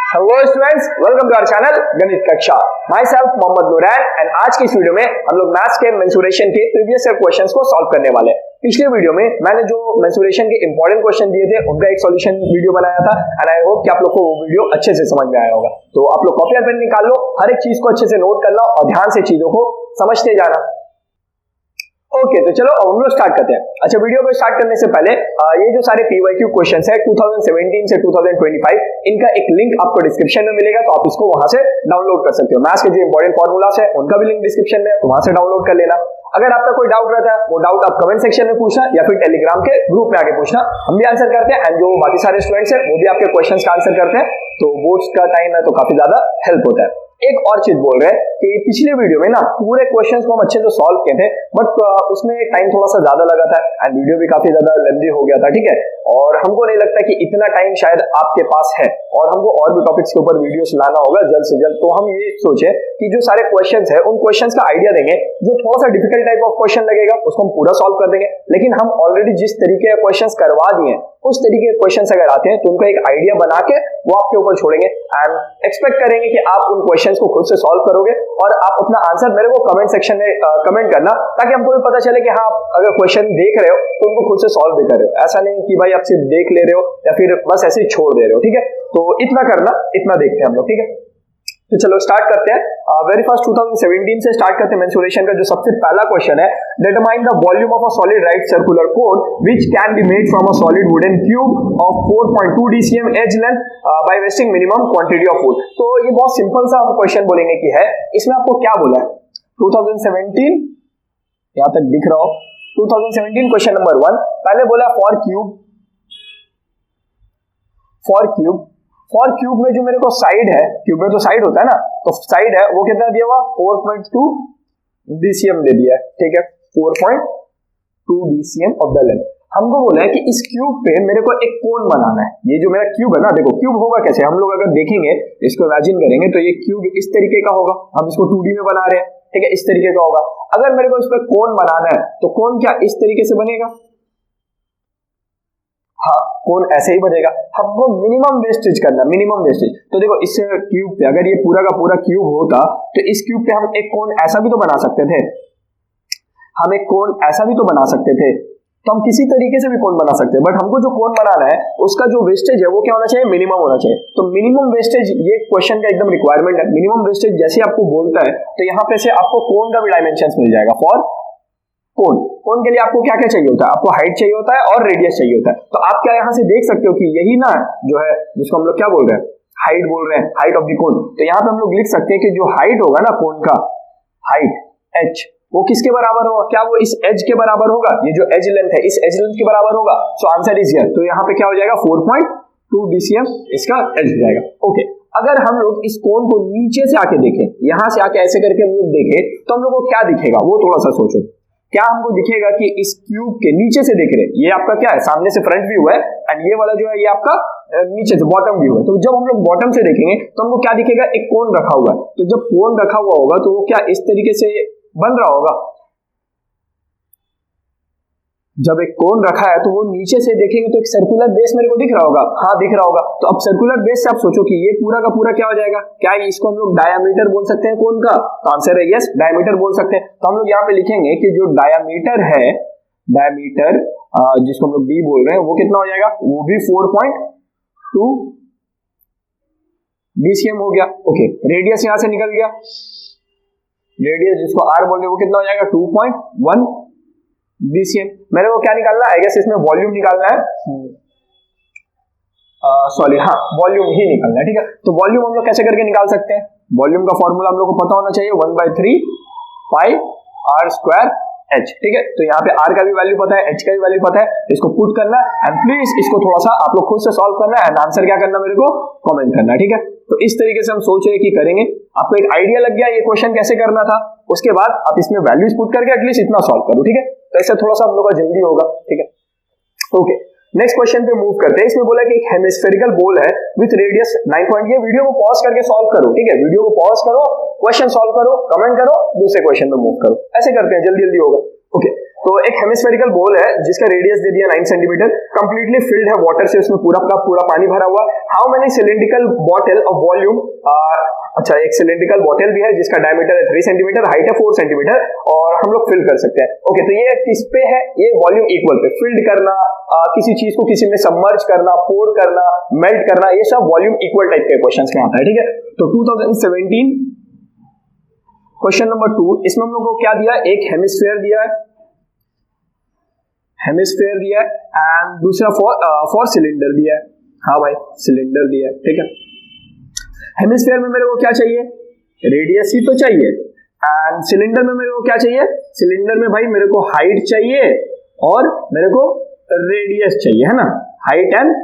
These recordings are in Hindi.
Hello students, welcome to our channel Ganit Kaksha. Myself Mohammad Noorain and आज की इस वीडियो में हम लोग मैथ्स के मेंसुरेशन के प्रीवियस ईयर क्वेश्चंस को सॉल्व करने वाले हैं। पिछले वीडियो में मैंने जो मेंसुरेशन के इंपॉर्टेंट क्वेश्चन दिए थे उनका एक सॉल्यूशन वीडियो बनाया था एंड आई होप कि आप लोग को वो वीडियो अच्छे से समझ में आया होगा। तो आप लोग कॉपी और पेन निकाल लो, हर एक चीज को अच्छे से नोट कर लो और ध्यान से चीजों को समझते जाना। ओके, तो चलो अब हम लोग स्टार्ट करते हैं। अच्छा, वीडियो को स्टार्ट करने से पहले ये जो सारे पीवाईक्यू क्वेश्चंस है 2017 से 2025, इनका एक लिंक आपको डिस्क्रिप्शन में मिलेगा, तो आप इसको वहां से डाउनलोड कर सकते हो। मैथ्स के जो इंपॉर्टेंट फॉर्मूलास है उनका भी लिंक डिस्क्रिप्शन में है, तो वहां से डाउनलोड कर लेना। अगर आपका कोई डाउट रहता है वो डाउट आप कमेंट सेक्शन में पूछना या फिर टेलीग्राम के ग्रुप में आके पूछना, हम भी आंसर करते हैं एंड जो बाकी सारे स्टूडेंट्स हैं वो भी आपके क्वेश्चंस का आंसर करते हैं। तो बोर्ड्स का टाइम है तो काफी ज्यादा हेल्प होता है। एक और चीज बोल रहे हैं कि पिछले वीडियो में ना पूरे क्वेश्चंस को हम अच्छे से सॉल्व किए थे, बट उसमें टाइम थोड़ा सा ज्यादा लगा था एंड वीडियो भी काफी ज्यादा लेंथी हो गया था, ठीक है। और हमको नहीं लगता कि इतना टाइम शायद आपके पास है और हमको और भी टॉपिक्स के ऊपर वीडियोस लाना होगा जल्द से जल्द। तो हम ये सोचे कि जो सारे क्वेश्चंस है उन क्वेश्चंस का आइडिया देंगे। जो थोड़ा सा डिफिकल्ट टाइप ऑफ क्वेश्चन लगेगा उसको हम पूरा सॉल्व कर देंगे, लेकिन हम ऑलरेडी जिस तरीके के क्वेश्चंस करवा दिए उस तरीके के क्वेश्चंस अगर आते हैं तो उनका एक आइडिया बना के वो आपके ऊपर छोड़ेंगे एंड एक्सपेक्ट करेंगे कि आप उन क्वेश्चंस को खुद से सॉल्व करोगे और आप अपना आंसर मेरे को कमेंट सेक्शन में कमेंट करना, ताकि हमको भी पता चले कि हाँ आप अगर क्वेश्चन देख रहे हो तो उनको खुद से सॉल्व भी कर रहे हो। ऐसा नहीं कि भाई आप सिर्फ देख ले रहे हो या फिर बस ऐसे ही छोड़ दे रहे हो, ठीक है। तो इतना करना, इतना देखते हैं हम लोग, ठीक है। तो चलो स्टार्ट करते हैं। वेरी फर्स्ट 2017 से स्टार्ट करते हैं मेंसुरेशन का। जो सबसे पहला क्वेश्चन है, determine the volume of a solid right circular cone which can be made from a solid wooden cube of 4.2 DCM edge length by wasting minimum quantity of wood. तो ये बहुत सिंपल सा हम क्वेश्चन बोलेंगे कि है। इसमें आपको क्या बोला है 2017, यहां तक दिख रहा हो 2017 क्वेश्चन नंबर 1। पहले बोला फॉर क्यूब में जो मेरे को साइड है, क्यूब में तो साइड होता है ना, तो साइड है वो कितना दिया हुआ 4.2 DCM दे दिया है, ठीक है। 4.2 DCM ऑफ द लेंथ। हमको बोला है कि इस क्यूब पे मेरे को एक कोन बनाना है। ये जो मेरा क्यूब है ना, देखो क्यूब होगा कैसे, हम लोग अगर देखेंगे इसको इमेजिन करेंगे तो ये क्यूब इस तरीके का होगा। हम इसको 2D में बना रहे हैं, ठीक है, इस तरीके का होगा। अगर मेरे को इस पे कोन बनाना है तो कोन क्या इस तरीके से बनेगा? हाँ, कोन ऐसे ही बनेगा। हमको मिनिमम वेस्टेज करना, मिनिमम वेस्टेज। तो देखो इस क्यूब पे अगर ये पूरा का पूरा क्यूब होता तो इस क्यूब पे हम एक कोन ऐसा भी तो बना सकते थे, हम एक कोन ऐसा भी तो बना सकते थे, तो हम किसी तरीके से भी कोन बना सकते हैं। बट हमको जो कोन बनाना है उसका जो वेस्टेज है वो क्या होना चाहिए? मिनिमम होना चाहिए। तो मिनिमम वेस्टेज ये क्वेश्चन का एकदम रिक्वायरमेंट है। मिनिमम वेस्टेज जैसे आपको बोलता है तो यहाँ पे से आपको कोन का भी डायमेंशन मिल जाएगा। फॉर कोन के लिए आपको क्या क्या चाहिए होता है? आपको हाइट चाहिए होता है और रेडियस चाहिए होता है। तो आप क्या यहाँ से देख सकते हो कि यही ना जो है जिसको हम लोग क्या बोल रहे हैं, हाइट बोल रहे हैं, हाइट ऑफ द कोन। तो यहाँ पे हम लोग लिख सकते हैं कि जो हाइट होगा ना कोन का, हाइट h, वो किसके बराबर होगा? क्या वो इस एज के बराबर होगा? ये जो एज लेंथ है इस एज लेंथ के बराबर होगा। So answer is here. तो यहाँ पे क्या हो जाएगा 4.2 DCM इसका एज हो जाएगा। ओके, अगर हम लोग इस कोन को नीचे से आके देखें, यहां से आके ऐसे करके हम लोग देखें तो हम लोग को क्या दिखेगा वो थोड़ा सा सोचो। क्या हमको दिखेगा कि इस क्यूब के नीचे से देख रहे हैं, ये आपका क्या है सामने से फ्रंट व्यू है एंड ये वाला जो है ये आपका नीचे से बॉटम व्यू है। तो जब हम लोग बॉटम से देखेंगे तो हमको क्या दिखेगा? एक कोन रखा हुआ है। तो जब कोन रखा हुआ होगा तो वो क्या इस तरीके से बन रहा होगा? जब एक कोन रखा है तो वो नीचे से देखेंगे तो एक सर्कुलर बेस मेरे को दिख रहा होगा। हाँ, दिख रहा होगा। तो अब सर्कुलर बेस से आप सोचो कि ये पूरा का पूरा क्या हो जाएगा? क्या इसको हम लोग डायामीटर बोल सकते हैं कोन का? तो आंसर है यस, डायामीटर बोल सकते हैं। तो हम लोग यहाँ पे लिखेंगे कि जो डायामीटर है, डायामीटर जिसको हम लोग d बोल रहे हैं, वो कितना हो जाएगा? वो भी 4.2 DCM हो गया। ओके, रेडियस यहां से निकल गया, रेडियस जिसको r बोल रहे हैं वो कितना हो जाएगा? 2.1 DCM। मेरे को क्या निकालना है? आई गेस इसमें वॉल्यूम निकालना है, सॉरी हाँ वॉल्यूम ही निकालना है, ठीक है। तो वॉल्यूम हम लोग कैसे करके निकाल सकते हैं? वॉल्यूम का फॉर्मूला हम लोग को पता होना चाहिए 1/3 पाई r स्क्वायर h, ठीक है। तो यहाँ पे r का भी वैल्यू पता है, h का भी वैल्यू पता है। इसको पुट करना एंड प्लीज इसको थोड़ा सा आप लोग खुद से सॉल्व करना एंड आंसर क्या करना मेरे को कमेंट करना, ठीक है। तो इस तरीके से हम सोच रहे कि करेंगे। आपको एक आइडिया लग गया ये क्वेश्चन कैसे करना था। उसके बाद आप इसमें वैल्यूज पुट करके एटलीस्ट इतना सॉल्व करो, ठीक है। तो ऐसे थोड़ा सा हम लोग का जल्दी होगा, ठीक है। ओके, नेक्स्ट क्वेश्चन पे मूव करते हैं। इसमें बोला कि एक हेमिस्फेरिकल बॉल है विथ रेडियस 9 पॉइंट। ये वीडियो को पॉज करके सॉल्व करो, ठीक है। वीडियो को पॉज करो, क्वेश्चन सॉल्व करो, कमेंट करो, दूसरे क्वेश्चन पे मूव करो। ऐसे करते हैं, जल्दी जल्दी होगा। ओके, तो एक हेमिस्फेरिकल बॉल है जिसका रेडियस दे दिया 9 सेंटीमीटर, कंप्लीटली फिल्ड है वाटर से, उसमें पूरा का पूरा पानी भरा हुआ। How many cylindrical bottle of volume, अच्छा एक सिलिंड्रिकल बॉटल भी है जिसका डायमीटर है 3 सेंटीमीटर, हाइट है 4 सेंटीमीटर और हम लोग फिल कर सकते हैं। ओके, तो ये किस पे है, ये वॉल्यूम इक्वल पे, फिल्ड करना, किसी चीज को किसी में सबमर्ज करना, पोर करना, मेल्ट करना, ये सब वॉल्यूम इक्वल टाइप के क्वेश्चंस में आता है, ठीक है। तो 2017 क्वेश्चन नंबर 2, इसमें हम लोग को क्या दिया, एक हेमिस्फीयर दिया है, हेमिस्फीयर दिया है एंड दूसरा फॉर सिलेंडर दिया है। हाँ भाई, सिलेंडर दिया है, ठीक है। हेमिस्फीयर में मेरे को क्या चाहिए, रेडियस ही तो चाहिए, एंड सिलेंडर में मेरे को क्या चाहिए, सिलेंडर में भाई मेरे को हाइट चाहिए और मेरे को रेडियस चाहिए, है ना, हाइट एंड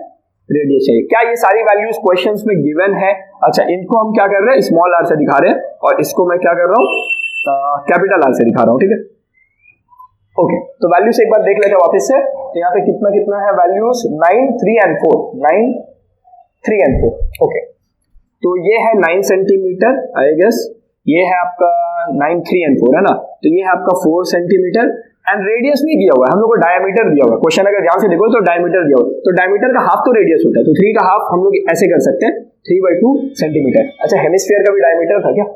रेडियस चाहिए। क्या ये सारी वैल्यूज क्वेश्चंस में गिवन है? अच्छा, इनको हम क्या कर रहे हैं, स्मॉल आर से दिखा रहे हैं और इसको मैं क्या कर रहा हूँ, कैपिटल आर से दिखा रहा हूँ, ठीक है। ओके, तो वैल्यूज एक बार देख लेते हैं वापस से। तो यहाँ पे कितना कितना है वैल्यूज, 9, 3 एंड 4, 9, 3 एंड 4। ओके, तो ये है 9 सेंटीमीटर आई गेस, ये है आपका 9, 3 एंड 4, है ना। तो ये है आपका 4 सेंटीमीटर एंड रेडियस नहीं दिया हुआ है, हम लोग को डायमीटर दिया हुआ है। क्वेश्चन अगर ध्यान से देखो तो डायमीटर दिया हुआ है, तो डायमीटर का हाफ तो रेडियस होता है, तो 3 का हाफ हम लोग ऐसे कर सकते हैं, 3/2 सेंटीमीटर। अच्छा, हेमिस्फीयर का भी डायमीटर था क्या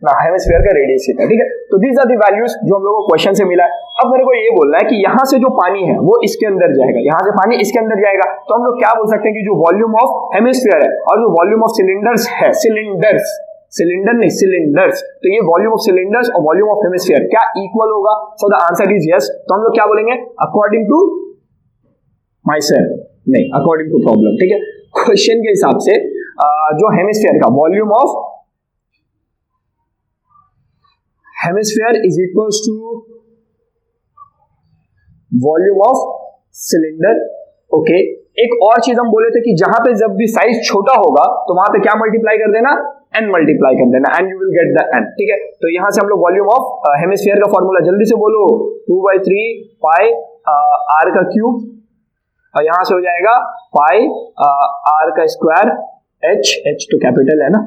ना, हेमिस्फीयर का रेडियस था, ठीक है। तो दीज आर द वैल्यूज जो हम लोग को क्वेश्चन से मिला है। अब मेरे को ये बोलना है कि यहाँ से जो पानी है वो इसके अंदर जाएगा, यहाँ से पानी इसके अंदर जाएगा, तो हम लोग क्या बोल सकते हैं कि जो वॉल्यूम ऑफ हेमिस्फीयर है और जो वॉल्यूम ऑफ सिलेंडर्स है, सिलेंडर्स, सिलेंडर नहीं सिलेंडर्स, तो ये वॉल्यूम ऑफ सिलेंडर्स और वॉल्यूम ऑफ हेमिस्फीयर क्या इक्वल होगा? So the answer is yes. तो हम लोग क्या बोलेंगे, अकॉर्डिंग टू माई सेल्फ, नहीं अकॉर्डिंग टू प्रॉब्लम, ठीक है। क्वेश्चन के हिसाब से जो हेमिस्फीयर का volume of hemisphere is equals to volume of cylinder. Okay, एक और चीज हम बोले थे कि जहां पे जब भी साइज छोटा होगा तो वहां पे क्या मल्टीप्लाई कर देना, n मल्टीप्लाई कर देना, and you will get the n, ठीक है। तो यहां से हम लोग वॉल्यूम ऑफ हेमिस्फीयर का फॉर्मूला जल्दी से बोलो, 2/3 पाई r का क्यूब, और यहां से हो जाएगा पाई r का स्क्वायर h तो कैपिटल है ना,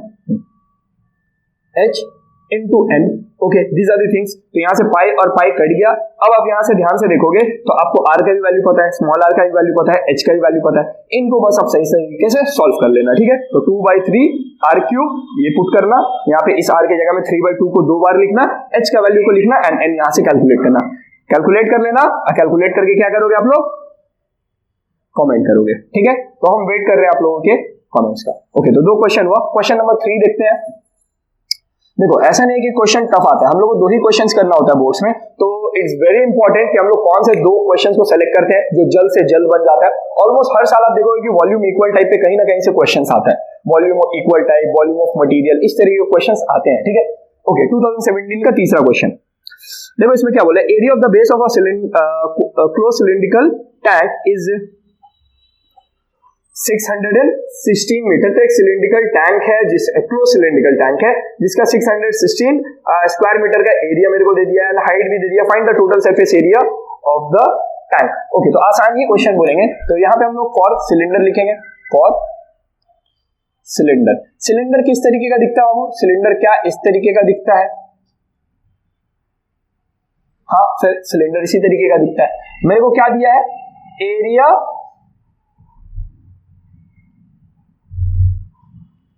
h into n। Okay, these are the things. तो यहां से पाई और पाई कट गया। अब आप यहां से ध्यान से देखोगे तो आपको r का भी वैल्यू पता है, स्मॉल r का भी वैल्यू पता है, h का भी वैल्यू पता है, इनको बस आप सही तरीके से सॉल्व कर लेना, ठीक है। तो 2/3 r क्यूब ये पुट करना, यहाँ पे इस r की जगह में 3/2 को 2 बार लिखना, h का वैल्यू को लिखना एंड n यहां से कैलकुलेट करना, कैलकुलेट कर लेना। कैलकुलेट करके क्या करोगे आप लोग, कमेंट करोगे, ठीक है। तो हम वेट कर रहे हैं आप लोगों के कमेंट्स का। ओके, तो 2 क्वेश्चन हुआ। क्वेश्चन नंबर 3 देखते हैं। देखो, ऐसा नहीं है कि क्वेश्चन टफ आता है, हम लोग को 2 ही क्वेश्चंस करना होता है बोर्ड्स में, तो इट्स वेरी इंपॉर्टेंट कि हम लोग कौन से 2 क्वेश्चंस को सेलेक्ट करते हैं जो जल्द से जल्द बन जाता है। ऑलमोस्ट हर साल आप देखोगे कि वॉल्यूम इक्वल टाइप पे कहीं ना कहीं से क्वेश्चंस आता है, volume of equal type, volume of material, इस तरीके के क्वेश्चंस आते हैं, ठीक है। ओके, 2017 का तीसरा क्वेश्चन देखो, इसमें क्या बोला, area of the base of a closed cylindrical tank is 616 metre. तो एक सिलिंड्रिकल टैंक है, जिस क्लोज सिलिंड्रिकल टैंक है जिसका 616 स्क्वायर मीटर का एरिया मेरे को दे दिया है, हाइट भी दे दिया। Find the total surface area of the tank. Okay, तो आसान ही क्वेश्चन बोलेंगे, तो यहाँ पे हम लोग फॉर सिलेंडर लिखेंगे, फॉर सिलेंडर। सिलेंडर किस तरीके का दिखता है, सिलेंडर क्या इस तरीके का दिखता है, हाँ फिर सिलेंडर इसी तरीके का दिखता है। मेरे को क्या दिया है, area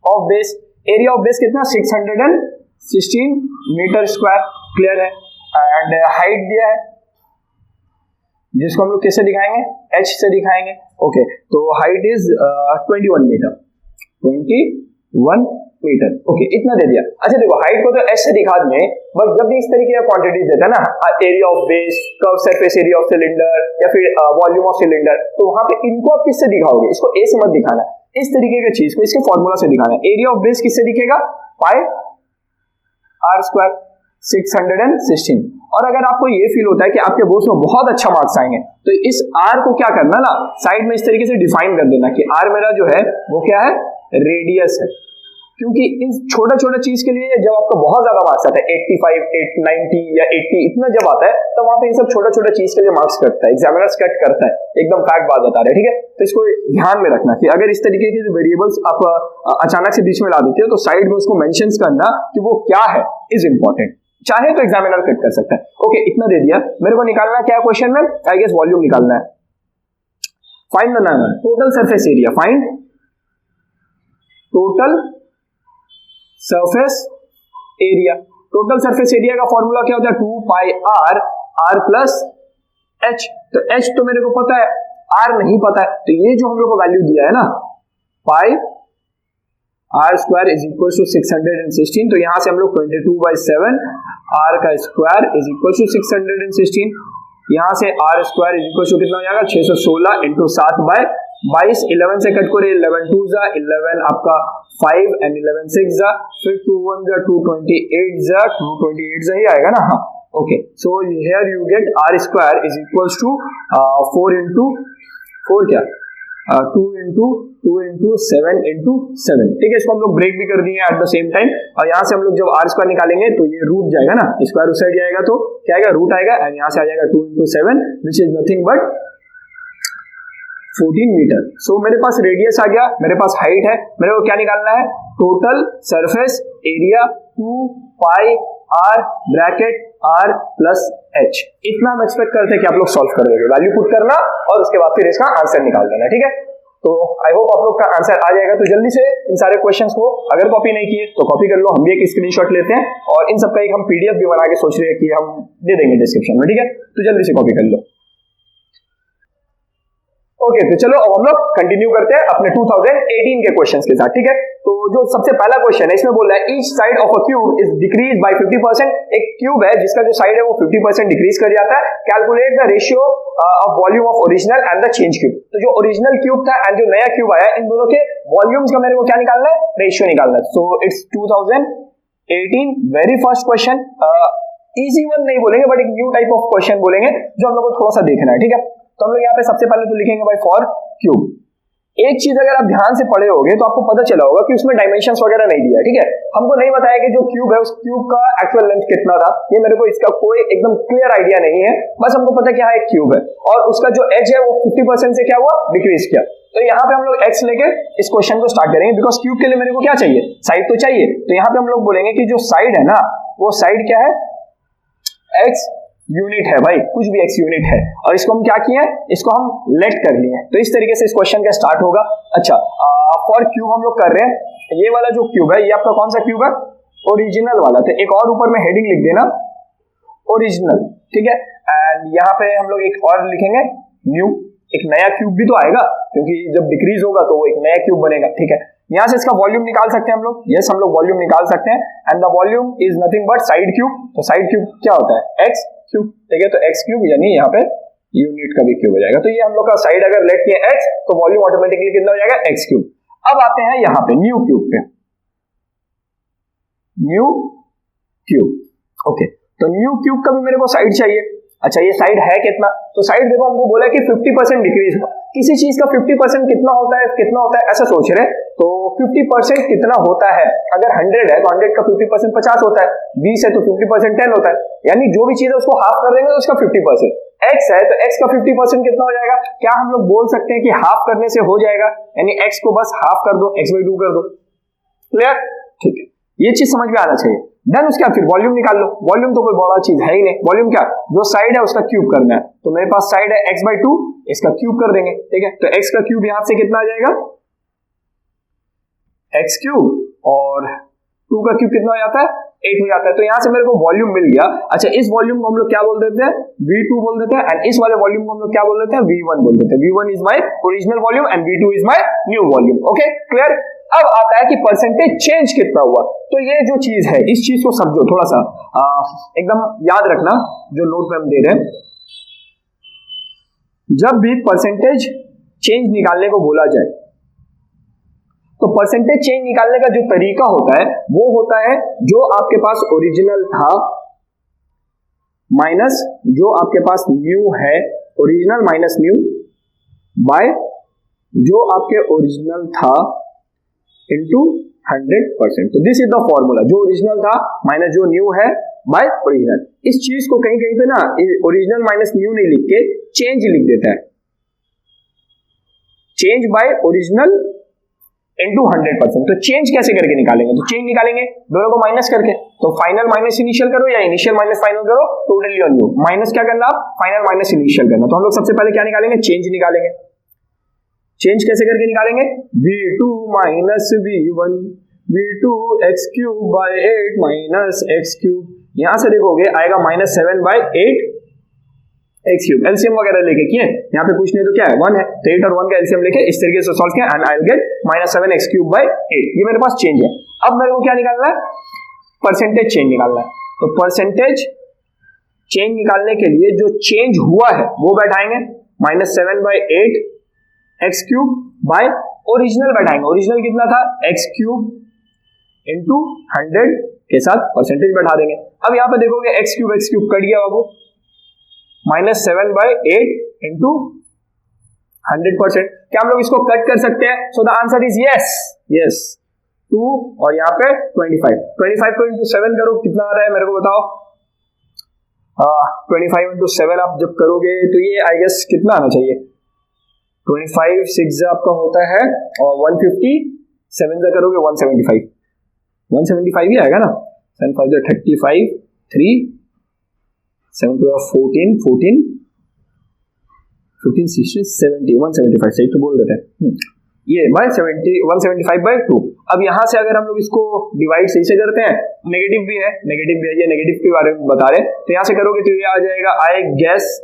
of base, area of base कितना 616 मीटर स्क्वायर, क्लियर है। एंड हाइट दिया है जिसको हम लोग कैसे दिखाएंगे, h से दिखाएंगे। ओके, तो height is 21 metre, 21 metre. Okay, इतना दे दिया। अच्छा देखो, हाइट को तो h से दिखा दिए, बट जब भी इस तरीके का क्वांटिटीज देता है ना, area of base, curve surface area of cylinder या फिर वॉल्यूम ऑफ सिलेंडर, तो वहां पे इनको आप किससे दिखाओगे, इसको a से मत दिखाना, इस तरीके की चीज को इसके फॉर्मूला से दिखाना है। एरिया ऑफ बेस किससे दिखेगा, पाई r स्क्वायर 616। और अगर आपको ये फील होता है कि आपके बोर्ड्स में बहुत अच्छा मार्क्स आएंगे, तो इस r को क्या करना ना, साइड में इस तरीके से डिफाइन कर देना कि r मेरा जो है वो क्या है, रेडियस है। क्योंकि इन छोटा छोटा चीज के लिए जब आपको बहुत ज्यादा मार्क्स आता है, 85, 90 या 80 इतना जब आता है, तो वहां पे इन सब छोटा छोटा चीज के लिए मार्क्स कटता है, एग्जामिनर्स कट करता है, एकदम फैक्ट बात बता रहे हैं, ठीक है। तो इसको ध्यान में रखना कि अगर इस तरीके के वेरिएबल्स आप अचानक से बीच में ला देते हो, तो साइड में उसको मेंशंस करना कि वो क्या है इज इंपॉर्टेंट, चाहे तो एग्जामिनर कट कर सकता है। ओके, इतना दे दिया। मेरे को निकालना क्या है क्वेश्चन में, आई गेस वॉल्यूम निकालना है। Find the total surface area, find total surface area. Total surface area का फॉर्मूला क्या होता है, 2 pi are, are plus H. तो एच तो मेरे को पता है, आर नहीं पता है, तो ये जो हम लोग को वैल्यू दिया है ना, pi r square is equal to 616, तो यहां से हम लोग 22/7 आर का स्क्वायर इज इक्वल टू 616, यहां से r square is equal to कितना हो जाएगा 616 इंटू 7/22, 11 से कट करे 11 2 जा 11 आपका 5 एंड 11 6 जा, फिर 2 1 जा 228 जा 228 जा ही आएगा ना। हाँ okay, so here you get r square is equal to 4 into 4 क्या 2 इंटू 7 इंटू 7, ठीक है। इसको हम लोग ब्रेक भी कर दिए एट द सेम टाइम, और यहाँ से हम लोग जब आर स्क्वायर निकालेंगे तो ये रूट जाएगा ना, स्क्वायर उस साइड जाएगा तो क्या आएगा, रूट आएगा, एंड यहाँ से आ जाएगा 2 into 7 which is nothing but 14 metre. So मेरे पास रेडियस आ गया, मेरे पास हाइट है, मेरे को क्या निकालना है, total surface area 2 pi r bracket r plus h. इतना हम एक्सपेक्ट करते हैं कि आप लोग सॉल्व कर दोगे, वैल्यू पुट करना और उसके बाद फिर इसका आंसर निकाल देना, ठीक है। तो आई होप आप लोग का आंसर आ जाएगा। तो जल्दी से इन सारे क्वेश्चंस को अगर कॉपी नहीं किए तो कॉपी कर लो, हम भी एक स्क्रीनशॉट लेते हैं और इन सबका एक हम पीडीएफ भी बना के सोच रहे हैं कि हम दे देंगे डिस्क्रिप्शन में, ठीक है। तो जल्दी से कॉपी कर लो। ओके, तो चलो अब हम लोग कंटिन्यू करते हैं अपने 2018 के क्वेश्चंस के साथ, ठीक है। तो जो सबसे पहला क्वेश्चन है इसमें बोल रहा है each side of a cube is decrease by 50%। एक क्यूब है जिसका जो साइड है वो 50% डिक्रीज कर जाता है। Calculate the ratio of volume of original and the change cube. तो जो ओरिजिनल क्यूब था एंड जो नया क्यूब आया, इन दोनों के वॉल्यूम्स का मेरे को क्या निकालना है, रेशियो निकालना है। So it's 2018 very first question. Easy one नहीं बोलेंगे बट एक न्यू टाइप ऑफ क्वेश्चन बोलेंगे जो हम लोग को थोड़ा सा देखना है, ठीक है। तो हम लोग यहाँ पे सबसे पहले तो लिखेंगे भाई फॉर क्यूब। एक चीज अगर आप ध्यान से पढ़े होगे तो आपको पता चला होगा कि उसमें डायमेंशंस वगैरह नहीं दिया, ठीक है। हमको नहीं बताया कि जो क्यूब है उस क्यूब का एक्चुअल लेंथ कितना था, ये मेरे को इसका कोई एकदम क्लियर आइडिया नहीं है। बस हमको पता है कि हाँ एक क्यूब है और उसका जो एज है वो 50% से क्या हुआ, डिक्रीज किया। तो यहाँ पे हम लोग एक्स लेके इस क्वेश्चन को स्टार्ट करेंगे, बिकॉज क्यूब के लिए मेरे को क्या चाहिए, साइड तो चाहिए। तो यहाँ पे हम लोग बोलेंगे कि जो साइड है ना, वो साइड क्या है, एक्स यूनिट है भाई, कुछ भी एक्स यूनिट है, और इसको हम क्या किए, इसको हम लेट कर लिए। तो इस तरीके से इस क्वेश्चन का स्टार्ट होगा। अच्छा, फॉर क्यूब हम लोग कर रहे हैं, ये वाला जो क्यूब है ये आपका कौन सा क्यूब है, ओरिजिनल वाला। तो एक और ऊपर में हेडिंग लिख देना ओरिजिनल, ठीक है। एंड यहाँ पे हम लोग एक और लिखेंगे न्यू, एक नया क्यूब भी तो आएगा क्योंकि जब डिक्रीज होगा तो वो एक नया क्यूब बनेगा, ठीक है। यहाँ से इसका वॉल्यूम निकाल सकते हैं हम लोग, यस हम लोग वॉल्यूम निकाल सकते हैं। And the volume is nothing but side cube. तो साइड क्यूब क्या होता है, एक्स क्यूब, ठीक है। तो एक्स क्यूब यानी यहाँ पे यूनिट का भी क्यूब हो जाएगा। तो ये हम लोग का साइड अगर लेट किया एक्स तो वॉल्यूम ऑटोमेटिकली कितना हो जाएगा, एक्स क्यूब। अब आते हैं यहाँ पे न्यू क्यूब पे, न्यू क्यूब, ओके। तो न्यू क्यूब का भी मेरे को साइड चाहिए। अच्छा, ये साइड है कितना, तो साइड देखो हमको बोला कि 50% डिक्रीज हो। किसी चीज का 50% कितना होता है ऐसा सोच रहे, तो 50% कितना होता है, अगर 100 है तो 100 का 50% 50 होता है, 20 है तो 50% 10 होता है, यानी जो भी चीज है उसको हाफ कर देंगे तो उसका 50%। x है तो x का 50% कितना हो जाएगा, क्या हम लोग बोल सकते हैं कि हाफ करने से हो जाएगा, यानी x को बस हाफ कर दो, x/2 कर दो, क्लियर, ठीक है। ये चीज समझ में आना चाहिए। देन उसके बाद फिर वॉल्यूम निकाल लो। वॉल्यूम तो कोई बड़ा चीज है ही नहीं, वॉल्यूम क्या, जो साइड है उसका क्यूब करना है। तो मेरे पास साइड है x/2, इसका क्यूब कर देंगे, ठीक है। तो x का क्यूब यहां से कितना आ जाएगा, x क्यूब, और 2 का क्यूब कितना हो जाता है, 8 हो जाता है। तो यहां से मेरे को वॉल्यूम मिल गया। अच्छा, इस वॉल्यूम को हम लोग क्या बोल देते हैं, V2 बोल देते हैं, एंड इस वाले वॉल्यूम को हम लोग क्या बोल देते हैं, V1 बोल देते हैं। V1 is my original volume and V2 is my new volume, okay clear. अब आता है कि परसेंटेज चेंज कितना हुआ। तो ये जो चीज है इस चीज को समझो थोड़ा सा, एकदम याद रखना जो नोट में हम दे रहे हैं। जब भी परसेंटेज चेंज निकालने को बोला जाए तो परसेंटेज चेंज निकालने का जो तरीका होता है वो होता है जो आपके पास ओरिजिनल था माइनस जो आपके पास न्यू है, ओरिजिनल माइनस न्यू बाय जो आपके ओरिजिनल था इनटू 100%। तो दिस इज द फॉर्मूला, जो ओरिजिनल था माइनस जो न्यू है बाय ओरिजिनल। इस चीज को कहीं कहीं पे ना ओरिजिनल माइनस न्यू नहीं लिख के चेंज लिख देता है, चेंज बाय ओरिजिनल इंटू 100%। तो चेंज कैसे करके निकालेंगे? तो चेंज निकालेंगे दोनों को माइनस करके, तो फाइनल माइनस इनिशियल करो या इनिशियल माइनस फाइनल करो, टोटली ऑन यू। माइनस क्या करना, फाइनल माइनस इनिशियल करना। तो हम लोग सबसे पहले क्या निकालेंगे, चेंज निकालेंगे। चेंज कैसे करके निकालेंगे, v2 minus v1 v2 x cube by 8 minus x cube, यहां से देखोगे आएगा -7 बाय 8 एक्स क्यूब। एलसीएम वगैरह लेके किए, यहाँ पे पूछने तो क्या है 1 है, तो 8 और 1 का एलसीएम लेके इस तरीके से सॉल्व किया and I will get -7 x cube bye 8। ये मेरे पास चेंज है। अब मेरे को क्या निकालना है, परसेंटेज चेंज निकालना है। तो परसेंटेज चेंज निकालने के लिए जो चेंज हुआ है वो बैठाएंगे, -7 by 8 x cube by original बैठाएंगे। ओरिजिनल कितना था, एक्स क्यूब इंटू 100 के साथ परसेंटेज बैठा देंगे। अब यहाँ पे देखोगे एक्स क्यूब कट गया बाबू, -7 बाय 8 इंटू 100%। क्या हम लोग इसको कट कर सकते हैं? सो the answer is yes, yes 2 और यहाँ पे 25 को इंटू 7 करो, कितना आ रहा है मेरे को बताओ। 25 इंटू 7 आप जब करोगे तो ये आई गेस कितना आना चाहिए, 25 6 आपका होता है और 150, 7 से करोगे 175 ही आएगा ना, 7 5 35 3 7 2 14 16 70 175, सही तो बोल रहे थे ये बाय 175 बाय 2। अब यहां से अगर हम लोग इसको डिवाइड सही से करते हैं, नेगेटिव भी है, ये नेगेटिव के बारे में बता रहे, तो यहां से करोगे तो ये आ जाएगा आई गेस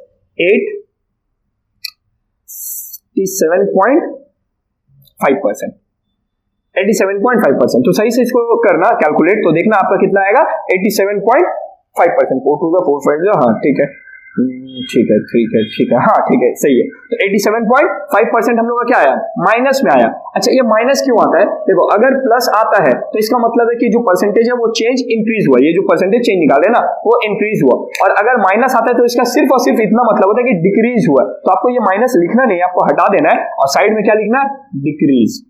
87.5%। तो सही से इसको करना कैलकुलेट, तो देखना आपका कितना आएगा 87.5%। 4 2 4 5, हाँ ठीक है, हाँ ठीक है, सही है। तो 87.5% हम लोग का क्या आया, माइनस में आया। अच्छा ये माइनस क्यों आता है, देखो अगर प्लस आता है तो इसका मतलब है कि जो परसेंटेज है वो चेंज इंक्रीज हुआ, ये जो परसेंटेज चेंज निकाले ना वो इंक्रीज हुआ, और अगर माइनस आता है तो इसका सिर्फ और सिर्फ इतना मतलब होता है कि डिक्रीज हुआ। तो आपको ये माइनस लिखना नहीं, आपको हटा देना है और साइड में क्या लिखना है, डिक्रीज।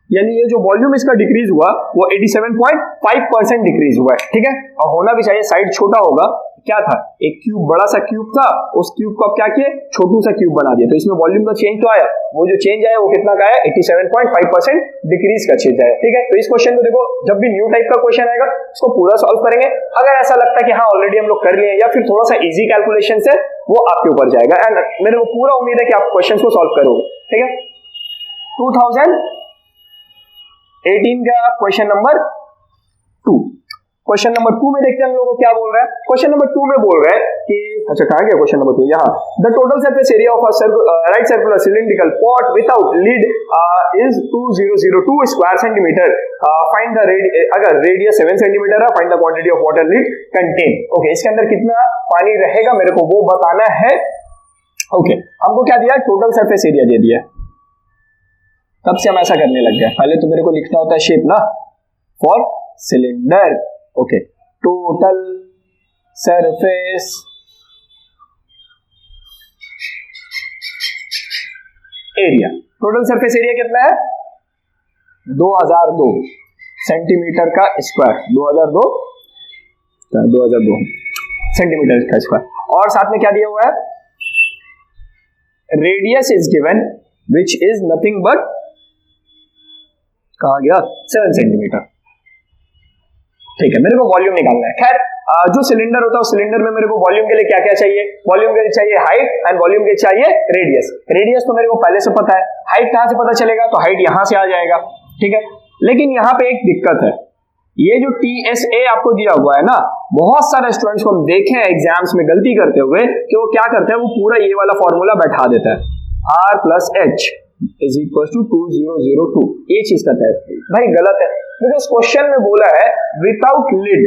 यानी ये जो वॉल्यूम इसका डिक्रीज हुआ वो 87.5% डिक्रीज हुआ है, ठीक है। और होना भी चाहिए, साइड छोटा होगा, क्या था एक क्यूब, बड़ा सा क्यूब था, उस क्यूब को आप क्या किए, छोटू सा क्यूब बना दिया, तो इसमें वॉल्यूम का चेंज तो आया, वो जो चेंज आया वो कितना का आया, 87.5% डिक्रीज का चेंज आया, ठीक है। तो इस क्वेश्चन को देखो, जब भी न्यू टाइप का क्वेश्चन आएगा इसको पूरा सॉल्व करेंगे। अगर ऐसा लगता है कि हाँ ऑलरेडी हम लोग कर लिए या फिर थोड़ा सा इजी कैलकुलेशन है, वो आपके ऊपर जाएगा, एंड मेरे को पूरा उम्मीद है कि आप क्वेश्चन को सॉल्व करोगे, ठीक है। 2018 का क्वेश्चन नंबर 2, क्वेश्चन नंबर 2 में देखते हैं हम लोगों को क्या बोल रहा है। क्वेश्चन नंबर 2 में बोल रहा है कि, अच्छा कहां गया क्वेश्चन नंबर 2, यहाँ, the total surface area of a right circular cylindrical pot without lid is 2002 square centimetre, find the अगर रेडियस 7 सेंटीमीटर है, find the quantity of water lid contain. Okay, इसके अंदर कितना पानी रहेगा मेरे को वो बताना है। ओके, हमको क्या दिया, टोटल सरफेस एरिया दे दिया। तब से हम ऐसा करने लग गए, पहले तो मेरे को लिखना होता है शेप ना, for cylinder. Okay, total surface area, total surface area कितना है, 2002 सेंटीमीटर का स्क्वायर, 2002 सेंटीमीटर का स्क्वायर, और साथ में क्या दिया हुआ है, radius is given which is nothing but, कहा गया, 7 सेंटीमीटर, ठीक है। मेरे को वॉल्यूम निकालना है। खैर जो सिलेंडर होता है उस सिलेंडर में मेरे को वॉल्यूम के लिए क्या क्या चाहिए, वॉल्यूम के लिए चाहिए हाइट एंड वॉल्यूम के लिए चाहिए रेडियस। रेडियस तो मेरे को पहले से पता है, हाइट कहां से पता चलेगा, तो हाइट यहां से आ जाएगा, ठीक है। लेकिन यहां पे एक दिक्कत है, ये जो TSA आपको दिया हुआ है ना, बहुत सारे स्टूडेंट्स को हम देखे हैं एग्जाम्स में गलती करते हुए कि वो क्या करते हैं, वो पूरा ये वाला फॉर्मूला बैठा देता है, R + H = 2002, ये चीज करता है भाई, गलत है। बिकॉज क्वेश्चन में बोला है विदाउट लिड,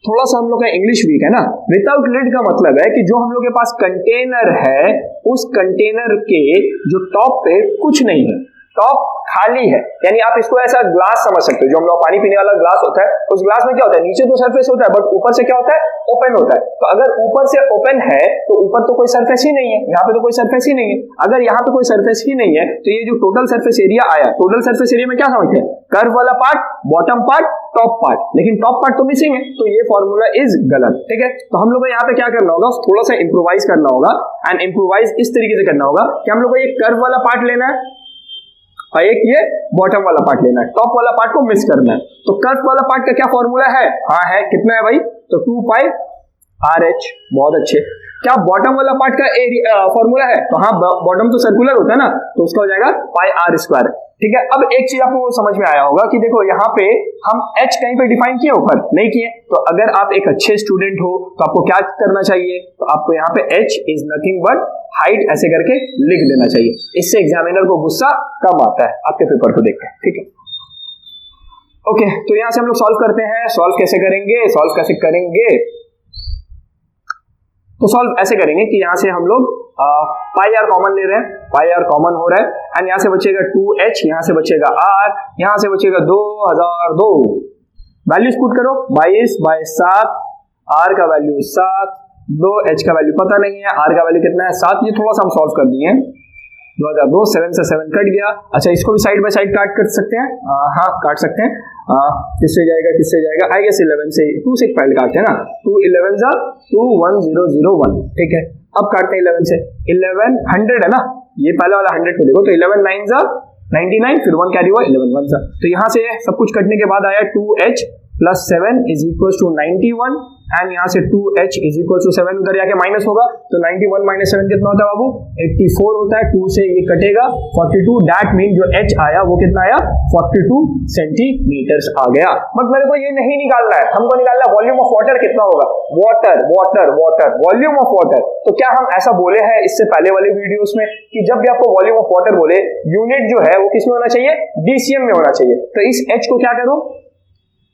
थोड़ा सा हम लोग का इंग्लिश वीक है ना। विदाउट लिड का मतलब है कि जो हम लोग के पास कंटेनर है, उस कंटेनर के जो टॉप पे कुछ नहीं है, टॉप खाली है, यानी आप इसको ऐसा ग्लास समझ सकते हो, जो हम लोग पानी पीने वाला ग्लास होता है, उस ग्लास में क्या होता है, नीचे तो सरफेस होता है बट ऊपर से क्या होता है, ओपन होता है। तो अगर ऊपर से ओपन है तो ऊपर तो कोई सरफेस ही नहीं है, यहाँ पे तो कोई सरफेस ही नहीं है। अगर यहाँ पे कोई सरफेस ही नहीं है तो ये जो टोटल सरफेस एरिया आया, टोटल सरफेस एरिया में क्या समझते हैं, कर्व वाला part, bottom part, top part, लेकिन टॉप पार्ट तो मिसिंग है, तो ये फॉर्मूला इज गलत। ठीक है, तो हम लोग को यहाँ पे क्या करना होगा, थोड़ा सा इंप्रोवाइज करना होगा, एंड इंप्रोवाइज इस तरीके से करना होगा कि हम लोग को ये कर्व वाला पार्ट लेना है और एक ये बॉटम वाला पार्ट लेना है, टॉप वाला पार्ट को मिस करना है। तो कर्व वाला पार्ट का क्या फॉर्मूला है, हाँ है, कितना है भाई, तो 2 पाई RH, बहुत अच्छे। क्या बॉटम वाला पार्ट का एरिया फॉर्मूला है, तो हाँ, बॉटम तो सर्कुलर होता है ना, तो उसका हो जाएगा पाई R स्क्वायर। ठीक है, अब एक चीज आपको समझ में आया होगा कि देखो यहाँ पे हम h कहीं पे डिफाइन किए, ऊपर नहीं किए, तो अगर आप एक अच्छे स्टूडेंट हो तो आपको क्या करना चाहिए, तो आपको यहाँ पे h is nothing but height ऐसे करके लिख देना चाहिए, इससे एग्जामिनर को गुस्सा कम आता है आपके पेपर को देखकर। ठीक है, ओके, तो यहां से हम लोग सॉल्व करते हैं। सॉल्व कैसे करेंगे, तो सॉल्व ऐसे करेंगे कि यहां से हम लोग पाई आर कॉमन ले रहे हैं, पाई आर कॉमन हो रहा है, एंड यहां से बचेगा 2h, यहां से बचेगा r, यहां से बचेगा 2002। वैल्यूज पुट करो, 22/7, r का वैल्यू 7, 2h का वैल्यू पता नहीं है, r का वैल्यू कितना है 7, ये थोड़ा सा हम सॉल्व कर दिए। 2002, 7 से 7 कट गया। अच्छा, इसको भी साइड बाय साइड काट कर सकते हैं, हाँ काट सकते हैं। किससे जाएगा, आई गेस 11 से, 2 से पहले काटते हैं ना, 2 11 जा 21001। ठीक है, अब काटते हैं 11 से, 11 100 है ना, ये पहला वाला 100 को देखो, तो 11 9 जा 99, फिर 1 कैरी हुआ, 11 1 जा, तो यहाँ से सब कुछ कटने के बाद आया 2h plus 7 is equal to 91, and यहाँ से 2h इज इक्वल टू 7 उधर जाके माइनस होगा, तो 91 माइनस 7 कितना होता है बाबू, 84 होता है। 2 से ये कटेगा 42, दैट मीन जो h आया वो कितना आया, 42 सेंटीमीटर्स आ गया। बट मेरे को ये नहीं निकालना है, हमको निकालना है वॉल्यूम ऑफ वाटर कितना होगा, वाटर, वॉल्यूम ऑफ वाटर। तो क्या हम ऐसा बोले हैं इससे पहले वाले वीडियोस में कि जब भी आपको वॉल्यूम ऑफ वाटर बोले, यूनिट जो है वो किसमें होना चाहिए, DCM में होना चाहिए। तो इस h को क्या करो,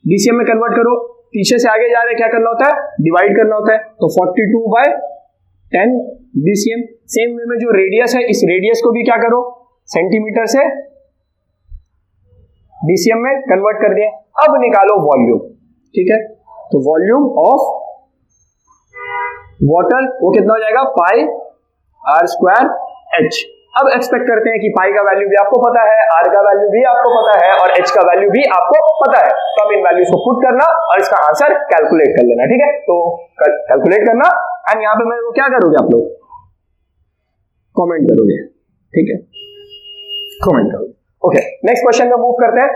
DCM में कन्वर्ट करो, पीछे से आगे जा रहे क्या करना होता है, डिवाइड करना होता है, तो 42/10 DCM। सेम वे में जो रेडियस है, इस रेडियस को भी क्या करो, सेंटीमीटर से DCM में कन्वर्ट कर दिए। अब निकालो वॉल्यूम। ठीक है, तो वॉल्यूम ऑफ वाटर वो कितना हो जाएगा, पाई R स्क्वायर H। अब एक्सपेक्ट करते हैं कि पाई का वैल्यू भी आपको पता है, r का वैल्यू भी आपको पता है, और h का वैल्यू भी आपको पता है, तो अब इन वैल्यूज को पुट करना और इसका आंसर कैलकुलेट कर लेना। ठीक है, तो कैलकुलेट करना, एंड यहाँ पे मेरे को क्या करोगे आप लोग, कमेंट करोगे। ठीक है, कमेंट करोगे। ओके, नेक्स्ट क्वेश्चन में मूव करते हैं।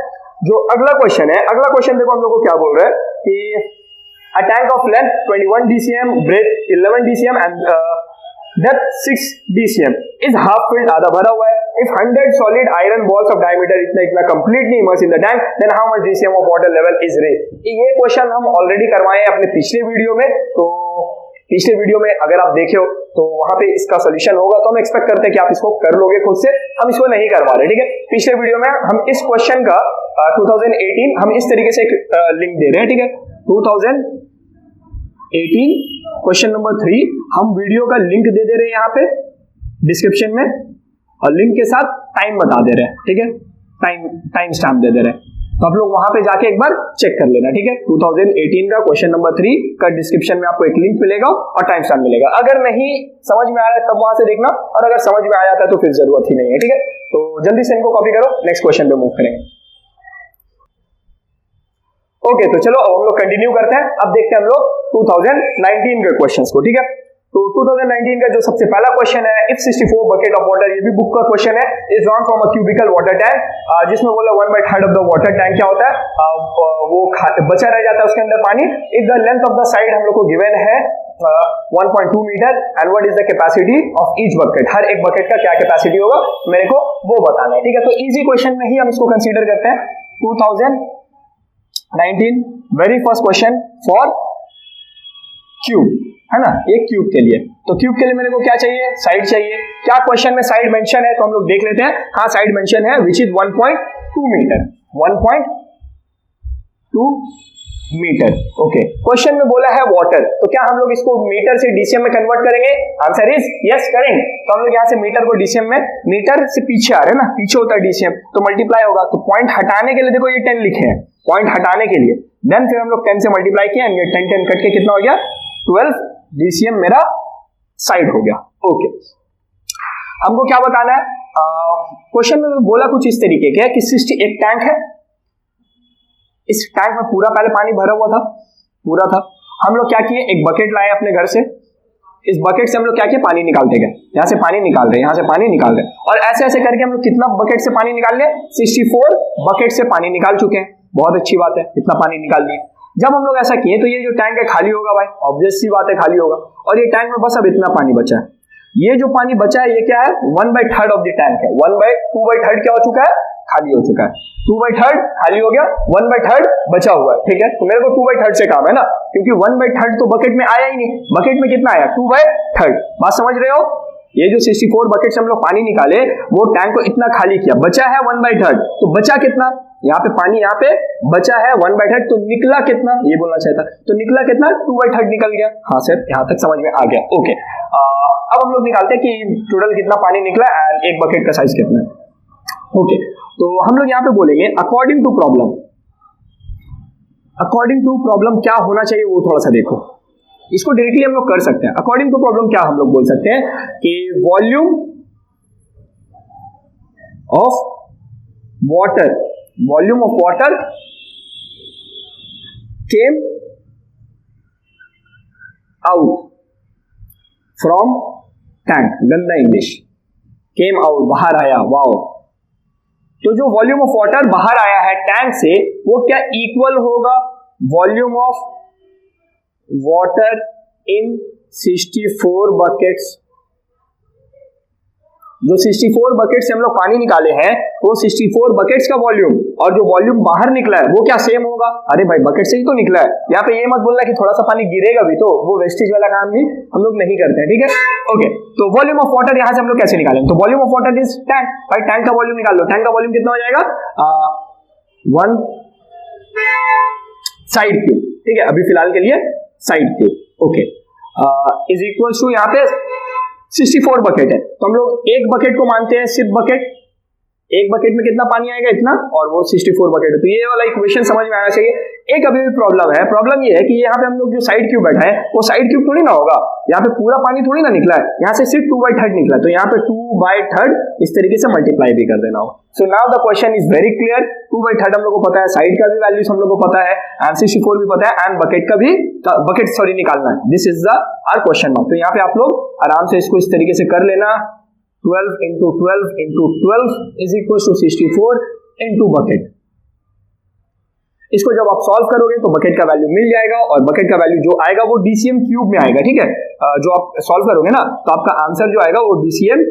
जो अगला क्वेश्चन है, अगला क्वेश्चन देखो हम लोग को क्या बोल रहे हैं कि a tank of length 21 DCM, breadth 11 DCM and depth 6 DCM is half filled, आधा भरा हुआ है। If 100 solid iron balls of diameter इतना completely immersed in the tank, then how much DCM of water level is raised? ये क्वेश्चन हम ऑलरेडी करवाए हैं अपने पिछले वीडियो में, तो पिछले वीडियो में अगर आप देखे हो तो वहां पे इसका सोल्यूशन होगा, तो हम एक्सपेक्ट करते हैं कि आप इसको कर लोगे खुद से, हम इसको नहीं करवा रहे। ठीक है, पिछले वीडियो में हम इस क्वेश्चन का 2018 हम इस तरीके से लिंक दे रहे हैं। ठीक है, 2018 क्वेश्चन नंबर 3 हम वीडियो का लिंक दे दे रहे हैं यहाँ पे डिस्क्रिप्शन में, और लिंक के साथ टाइम बता दे रहे हैं। ठीक है, टाइम स्टैम्प दे दे रहे हैं, तो आप लोग वहां पे जाके एक बार चेक कर लेना। ठीक है, 2018 का क्वेश्चन नंबर 3 का डिस्क्रिप्शन में आपको एक लिंक मिलेगा और टाइम स्टैम्प मिलेगा। अगर नहीं समझ में आ रहा है तब वहां से देखना, और अगर समझ में आ जाता है तो फिर जरूरत ही नहीं है। ठीक है, तो जल्दी से इनको कॉपी करो, नेक्स्ट क्वेश्चन पे मूव करेंगे। ओके, तो चलो अब हम लोग कंटिन्यू करते हैं। अब देखते हैं हम लोग 2019 के क्वेश्चंस को। ठीक है, तो 2019 का जो सबसे पहला क्वेश्चन है, इफ 64 बकेट ऑफ वाटर, ये भी बुक का क्वेश्चन है, is drawn from a cubical water tank, जिसमें बोला 1/3 ऑफ द वाटर टैंक क्या होता है, वो बचा रह जाता है उसके अंदर पानी। If the length of the side हम लोग को गिवन है 1.2 metre, and what is the capacity of each bucket, हर एक बकेट का क्या कैपेसिटी होगा मेरे को वो बताना है। ठीक है, तो इजी क्वेश्चन में ही हम इसको कंसीडर करते हैं। 2019 very first question for cube, है ना, एक क्यूब के लिए। तो क्यूब के लिए मेरे को क्या चाहिए, साइड चाहिए। क्या क्वेश्चन में साइड मेंशन है, तो हम लोग देख लेते हैं। हाँ, साइड मेंशन है, which is 1.2 metre, 1.2 metre. Okay, question में बोला है वाटर, तो क्या हम लोग इसको मीटर से डीसीएम में कन्वर्ट करेंगे? आंसर इज यस, करेंगे। तो हम लोग यहाँ से मीटर को डीसीएम में, मीटर से पीछे आ रहे हैं ना, पीछे होता है डीसीएम, तो मल्टीप्लाई होगा। तो पॉइंट हटाने के लिए देखो ये 10 लिखे हैं, पॉइंट हटाने के लिए, देन फिर हम लोग 10 से मल्टीप्लाई किया, 10 कट के कितना हो गया 12 डीसीएम मेरा साइड हो गया। ओके, हमको क्या बताना है? क्वेश्चन में बोला कुछ इस तरीके के कि 60 एक टैंक है, इस टैंक में पूरा पहले पानी भरा हुआ था, पूरा था। हम लोग क्या किए, एक बकेट लाए अपने घर से, इस बकेट से हम लोग क्या किए, पानी निकालते गए, यहाँ से पानी निकाल रहे, यहाँ से पानी निकाल रहे, और ऐसे ऐसे करके हम लोग कितना बकेट से पानी निकाल लिए, 64 बकेट से पानी निकाल चुके हैं। बहुत अच्छी बात है, इतना पानी निकाल लिए। जब हम लोग ऐसा किए तो ये जो टैंक है खाली होगा भाई, ऑब्वियस सी बात है खाली होगा, और ये टैंक में बस अब इतना पानी बचा है। ये जो पानी बचा है ये क्या है, 1/3 ऑफ द टैंक है। 2/3 क्या हो चुका है, खाली हो चुका है। 2/3 खाली हो गया, 1/3 बचा हुआ है, ठीक है। तो मेरे को 2/3 से काम है ना, क्योंकि 1/3 तो बकेट में आया ही नहीं, बकेट में कितना आया 2/3। बात समझ रहे हो? ये जो 64 बकेट से हम लोग पानी निकाले, वो टैंक को इतना खाली किया, बचा है 1/3, तो बचा कितना, यहाँ पे पानी यहाँ पे बचा है 1/3, तो निकला कितना, ये बोलना चाहता, तो निकला कितना 2/3 निकल गया। हाँ सर, यहाँ तक समझ में आ गया। ओके, अब हम लोग निकालते हैं कि टोटल कितना पानी निकला एंड एक बकेट का साइज कितना है। ओके, तो हम लोग यहाँ पे बोलेंगे according to problem, according to problem क्या होना चाहिए वो थोड़ा सा देखो, इसको डायरेक्टली हम लोग कर सकते हैं। अकॉर्डिंग टू प्रॉब्लम क्या हम लोग बोल सकते हैं कि volume of water, volume of water came out from tank, गंदा इंग्लिश, केम आउट बाहर आया, वाओ। तो जो वॉल्यूम ऑफ वाटर बाहर आया है टैंक से, वो क्या इक्वल होगा volume of water in 64 buckets. जो 64 बकेट से हम लोग पानी निकाले हैं, वो 64 बकेट्स का वॉल्यूम और जो वॉल्यूम बाहर निकला है वो क्या सेम होगा? अरे भाई बकेट से ही तो निकला है, यहाँ पे ये मत बोलना कि थोड़ा सा पानी गिरेगा भी, तो वो वेस्टेज वाला काम भी हम लोग नहीं करते हैं, ठीक है। ओके, तो वॉल्यूम ऑफ वाटर यहाँ से हम लोग कैसे निकालेंगे? तो volume of water is tank, भाई टैंक का वॉल्यूम निकाल लो। टैंक का वॉल्यूम कितना हो जाएगा, 1 साइड क्यूब, ठीक है, अभी फिलहाल के लिए side cube. Okay, is equal to यहाँ पे 64 बकेट है, तो हम लोग एक बकेट को मानते हैं सिर्फ बकेट, एक बकेट में कितना पानी आएगा इतना, और वो 64 बकेट है। तो ये वाला इक्वेशन समझ में आना चाहिए। एक अभी भी प्रॉब्लम है, प्रॉब्लम ये है कि यहाँ पे हम लोग जो साइड क्यूब बैठा है वो साइड क्यूब थोड़ी ना होगा, यहाँ पे पूरा पानी थोड़ी ना निकला है, यहाँ से सिर्फ 2/3 निकला, तो यहाँ पे 2/3 इस तरीके से मल्टीप्लाई भी कर देना होगा। So now the question is very clear, 2/3 हम लोग को पता है, साइड का भी वैल्यूज हम लोग को पता है, एंड 64 भी पता है, एंड बकेट का भी निकालना है। This is the our question now. तो यहाँ पे आप लोग आराम से इसको इस तरीके से कर लेना, 12 into 12 into 12 is equals to 64 into bucket. इसको जब आप सॉल्व करोगे तो बकेट का वैल्यू मिल जाएगा, और बकेट का वैल्यू जो आएगा वो डीसीएम क्यूब में आएगा, ठीक है। जो आप सॉल्व करोगे ना, तो आपका आंसर जो आएगा वो डीसीएम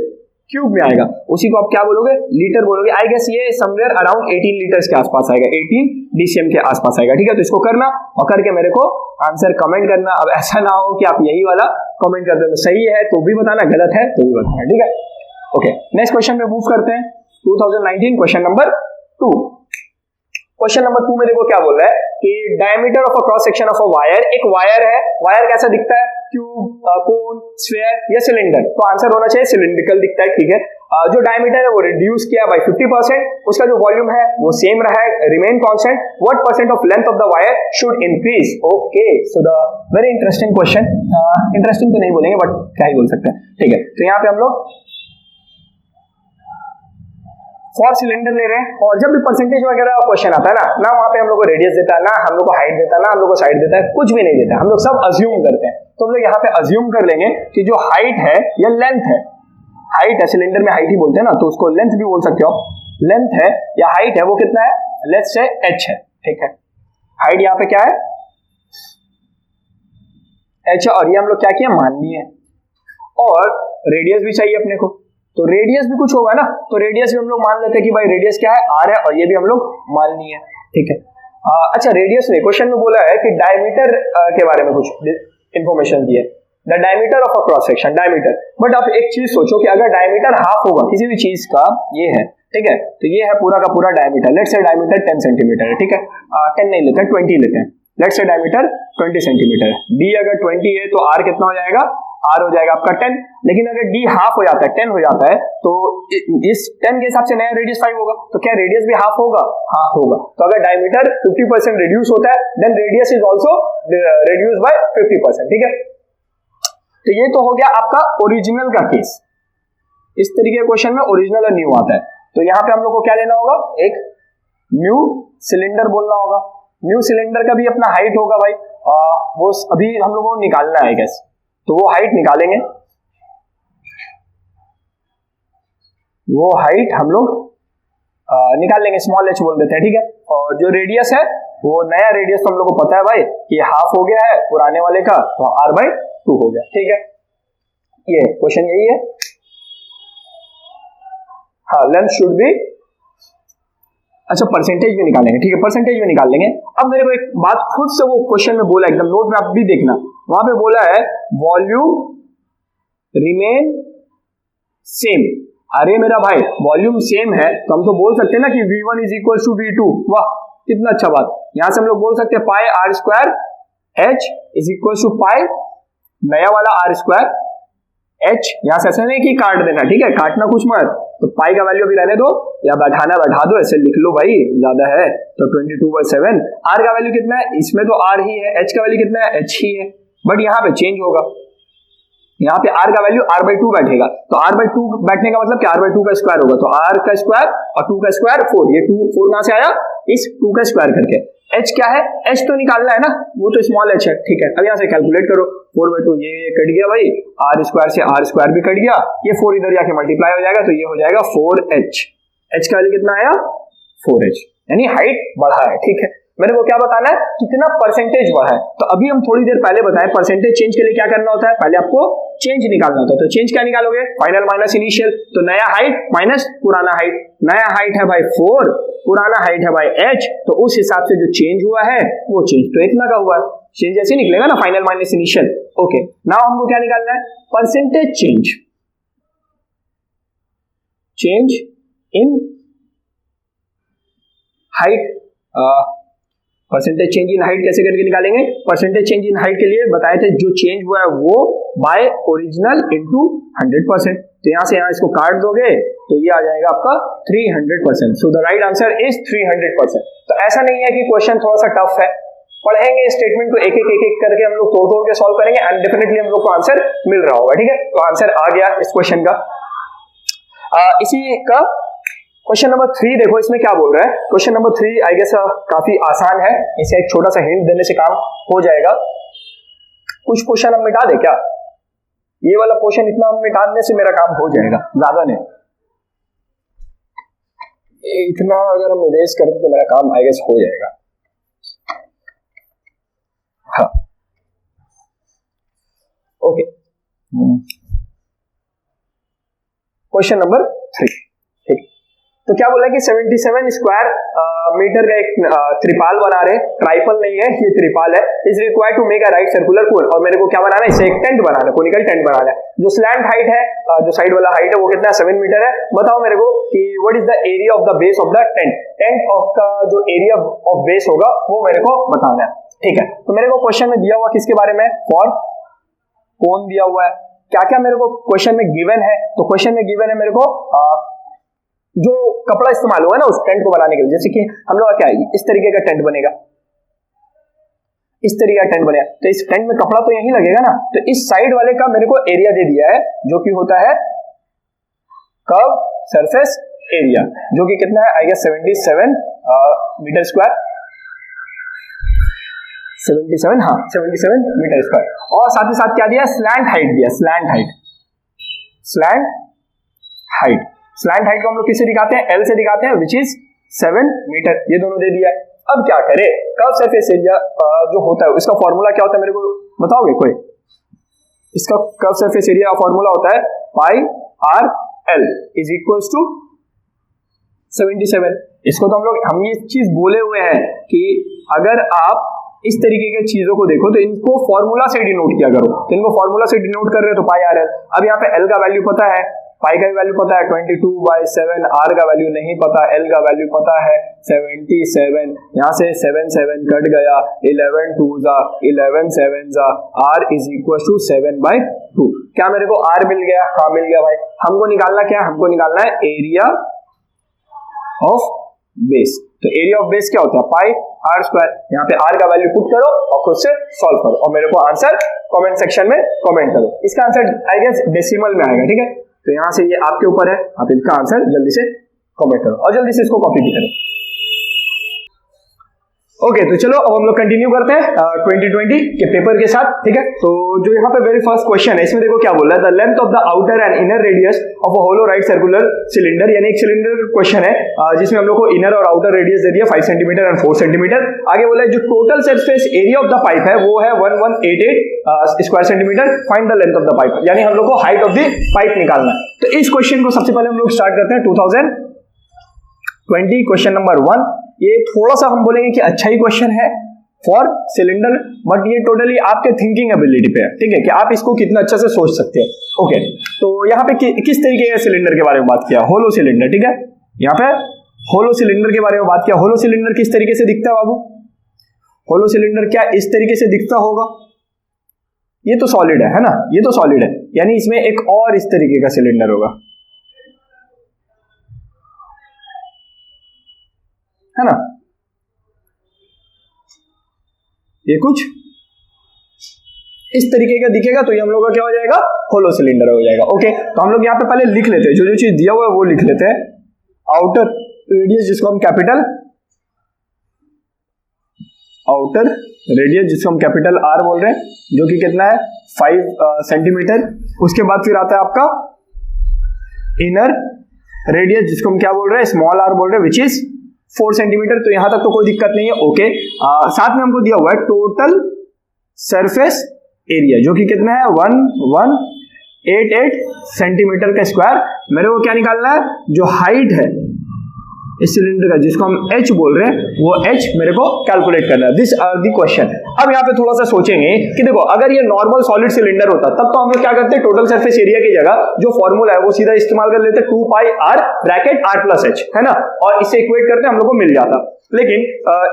क्यूब में आएगा। उसी को आप क्या बोलोगे, लीटर बोलोगे। आई गेस ये समवेयर अराउंड 18 लीटर्स के आसपास आएगा, 18 डीसीएम के आसपास आएगा, ठीक है। तो इसको करना और करके मेरे को आंसर कमेंट करना। अब ऐसा ना हो कि आप यही वाला कमेंट कर दो, सही है तो भी बताना, गलत है तो भी बताना, ठीक है। ओके, नेक्स्ट क्वेश्चन पे मूव करते हैं। 2019 क्वेश्चन नंबर 2। क्वेश्चन नंबर 2 में देखो क्या बोल रहा है कि diameter of a cross section of a wire, एक वायर है, वायर कैसा दिखता है, क्यूब, कोन, स्फीयर या सिलेंडर। तो आंसर होना चाहिए सिलिंड्रिकल दिखता है, ठीक है। जो डायमीटर है वो रिड्यूस किया बाय 50%, उसका जो वॉल्यूम है वो सेम रहा है, remain constant, what percent of length of the wire should increase. Okay, so the very interesting question, interesting तो नहीं बोलेंगे बट क्या ही बोल सकते हैं, ठीक है। तो यहाँ पे हम लोग फॉर सिलेंडर ले रहे हैं, और जब भी परसेंटेज वगैरह क्वेश्चन आता है ना वहां पे हम लोग को रेडियस देता है, ना हम लोग को हाइट देता है, ना हम लोग को साइड देता है, कुछ भी नहीं देता, हम लोग सब अज्यूम करते हैं। तो हम लोग यहाँ पे अज्यूम कर लेंगे कि जो हाइट है या लेंथ है, हाइट है, सिलेंडर में हाइट ही बोलते हैं ना, तो उसको लेंथ भी बोल सकते हो, लेंथ है या हाइट है वो कितना है, लेट्स से h है, ठीक है। हाइट यहाँ पे क्या है, h है, और ये हम लोग क्या किया, मान लिए, और रेडियस भी चाहिए अपने को, तो रेडियस भी कुछ होगा ना, तो रेडियस भी हम लोग मान लेते हैं कि भाई रेडियस क्या है, r है, और ये भी हम लोग मान लिए, ठीक है। अच्छा, रेडियस में क्वेश्चन में बोला है कि डायमीटर के बारे में कुछ इंफॉर्मेशन दी है, the diameter of a cross section, diameter. But आप एक चीज सोचो कि अगर डायमीटर हाफ होगा किसी भी चीज का, ये है, ठीक है, तो ये है पूरा का पूरा diameter, let's say diameter 10 centimetre है, ठीक है। 10 नहीं लेते हैं, 20 लेते हैं, लेट्स से डायमीटर 20 सेंटीमीटर है, डी अगर 20 है तो आर कितना हो जाएगा, आर हो जाएगा आपका 10। लेकिन अगर डी हाफ हो जाता है, 10 हो जाता है, तो इस 10 के हिसाब से नया रेडियस 5 होगा, तो क्या रेडियस भी हाफ होगा, हाँ होगा। तो अगर डायमीटर 50% रिड्यूस होता है then radius is also reduce by 50%, ठीक है। तो ये तो हो गया आपका ओरिजिनल का केस। इस तरीके के क्वेश्चन में ओरिजिनल और न्यू आता है, तो यहाँ पे हम लोग को क्या लेना होगा, एक न्यू सिलेंडर बोलना होगा। न्यू सिलेंडर का भी अपना हाइट होगा भाई, वो अभी हम लोगों को निकालना है गैस, तो वो हाइट निकालेंगे, वो हाइट हम लोग निकाल लेंगे, स्मॉल एच बोल देते हैं, ठीक है। और जो रेडियस है वो नया रेडियस तो हम लोग को पता है भाई कि हाफ हो गया है पुराने वाले का, तो r/2 हो गया, ठीक है। ये क्वेश्चन यही है, हाँ लेंथ शुड बी, अच्छा परसेंटेज भी निकालेंगे, ठीक है, परसेंटेज भी निकाल लेंगे। अब मेरे को एक बात खुद से वो क्वेश्चन में बोला, एकदम नोट में आप भी देखना, वहां पे बोला है वॉल्यूम रिमेन सेम। अरे मेरा भाई वॉल्यूम सेम है तो हम तो बोल सकते हैं ना कि V1 is equal to V2, वाह कितना अच्छा बात। यहां से हम लोग बोल सकते हैं pi r square h is equal to pi नया वाला आर स्क्वायर एच, यहां से ऐसा नहीं कि काट देना, ठीक है, काटना कुछ मत, तो पाई का वैल्यू अभी रहने दो या बैठाना बैठा दो, ऐसे लिख लो भाई, ज्यादा है तो 22/7। आर का वैल्यू कितना है, इसमें तो आर ही है, एच का वैल्यू कितना है, एच ही है, बट यहाँ पे चेंज होगा, यहाँ पे r का वैल्यू r/2 बैठेगा, तो r/2 बैठने का मतलब कि r/2 का स्क्वायर होगा, तो r का स्क्वायर और 2 का स्क्वायर 4, ये 4 कहां से आया, इस 2 का स्क्वायर करके। h क्या है, h तो निकालना है ना, वो तो स्मॉल h है, ठीक है। अब यहाँ से कैलकुलेट करो, 4/2 ये कट गया भाई, r स्क्वायर से r स्क्वायर भी कट गया, ये 4 इधर जाके मल्टीप्लाई हो जाएगा, तो ये हो जाएगा 4h, h का वैल्यू कितना आया 4h, यानी हाइट बढ़ा है, ठीक है। मैंने वो क्या बताना है, कितना परसेंटेज बढ़ा है, तो अभी हम थोड़ी देर पहले बताएं परसेंटेज चेंज के लिए क्या करना होता है, पहले आपको चेंज निकालना होता है। तो चेंज क्या निकालोगे, फाइनल माइनस इनिशियल, तो नया हाइट माइनस पुराना हाइट, नया हाइट है भाई 4, पुराना हाइट है भाई h, तो उस हिसाब से जो चेंज हुआ है वो चेंज तो इतना का हुआ है, चेंज ऐसे निकलेगा ना, final minus initial. Okay, now हमको क्या निकालना है, percentage change, change in height. Percentage change in height कैसे करके निकालेंगे, परसेंटेज चेंज इन हाइट के लिए बताए थे, जो चेंज हुआ है वो बाय ओरिजिनल इनटू 100%, तो यहां से यहां इसको काट दोगे तो ये आ जाएगा आपका 300%। So the right answer is 300%। तो ऐसा नहीं है कि क्वेश्चन थोड़ा सा टफ है, पढ़ेंगे स्टेटमेंट को एक एक करके हम लोग तोड़ तोड़ के सॉल्व करेंगे एंड डेफिनेटली हम लोग को आंसर मिल रहा होगा, ठीक है। तो आंसर आ गया इस क्वेश्चन का। इसी का क्वेश्चन नंबर 3 देखो, इसमें क्या बोल रहा है, क्वेश्चन नंबर 3 आई गेस काफी आसान है, इसे एक छोटा सा हिंट देने से काम हो जाएगा। कुछ क्वेश्चन हम मिटा दे क्या, ये वाला क्वेश्चन इतना हम मिटा देने से मेरा काम हो जाएगा, ज्यादा नहीं, इतना अगर हम इरेज करते तो मेरा काम आई गेस हो जाएगा। हाँ ओके, क्वेश्चन नंबर 3, ठीक। तो क्या बोला है कि 77 स्क्वायर मीटर का एक त्रिपाल बना रहे, ट्राइपल नहीं है ये त्रिपाल है, is required to make a right circular cone, और मेरे को क्या बनाना है, इसे एक टेंट बनाना है, कोनिकल टेंट बनाना है। जो स्लैंट हाइट है, जो साइड वाला हाइट है वो कितना 7 मीटर है। बताओ मेरे को कि what is the area of the base of the tent, tent of का जो एरिया ऑफ बेस होगा वो मेरे को बताना है, ठीक है। तो मेरे को क्वेश्चन में दिया हुआ किसके बारे में, फॉर कोन दिया हुआ है, क्या क्या मेरे को क्वेश्चन में गिवन है, तो क्वेश्चन में गिवन है मेरे को जो कपड़ा इस्तेमाल हुआ है ना उस टेंट को बनाने के लिए, जैसे कि हम लोग क्या है, इस तरीके का टेंट बनेगा, इस तरीके का टेंट बनेगा, तो इस टेंट में कपड़ा तो यहीं लगेगा ना, तो इस साइड वाले का मेरे को एरिया दे दिया है जो कि होता है कर्व सरफेस एरिया, जो कि कितना है आई गेस 77 मीटर स्क्वायर, 77, हाँ 77 मीटर स्क्वायर, और साथ ही साथ क्या दिया, स्लैंट हाइट दिया, slant height, slant height, slant height को हम लोग किससे दिखाते हैं, एल से दिखाते हैं, विच इज 7 मीटर, ये दोनों दे दिया। अब क्या करें, कर्व सरफेस एरिया जो होता है उसका फॉर्मूला क्या होता है, मेरे को बताओगे कोई, इसका कर्व सरफेस एरिया का फॉर्मूला होता है pi r l is equals to 77। इसको तो हम ये चीज बोले हुए हैं कि अगर आप इस तरीके की चीजों को देखो तो इनको फॉर्मूला से डिनोट किया करो, तो इनको फॉर्मूला से डिनोट कर रहे हो तो पाई आर एल। अब यहाँ पे एल का वैल्यू पता है पाई का वैल्यू पता है 22/7, आर का वैल्यू नहीं पता, एल का वैल्यू पता है 77, यहाँ से 7 7 कट गया, 11 2 11 7 आर इज इक्वल टू 7/2। क्या मेरे को आर मिल गया? हाँ मिल गया भाई। हमको निकालना क्या? हमको निकालना है एरिया ऑफ बेस। तो एरिया ऑफ बेस क्या होता है? Pi r square. यहाँ पे आर का वैल्यू पुट करो और खुद से सॉल्व करो और मेरे को आंसर कमेंट सेक्शन में कमेंट करो। इसका आंसर आई गेस डेसिमल में आएगा, ठीक है। तो यहाँ से ये आपके ऊपर है, आप इसका आंसर जल्दी से कमेंट करो और जल्दी से इसको कॉपी भी करो। ओके तो चलो अब हम लोग कंटिन्यू करते हैं 2020 के पेपर के साथ, ठीक है। तो जो यहाँ पे वेरी फर्स्ट क्वेश्चन है, इसमें देखो क्या बोल रहा है, the length of the outer and inner radius of a hollow right circular cylinder, यानी एक सिलेंडर क्वेश्चन है जिसमें हम लोग को इनर और आउटर रेडियस दे दिया 5 सेंटीमीटर एंड 4 सेंटीमीटर। आगे बोला है जो total surface area of the pipe है वो है 1188 square centimetre, find the length of the pipe, यानी हम लोग को हाइट ऑफ द पाइप निकालना है। तो इस क्वेश्चन को सबसे पहले हम लोग स्टार्ट करते हैं 2020 क्वेश्चन नंबर 1। ये थोड़ा सा हम बोलेंगे कि अच्छा ही क्वेश्चन है फॉर सिलेंडर, बट ये टोटली आपके थिंकिंग एबिलिटी पे है, ठीक है, कि आप इसको कितना अच्छा से सोच सकते हैं। ओके तो यहाँ पे किस तरीके के सिलेंडर के बारे में बात किया? होलो सिलेंडर, ठीक है। यहाँ पे होलो सिलेंडर के बारे में बात किया। होलो सिलेंडर किस तरीके से दिखता है बाबू? होलो सिलेंडर क्या इस तरीके से दिखता होगा? ये तो सॉलिड है ना, ये तो सॉलिड है, यानी इसमें एक और इस तरीके का सिलेंडर होगा, है ना। ये कुछ इस तरीके का दिखेगा, तो ये हम लोग का क्या हो जाएगा? होलो सिलेंडर हो जाएगा। ओके तो हम लोग यहाँ पे पहले लिख लेते हैं, जो जो चीज दिया हुआ है वो लिख लेते हैं। आउटर रेडियस जिसको हम कैपिटल आउटर रेडियस जिसको हम कैपिटल आर बोल रहे हैं, जो कि कितना है 5 सेंटीमीटर। उसके बाद फिर आता है आपका इनर रेडियस जिसको हम क्या बोल रहे हैं? स्मॉल आर बोल रहे हैं, विच इज 4 सेंटीमीटर। तो यहां तक तो कोई दिक्कत नहीं है। ओके साथ में हमको दिया हुआ है टोटल सरफेस एरिया, जो कि कितना है 1188 सेंटीमीटर का स्क्वायर। मेरे को क्या निकालना है? जो हाइट है इस सिलेंडर का जिसको हम h बोल रहे हैं, वो h मेरे को कैलकुलेट करना है। This are the question. अब यहाँ पे थोड़ा सा सोचेंगे कि देखो अगर ये नॉर्मल सॉलिड सिलेंडर होता तब तो हम लोग क्या करते हैं, टोटल सरफेस एरिया की जगह जो फॉर्मूला है वो सीधा इस्तेमाल कर लेते 2 pi r bracket r plus h, है ना, और इससे इक्वेट करते हम लोग को मिल जाता। लेकिन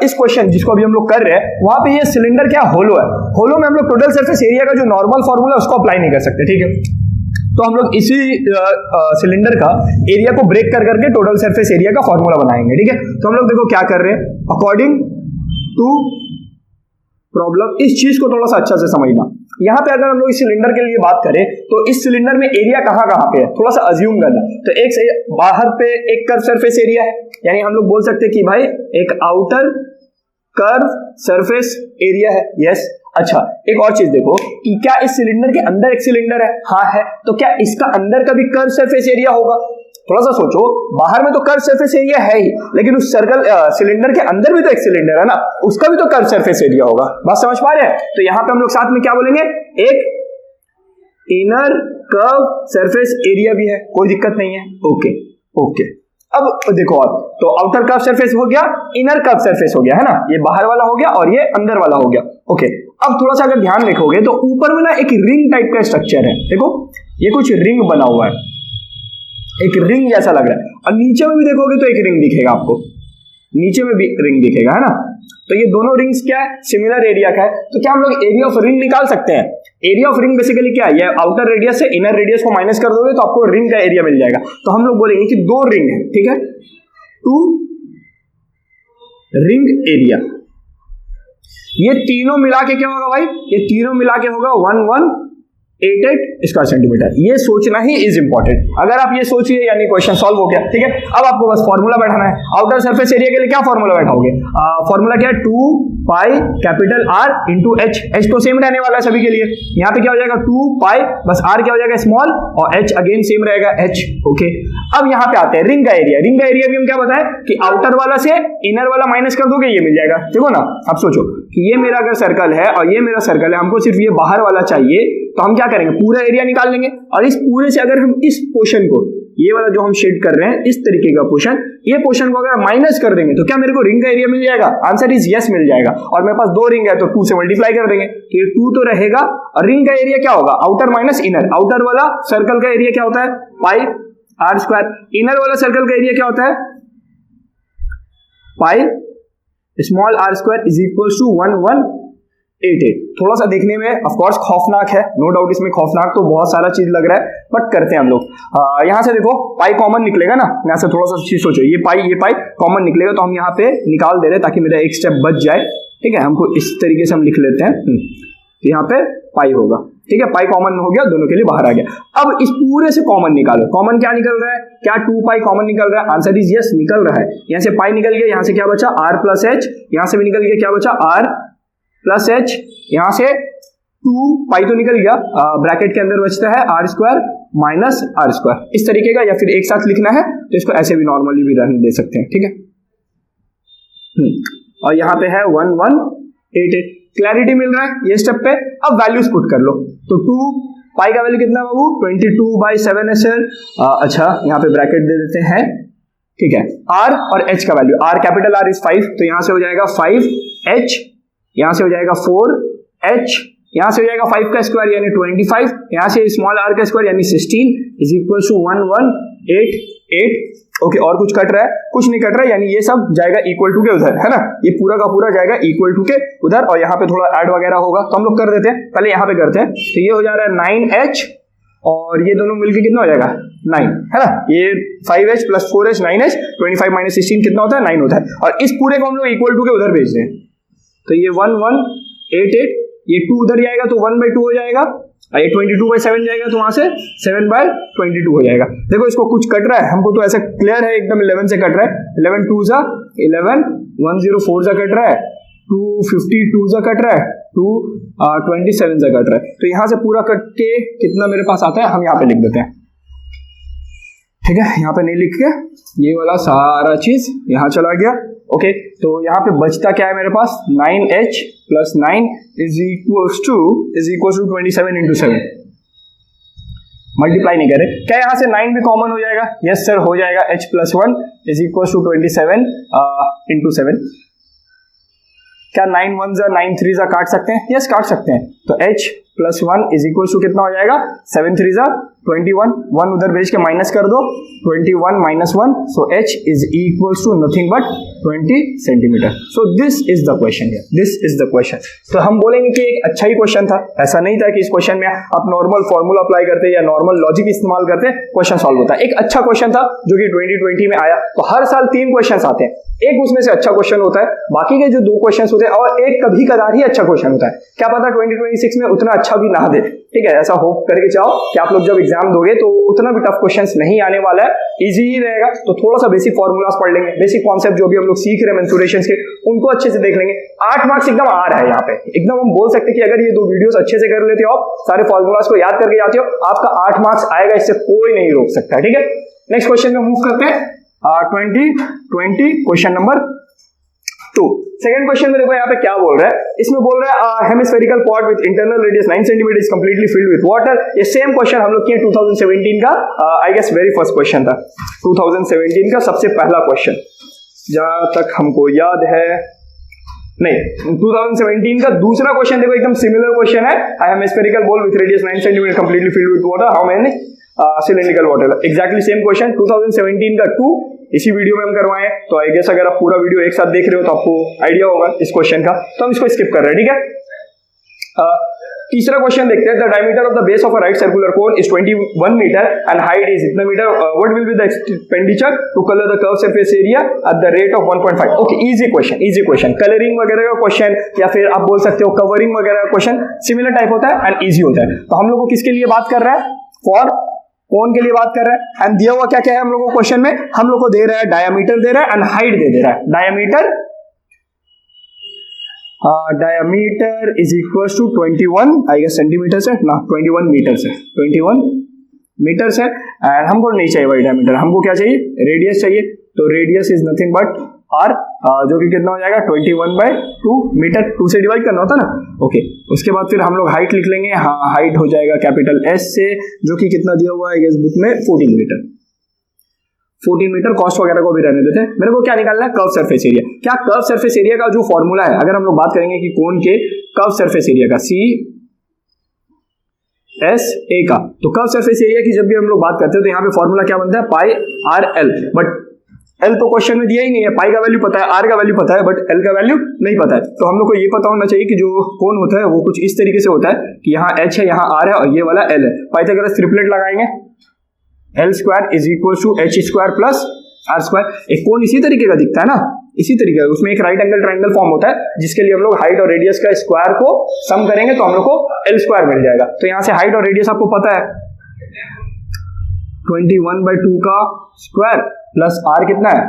इस क्वेश्चन जिसको अभी हम लोग कर रहे हैं वहां पे ये सिलेंडर क्या होलो है। होलो में हम लोग टोटल सरफेस एरिया का जो नॉर्मल फॉर्मूला उसको अप्लाई नहीं कर सकते, ठीक है। तो हम लोग इसी सिलेंडर का एरिया को ब्रेक कर करके टोटल सरफेस एरिया का फॉर्मूला बनाएंगे, ठीक है। तो हम लोग देखो क्या कर रहे हैं, अकॉर्डिंग टू प्रॉब्लम, इस चीज को थोड़ा सा अच्छा से समझना। यहाँ पे अगर हम लोग इस सिलेंडर के लिए बात करें तो इस सिलेंडर में एरिया कहाँ कहाँ पे है, थोड़ा सा अज्यूम करना। तो एक से बाहर पे एक कर्व सरफेस एरिया है, यानी हम लोग बोल सकते हैं कि भाई एक आउटर कर्व सरफेस एरिया है, यस। अच्छा एक और चीज देखो कि क्या इस सिलेंडर के अंदर एक सिलेंडर है? हाँ है। तो क्या इसका अंदर का भी कर्व सरफेस एरिया होगा? थोड़ा सा सोचो, बाहर में तो कर्व सरफेस एरिया है ही, लेकिन उस सर्कल सिलेंडर के अंदर भी तो एक सिलेंडर है ना, उसका भी तो कर्व सरफेस एरिया होगा। बात समझ पा रहे हैं? तो यहां पे हम लोग साथ में क्या बोलेंगे, एक इनर कर्व सरफेस एरिया भी है, कोई दिक्कत नहीं है। ओके ओके अब देखो, अब तो आउटर कर्व सरफेस हो गया, इनर कर्व सरफेस हो गया, है ना, ये बाहर वाला हो गया और ये अंदर वाला हो गया। ओके अब थोड़ा सा अगर ध्यान रखोगे तो ऊपर में ना एक रिंग टाइप का स्ट्रक्चर है, देखो ये कुछ रिंग बना हुआ है, एक रिंग जैसा लग रहा है, और नीचे में भी देखोगे तो एक रिंग दिखेगा आपको, नीचे में भी रिंग दिखेगा, है ना। तो ये दोनों रिंग्स क्या है, सिमिलर एरिया का है। तो क्या हम लोग एरिया ऑफ रिंग निकाल सकते हैं? एरिया ऑफ रिंग बेसिकली क्या है, ये आउटर रेडियस से इनर रेडियस को माइनस कर दोगे तो आपको रिंग का एरिया मिल जाएगा। तो हम लोग बोलेंगे कि दो रिंग है, ठीक है, 2 रिंग एरिया। ये तीनों मिला के क्या होगा भाई, ये तीनों मिला के होगा 1188 स्क्वायर सेंटीमीटर। ये सोचना ही इज इंपॉर्टेंट। अगर आप ये सोचिए यानी क्वेश्चन सॉल्व हो गया, ठीक है। अब आपको बस फॉर्मूला बैठाना है। आउटर सरफेस एरिया के लिए क्या फॉर्मूला बैठाओगे? फॉर्मूला क्या है, 2 पाई capital are into H. H तो सेम रहने वाला है सभी के लिए, यहाँ पे क्या हो जाएगा 2 पाई, बस आर क्या हो जाएगा स्मॉल, और एच अगेन सेम रहेगा एच। ओके अब यहाँ पे आते हैं रिंग का एरिया। रिंग का एरिया भी हम क्या बताएं कि आउटर वाला से इनर वाला माइनस कर दोगे, ये मिल जाएगा। देखो ना, अब सोचो कि ये मेरा अगर सर्कल है और ये मेरा सर्कल है, हमको सिर्फ ये बाहर वाला चाहिए, तो हम क्या करेंगे, पूरा एरिया निकाल लेंगे। और इस पूरे से अगर हम इस पोर्शन को ये वाला जो हम शेड कर रहे हैं इस तरीके का पोर्शन, ये पोर्शन को अगर माइनस कर देंगे तो क्या मेरे को रिंग का एरिया मिल जाएगा? आंसर इज यस, मिल जाएगा। और मेरे पास दो रिंग है तो 2 से मल्टीप्लाई कर देंगे, तो ये 2 तो रहेगा। और रिंग का एरिया क्या होगा? Outer minus inner. आउटर वाला सर्कल का एरिया क्या होता है? Pi r square. इनर वाला सर्कल का एरिया क्या होता है? Pi small are square is equal to 1188। थोड़ा सा देखने में ऑफ कोर्स खौफनाक है, नो डाउट, इसमें खौफनाक तो बहुत सारा चीज लग रहा है, बट करते हैं हम लोग। यहाँ से देखो पाई कॉमन निकलेगा ना, यहाँ से थोड़ा सा चीज सोचो, ये पाई कॉमन निकलेगा तो हम यहाँ पे निकाल दे रहे हैं ताकि मेरा एक स्टेप बच जाए। ठीक है, हमको इस तरीके से हम लिख लेते हैं, यहाँ पे पाई होगा। ठीक है, पाई कॉमन हो गया, दोनों के लिए बाहर आ गया। अब इस पूरे से कॉमन निकालो। कॉमन क्या निकल रहा है? क्या 2 पाई कॉमन निकल रहा है? आंसर इज यस, निकल रहा है। यहाँ से पाई निकल गया, यहाँ से क्या बचा? R plus h. यहाँ से भी निकल गया, क्या बचा? R plus h. यहाँ से 2 पाई तो निकल गया, ब्रैकेट के अंदर बचता है r square minus are square, इस तरीके का। या फिर एक साथ लिखना है तो इसको ऐसे भी नॉर्मली भी रहने दे सकते हैं। ठीक है, और यहाँ पे है 1188। क्लैरिटी मिल रहा है ये स्टेप पे। अब वैल्यूज पुट कर लो, तो 2 पाई का वैल्यू कितना बाबू? 22/7 SL। अच्छा, यहाँ पे ब्रैकेट दे देते हैं। ठीक है, आर और एच का value, are capital R is 5, तो यहाँ से हो जाएगा 5h, यहाँ से हो जाएगा 4h, यहाँ से हो जाएगा 5 का स्क्वायर यानी 25, यहाँ से स्मॉल आर का स्क्वायर यानी 16 इज इक्वल टू 1188। ओके, और कुछ कट रहा है? कुछ नहीं कट रहा है, यानी ये सब जाएगा इक्वल टू के उधर, है ना? ये पूरा का पूरा जाएगा इक्वल टू के उधर, और यहाँ पे थोड़ा ऐड वगैरह होगा तो हम लोग कर देते हैं। पहले यहाँ पे करते हैं, तो ये हो जा रहा है 9h, और ये दोनों मिलके कितना हो जाएगा? 9, है ना? ये 5h plus 4h 9h, 25 minus 16 कितना होता है? 9 होता है। और इस पूरे को हम लोग इक्वल टू के उधर भेज रहे हैं, तो ये 1188, ये 2 उधर जाएगा तो 1/2 हो जाएगा, और ये 22/7 जाएगा तो वहां से 7/22 हो जाएगा। देखो इसको कुछ कट रहा है, हमको तो ऐसा क्लियर है एकदम 11 से कट रहा है। 11 2 जा 11, 104 जा कट रहा है, 252 जा कट रहा है, 227 जा कट रहा है। तो यहाँ से पूरा कट के कितना मेरे पास आता है, हम यहाँ पे लिख देते हैं। ठीक है, यहाँ पे नहीं लिख के ये वाला सारा चीज यहाँ चला गया। ओके, तो यहाँ पे बचता क्या है मेरे पास? 9h plus 9 is equals to 27 into 7। Multiply नहीं करे क्या? यहाँ से 9 भी कॉमन हो जाएगा? यस सर, हो जाएगा। h plus 1 is equals to 27 into 7। क्या 9 1 जा 9 3 जा काट सकते हैं? यस, काट सकते हैं। तो h plus 1 is equals to कितना हो जाएगा? 7 3 जा 21, 1 उधर भेज के माइनस कर दो, 21 minus 1, so h is equals to nothing but 20 centimetre. So this is the question here, this is the question. तो हम बोलेंगे कि एक अच्छा ही क्वेश्चन था, ऐसा नहीं था कि इस क्वेश्चन में आप नॉर्मल फॉर्मूला अप्लाई करते या नॉर्मल लॉजिक इस्तेमाल करते क्वेश्चन सॉल्व होता है। एक अच्छा क्वेश्चन था जो कि 2020 में आया। तो हर साल 3 क्वेश्चन आते हैं, एक उसमें से अच्छा क्वेश्चन होता है, बाकी के जो 2 क्वेश्चन होते हैं और एक कभी कदार ही अच्छा क्वेश्चन होता है। क्या पता 2026 में उतना अच्छा भी ना दे। ठीक है, ऐसा होप करके चाहो कि आप लोग जब एग्जाम दोगे तो उतना भी टफ क्वेश्चंस नहीं आने वाला है, इजी ही रहेगा। तो थोड़ा सा बेसिक फॉर्मूलाज पढ़ लेंगे, बेसिक कॉन्सेप्ट जो भी हम लोग सीख रहे हैं मेंसुरेशंस के, उनको अच्छे से देख लेंगे। 8 मार्क्स एकदम आ रहा है यहाँ पे, एकदम हम बोल सकते हैं कि अगर ये 2 वीडियोस अच्छे से कर लेते हो, आप सारे फॉर्मूलाज को याद करके जाते हो, आपका 8 मार्क्स आएगा, इससे कोई नहीं रोक सकता। ठीक है, नेक्स्ट क्वेश्चन में मूव करते हैं। 2020 क्वेश्चन नंबर 2। सेकंड क्वेश्चन में देखो यहाँ पे क्या बोल रहा है, इसमें बोल रहा है hemispherical pot with internal radius 9 centimetre is completely filled with water. ये सेम क्वेश्चन हम लोग किए 2017 का, I guess very first question था 2017 का, सबसे पहला क्वेश्चन जहां तक हमको याद है। नहीं, 2017 का दूसरा क्वेश्चन देखो एकदम सिमिलर क्वेश्चन है। I have hemispherical ball with radius 9 centimetre completely filled with water, how many cylindrical water. Exactly same question 2017 का 2 इसी वीडियो में हम करवाएं। तो आई गेस अगर आप पूरा वीडियो एक साथ देख रहे हो तो आपको आइडिया होगा इस क्वेश्चन का, तो हम इसको स्किप कर रहे हैं। ठीक है, तीसरा क्वेश्चन देखते हैं। The diameter of the base of a right circular cone is 21 metre and height is इतना metre, what will be the expenditure to colour the curve surface area at the rate of 1.5। Okay, easy question, colouring वगैरह का क्वेश्चन या फिर आप बोल सकते हो कवरिंग वगैरह का क्वेश्चन सिमिलर टाइप होता है एंड इजी होता है। तो हम लोग को किसके लिए बात कर रहा है? फॉर कोन के लिए बात कर रहा है। एंड दिया हुआ क्या क्या है हम लोगों को क्वेश्चन में? हम लोग को दे रहा है डायमीटर दे रहा है एंड हाइट दे रहा है। Diameter is equal to 21 I guess centimetre से ना 21 मीटर से 21 मीटर से। एंड हमको नहीं चाहिए भाई डायमीटर, हमको क्या चाहिए? रेडियस चाहिए। तो radius is nothing but R, जो कि कितना हो जाएगा 21/2 मीटर, 2 से डिवाइड करना होता ना। ओके, उसके बाद फिर हम लोग हाइट लिख लेंगे। हाँ, हाइट हो जाएगा कैपिटल एस से, जो कि कितना दिया हुआ है इस बुक में 14 मीटर। 14 मीटर, कॉस्ट वगैरह को भी रहने देते हैं। मेरे को क्या निकालना है, कर्व सरफेस एरिया। क्या कर्व सरफेस एरिया का जो फॉर्मूला है, अगर हम लोग बात करेंगे कि कोन के कर्व सरफेस एरिया का सी एस ए का, तो कर्व सरफेस एरिया की जब भी हम लोग बात करते हैं तो यहाँ पे फॉर्मूला क्या बनता है, pi r L. But L तो क्वेश्चन में दिया ही नहीं है, पाई का वैल्यू पता है, आर का वैल्यू पता है, बट एल का वैल्यू नहीं पता है। तो हम लोग को ये पता होना चाहिए कि जो कोन होता है वो कुछ इस तरीके से होता है कि यहाँ एच है, यहाँ आर है और ये वाला एल है। पाइथागोरस ट्रिपलेट लगाएंगे, L square is equal to H square plus R square. एक कोन इसी तरीके का दिखता है ना, इसी तरीके का, उसमें एक राइट एंगल ट्राइंगल फॉर्म होता है, जिसके लिए हम लोग हाइट और रेडियस का स्क्वायर को सम करेंगे तो हम लोग को एल स्क्वायर मिल जाएगा। तो यहाँ से हाइट और रेडियस आपको पता है 21/2 का स्क्वायर प्लस आर कितना है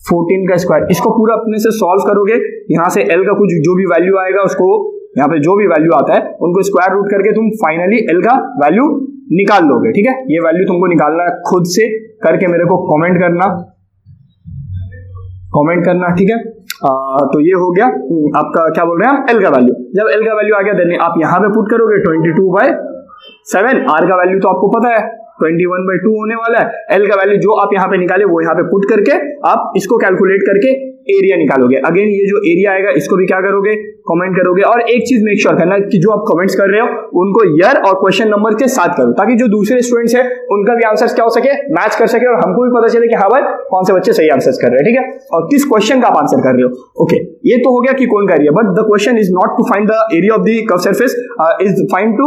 14 का स्क्वायर। इसको पूरा अपने से सॉल्व करोगे, यहाँ से एल का कुछ जो भी वैल्यू आएगा उसको, यहाँ पे जो भी वैल्यू आता है उनको स्क्वायर रूट करके तुम फाइनली एल का वैल्यू निकाल लोगे। ठीक है, ये वैल्यू तुमको निकालना है, खुद से करके मेरे को कमेंट करना, ठीक है। तो ये हो गया आपका, क्या बोल रहे हैं हम, एल का वैल्यू। जब एल का वैल्यू आ गया देन आप यहाँ पे पुट करोगे 22/7। आर का वैल्यू तो आपको पता है 21/2 होने वाला है। एल का वैल्यू जो आप यहाँ पे निकाले वो यहाँ पे पुट करके आप इसको कैलकुलेट करके एरिया निकालोगे। अगेन ये जो एरिया आएगा इसको भी क्या करोगे, कमेंट करोगे। और एक चीज मेक श्योर करना कि जो आप कमेंट्स कर रहे हो उनको ईयर और क्वेश्चन नंबर के साथ करो, ताकि जो दूसरे स्टूडेंट्स हैं उनका भी आंसर्स क्या हो सके, मैच कर सके और हमको भी पता चले कि हाँ भाई कौन से बच्चे सही आंसर्स कर रहे हैं। ठीक है, और किस क्वेश्चन का आप आंसर कर रहे हो। ओके, ये तो हो गया कि कौन का area, but the question is not to find the area of the curve surface, is find to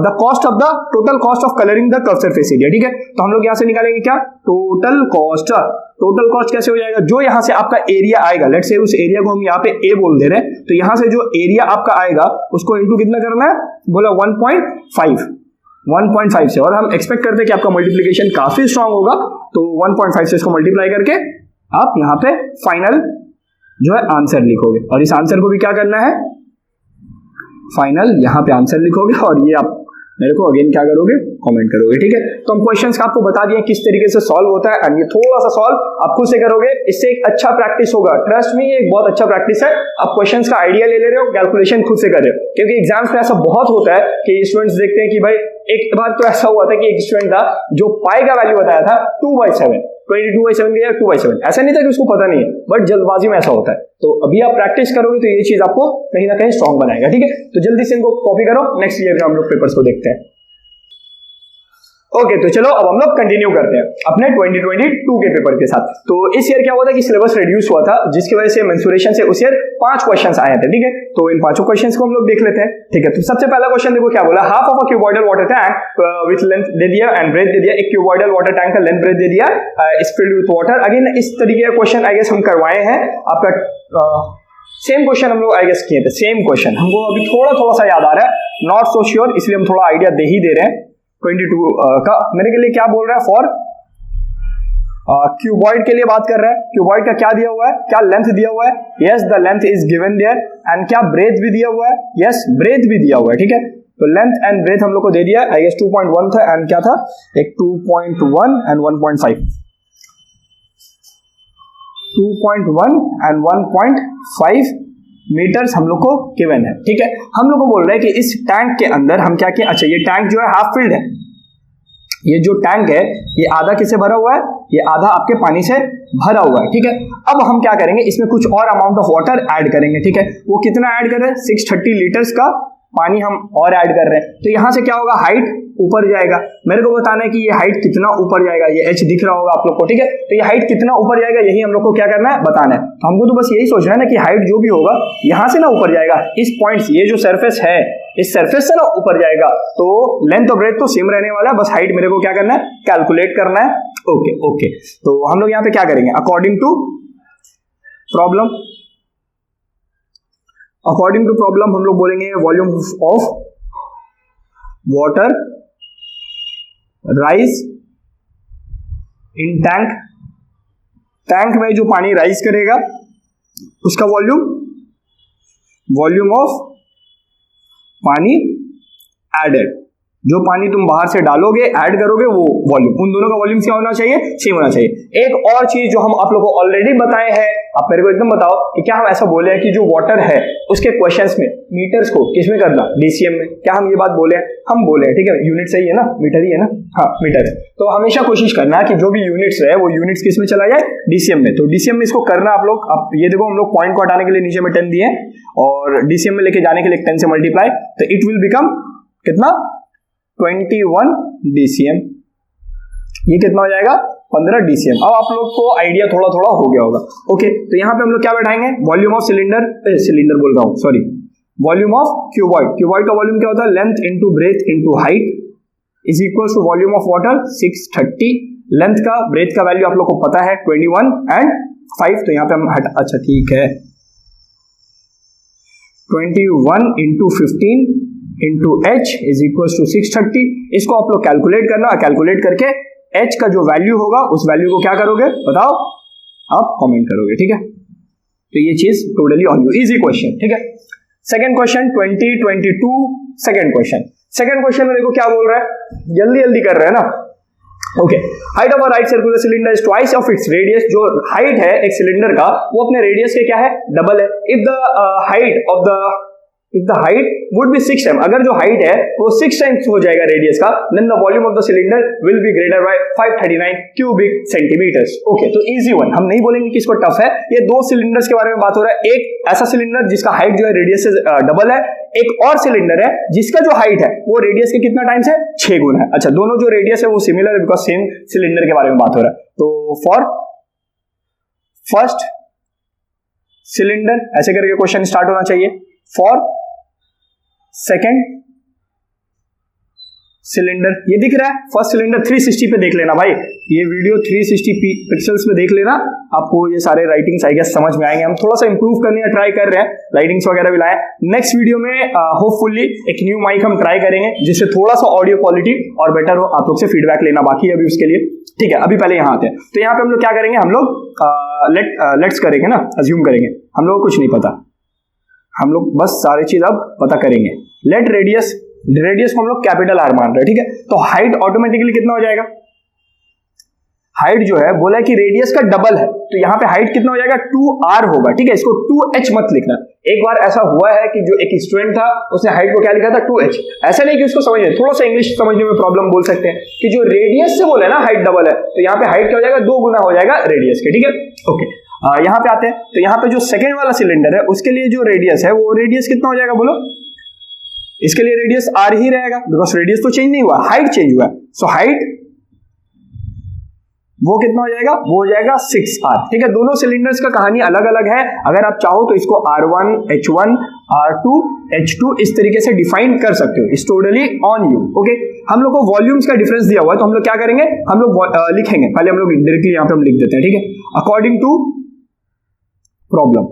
the cost of the total cost of colouring the curve surface area. ठीक है, तो हम लोग यहाँ से निकालेंगे क्या, टोटल कॉस्ट। टोटल कॉस्ट कैसे हो जाएगा, जो यहाँ से आपका एरिया आएगा, लेट्स से उस एरिया को हम यहाँ पे ए बोल दे रहे हैं, तो यहाँ से जो एरिया आपका आएगा उसको इनटू कितना करना है, बोला 1.5 से। और हम एक्सपेक्ट करते हैं कि आपका मल्टीप्लीकेशन काफी स्ट्रांग होगा, तो 1.5 से इसको मल्टीप्लाई करके आप यहाँ पे फाइनल जो है आंसर लिखोगे। और इस आंसर को भी क्या करना है, फाइनल यहाँ पे आंसर लिखोगे और ये आप मेरे को अगेन क्या करोगे, कमेंट करोगे। ठीक है, तो हम क्वेश्चंस का आपको बता दिए किस तरीके से सॉल्व होता है, एंड ये थोड़ा सा सॉल्व आप खुद से करोगे, इससे एक अच्छा प्रैक्टिस होगा। ट्रस्ट मी, ये एक बहुत अच्छा प्रैक्टिस है। आप क्वेश्चंस का आइडिया ले रहे हो, कैलकुलेशन खुद से कर रहे हो, क्योंकि एग्जाम्स में ऐसा बहुत होता है कि स्टूडेंट्स देखते हैं कि भाई, एक बार तो ऐसा हुआ था कि एक स्टूडेंट था जो पाई का वैल्यू बताया था 2/7, 22/7 की जगह 2/7। ऐसा नहीं था कि उसको पता नहीं है, बट जल्दबाजी में ऐसा होता है। तो अभी आप प्रैक्टिस करोगे तो ये चीज आपको कहीं ना कहीं स्ट्रांग बनाएगा। ठीक है, तो जल्दी से इनको कॉपी करो, नेक्स्ट ईयर का हम लोग पेपर्स को देखते हैं। ओके, तो चलो अब हम लोग कंटिन्यू करते हैं अपने 2022 के पेपर के साथ। तो इस ईयर क्या हुआ था कि सिलेबस रिड्यूस हुआ था, जिसकी वजह से मेंसुरेशन से उस ईयर 5 क्वेश्चंस आए थे। ठीक है, तो इन 5 क्वेश्चंस को हम लोग देख लेते हैं। ठीक है, तो सबसे पहला क्वेश्चन देखो क्या बोला, half of a cuboidal water tank with length दे दिया एंड ब्रेथ दे दिया। एक क्यूबॉइडल वाटर टैंक का लेंथ ब्रेथ दे दिया, is filled with water. Again इस तरीके का क्वेश्चन आई गेस हम करवाए हैं आपका, सेम क्वेश्चन हम लोग आई गेस किए थे, सेम क्वेश्चन हमको अभी थोड़ा सा याद आ रहा है, नॉट सो श्योर, इसलिए हम थोड़ा आइडिया दे ही दे रहे हैं। 22 का मेरे के लिए क्या बोल रहा है, फॉर क्यूबॉइड के लिए बात कर रहा है। क्यूबॉइड का क्या दिया हुआ है, क्या लेंथ दिया हुआ है, yes the length is given there, and क्या ब्रेथ भी दिया हुआ है, यस ब्रेथ भी दिया हुआ है। ठीक है, तो लेंथ एंड ब्रेथ हम लोग को दे दिया, आई गेस 2.1 था एंड क्या था, एक 2.1 एंड 1.5, 2.1 एंड 1.5 मीटर्स हम लोग को गिवन है। ठीक है, हम लोग को बोल रहे हैं कि इस टैंक के अंदर हम क्या किया, अच्छा ये टैंक जो है हाफ फिल्ड है, ये जो टैंक है ये आधा किससे भरा हुआ है, ये आधा आपके पानी से भरा हुआ है। ठीक है, अब हम क्या करेंगे, इसमें कुछ और अमाउंट ऑफ वाटर ऐड करेंगे। ठीक है, वो कितना ऐड कर रहे हैं, 630 लीटर्स का पानी हम और ऐड कर रहे हैं। तो यहां से क्या होगा, हाइट ऊपर जाएगा। मेरे को बताना है कि ये हाइट कितना ऊपर जाएगा, ये एच दिख रहा होगा आप लोग को। ठीक है, तो ये हाइट कितना ऊपर जाएगा, यही हम लोग को क्या करना है, बताना है। तो हमको तो बस यही सोचना है ना कि हाइट जो भी होगा यहां से ना ऊपर जाएगा, इस पॉइंट से, ये जो सरफेस है इस सरफेस से ना ऊपर जाएगा। तो लेंथ और ब्रेथ तो सेम रहने वाला है, बस हाइट मेरे को क्या करना है, कैलकुलेट करना है। ओके, तो हम लोग यहाँ पे क्या करेंगे, अकॉर्डिंग टू प्रॉब्लम, हम लोग बोलेंगे volume of water rise in tank. Tank में जो पानी राइज करेगा उसका वॉल्यूम ऑफ पानी एडेड, जो पानी तुम बाहर से डालोगे ऐड करोगे वो वॉल्यूम, उन दोनों का वॉल्यूम क्या होना चाहिए, सेम होना चाहिए। एक और चीज जो हम आप लोगों को ऑलरेडी बताए हैं आप मेरे को एकदम बताओ कि क्या हम ऐसा बोले हैं कि जो वाटर है उसके क्वेश्चंस में मीटर्स को किसमें करना, डीसीएम में, क्या हम ये बात बोले हैं? हम बोले हैं, ठीक है। यूनिट सही है ना, मीटर ही है ना, हाँ मीटर है। तो हमेशा कोशिश करना कि जो भी यूनिट्स है वो यूनिट्स किस में चला जाए, डीसीएम में। तो डीसीएम में इसको करना आप लोग, आप ये देखो हम लोग पॉइंट को हटाने के लिए नीचे में 10 दिए और डीसीएम में लेके जाने के लिए 10 से मल्टीप्लाई, तो इट विल बिकम कितना, 21 डीसीएम। ये कितना हो जाएगा, 15 डीसीएम। अब आप लोग को आइडिया थोड़ा थोड़ा हो गया होगा। ओके, तो यहाँ पे हम लोग क्या बैठाएंगे, वॉल्यूम ऑफ सिलेंडर, सिलेंडर बोल रहा हूँ sorry, volume of cuboid. Cuboid का वॉल्यूम क्या होता है, length into breadth into height is equal to volume of water 630। लेंथ का, ब्रेथ का वैल्यू आप लोग को पता है 21 एंड 5, तो यहाँ पे हम अच्छा ठीक है 21 into 15 into H is equal to 630। इसको आप लोग कैलकुलेट करना, कैलकुलेट करके एच का जो वैल्यू होगा उस वैल्यू को क्या करोगे बताओ, आप कमेंट करोगे, ठीक है। तो ये चीज totally on you, easy question, ठीक है। सेकंड क्वेश्चन 2022 सेकंड क्वेश्चन में देखो क्या बोल रहा है, जल्दी जल्दी कर रहे हैं ना। Okay, height of a right circular cylinder is twice of its radius. जो हाइट है एक सिलेंडर का वो अपने रेडियस के क्या है, डबल है। If the height would be 6 time, अगर जो हाइट है वो 6 टाइम्स हो जाएगा रेडियस का, then the volume of the cylinder will be greater by 539 cubic centimetres. Okay, तो इजी वन, हम नहीं बोलेंगे कि इसको टफ है। ये दो सिलेंडर्स के बारे में बात हो रहा है, एक ऐसा सिलेंडर जिसका हाइट जो है रेडियस से डबल है, एक और सिलेंडर है जिसका जो हाइट है वो रेडियस के कितना टाइम्स है, 6 गुना है। अच्छा, दोनों जो रेडियस है वो सिमिलर है बिकॉज सेम सिलेंडर के बारे में बात हो रहा है। तो फॉर फर्स्ट सिलेंडर ऐसे करके क्वेश्चन स्टार्ट होना चाहिए। फॉर सेकेंड सिलेंडर, ये दिख रहा है फर्स्ट सिलेंडर 360 पे देख लेना भाई, ये वीडियो 360 पिक्सल्स में देख लेना, आपको ये सारे राइटिंग्स आई गेस समझ में आएंगे। हम थोड़ा सा इंप्रूव करने का ट्राई कर रहे हैं, राइटिंग्स वगैरह भी लाए। नेक्स्ट वीडियो में होपफुली एक न्यू माइक हम ट्राई करेंगे जिससे थोड़ा सा ऑडियो क्वालिटी और बेटर हो। आप लोग से फीडबैक लेना बाकी है अभी उसके लिए, ठीक है। अभी पहले यहाँ आते हैं, तो यहाँ पे हम लोग क्या करेंगे, हम लोग लेट्स करेंगे ना, अज्यूम करेंगे, हम लोग को कुछ नहीं पता, हम लोग बस सारी चीज अब पता करेंगे। लेट रेडियस को हम लोग कैपिटल आर मान रहे हैं, ठीक है। तो हाइट ऑटोमेटिकली कितना हो जाएगा, हाइट जो है बोला है कि रेडियस का डबल है, तो यहाँ पे हाइट कितना हो जाएगा, 2r होगा, ठीक है। इसको 2h मत लिखना। एक बार ऐसा हुआ है कि जो एक स्टूडेंट था उसने हाइट को क्या लिखा था, 2h। ऐसा नहीं कि उसको समझने, थोड़ा सा इंग्लिश समझने में प्रॉब्लम बोल सकते हैं कि जो रेडियस से बोले ना हाइट डबल है, तो यहाँ पे हाइट क्या हो जाएगा, 2 गुना हो जाएगा रेडियस के, ठीक है। ओके, यहाँ पे आते हैं, तो यहाँ पे जो सेकेंड वाला सिलेंडर है उसके लिए जो रेडियस है वो रेडियस कितना हो जाएगा बोलो, इसके लिए रेडियस r ही रहेगा बिकॉज रेडियस तो चेंज नहीं हुआ, हाइट चेंज हुआ है। सो हाइट वो कितना हो जाएगा, वो हो जाएगा 6r, ठीक है। दोनों सिलेंडर्स का कहानी अलग अलग है, अगर आप चाहो तो इसको r1 h1 r2 h2 इस तरीके से डिफाइन कर सकते हो, it's totally on you. Okay, हम लोग को वॉल्यूम्स का डिफरेंस दिया हुआ है, तो हम लोग क्या करेंगे, हम लोग लिखेंगे, पहले हम लोग डायरेक्टली यहाँ पे हम लिख देते हैं, ठीक है। अकॉर्डिंग टू प्रॉब्लम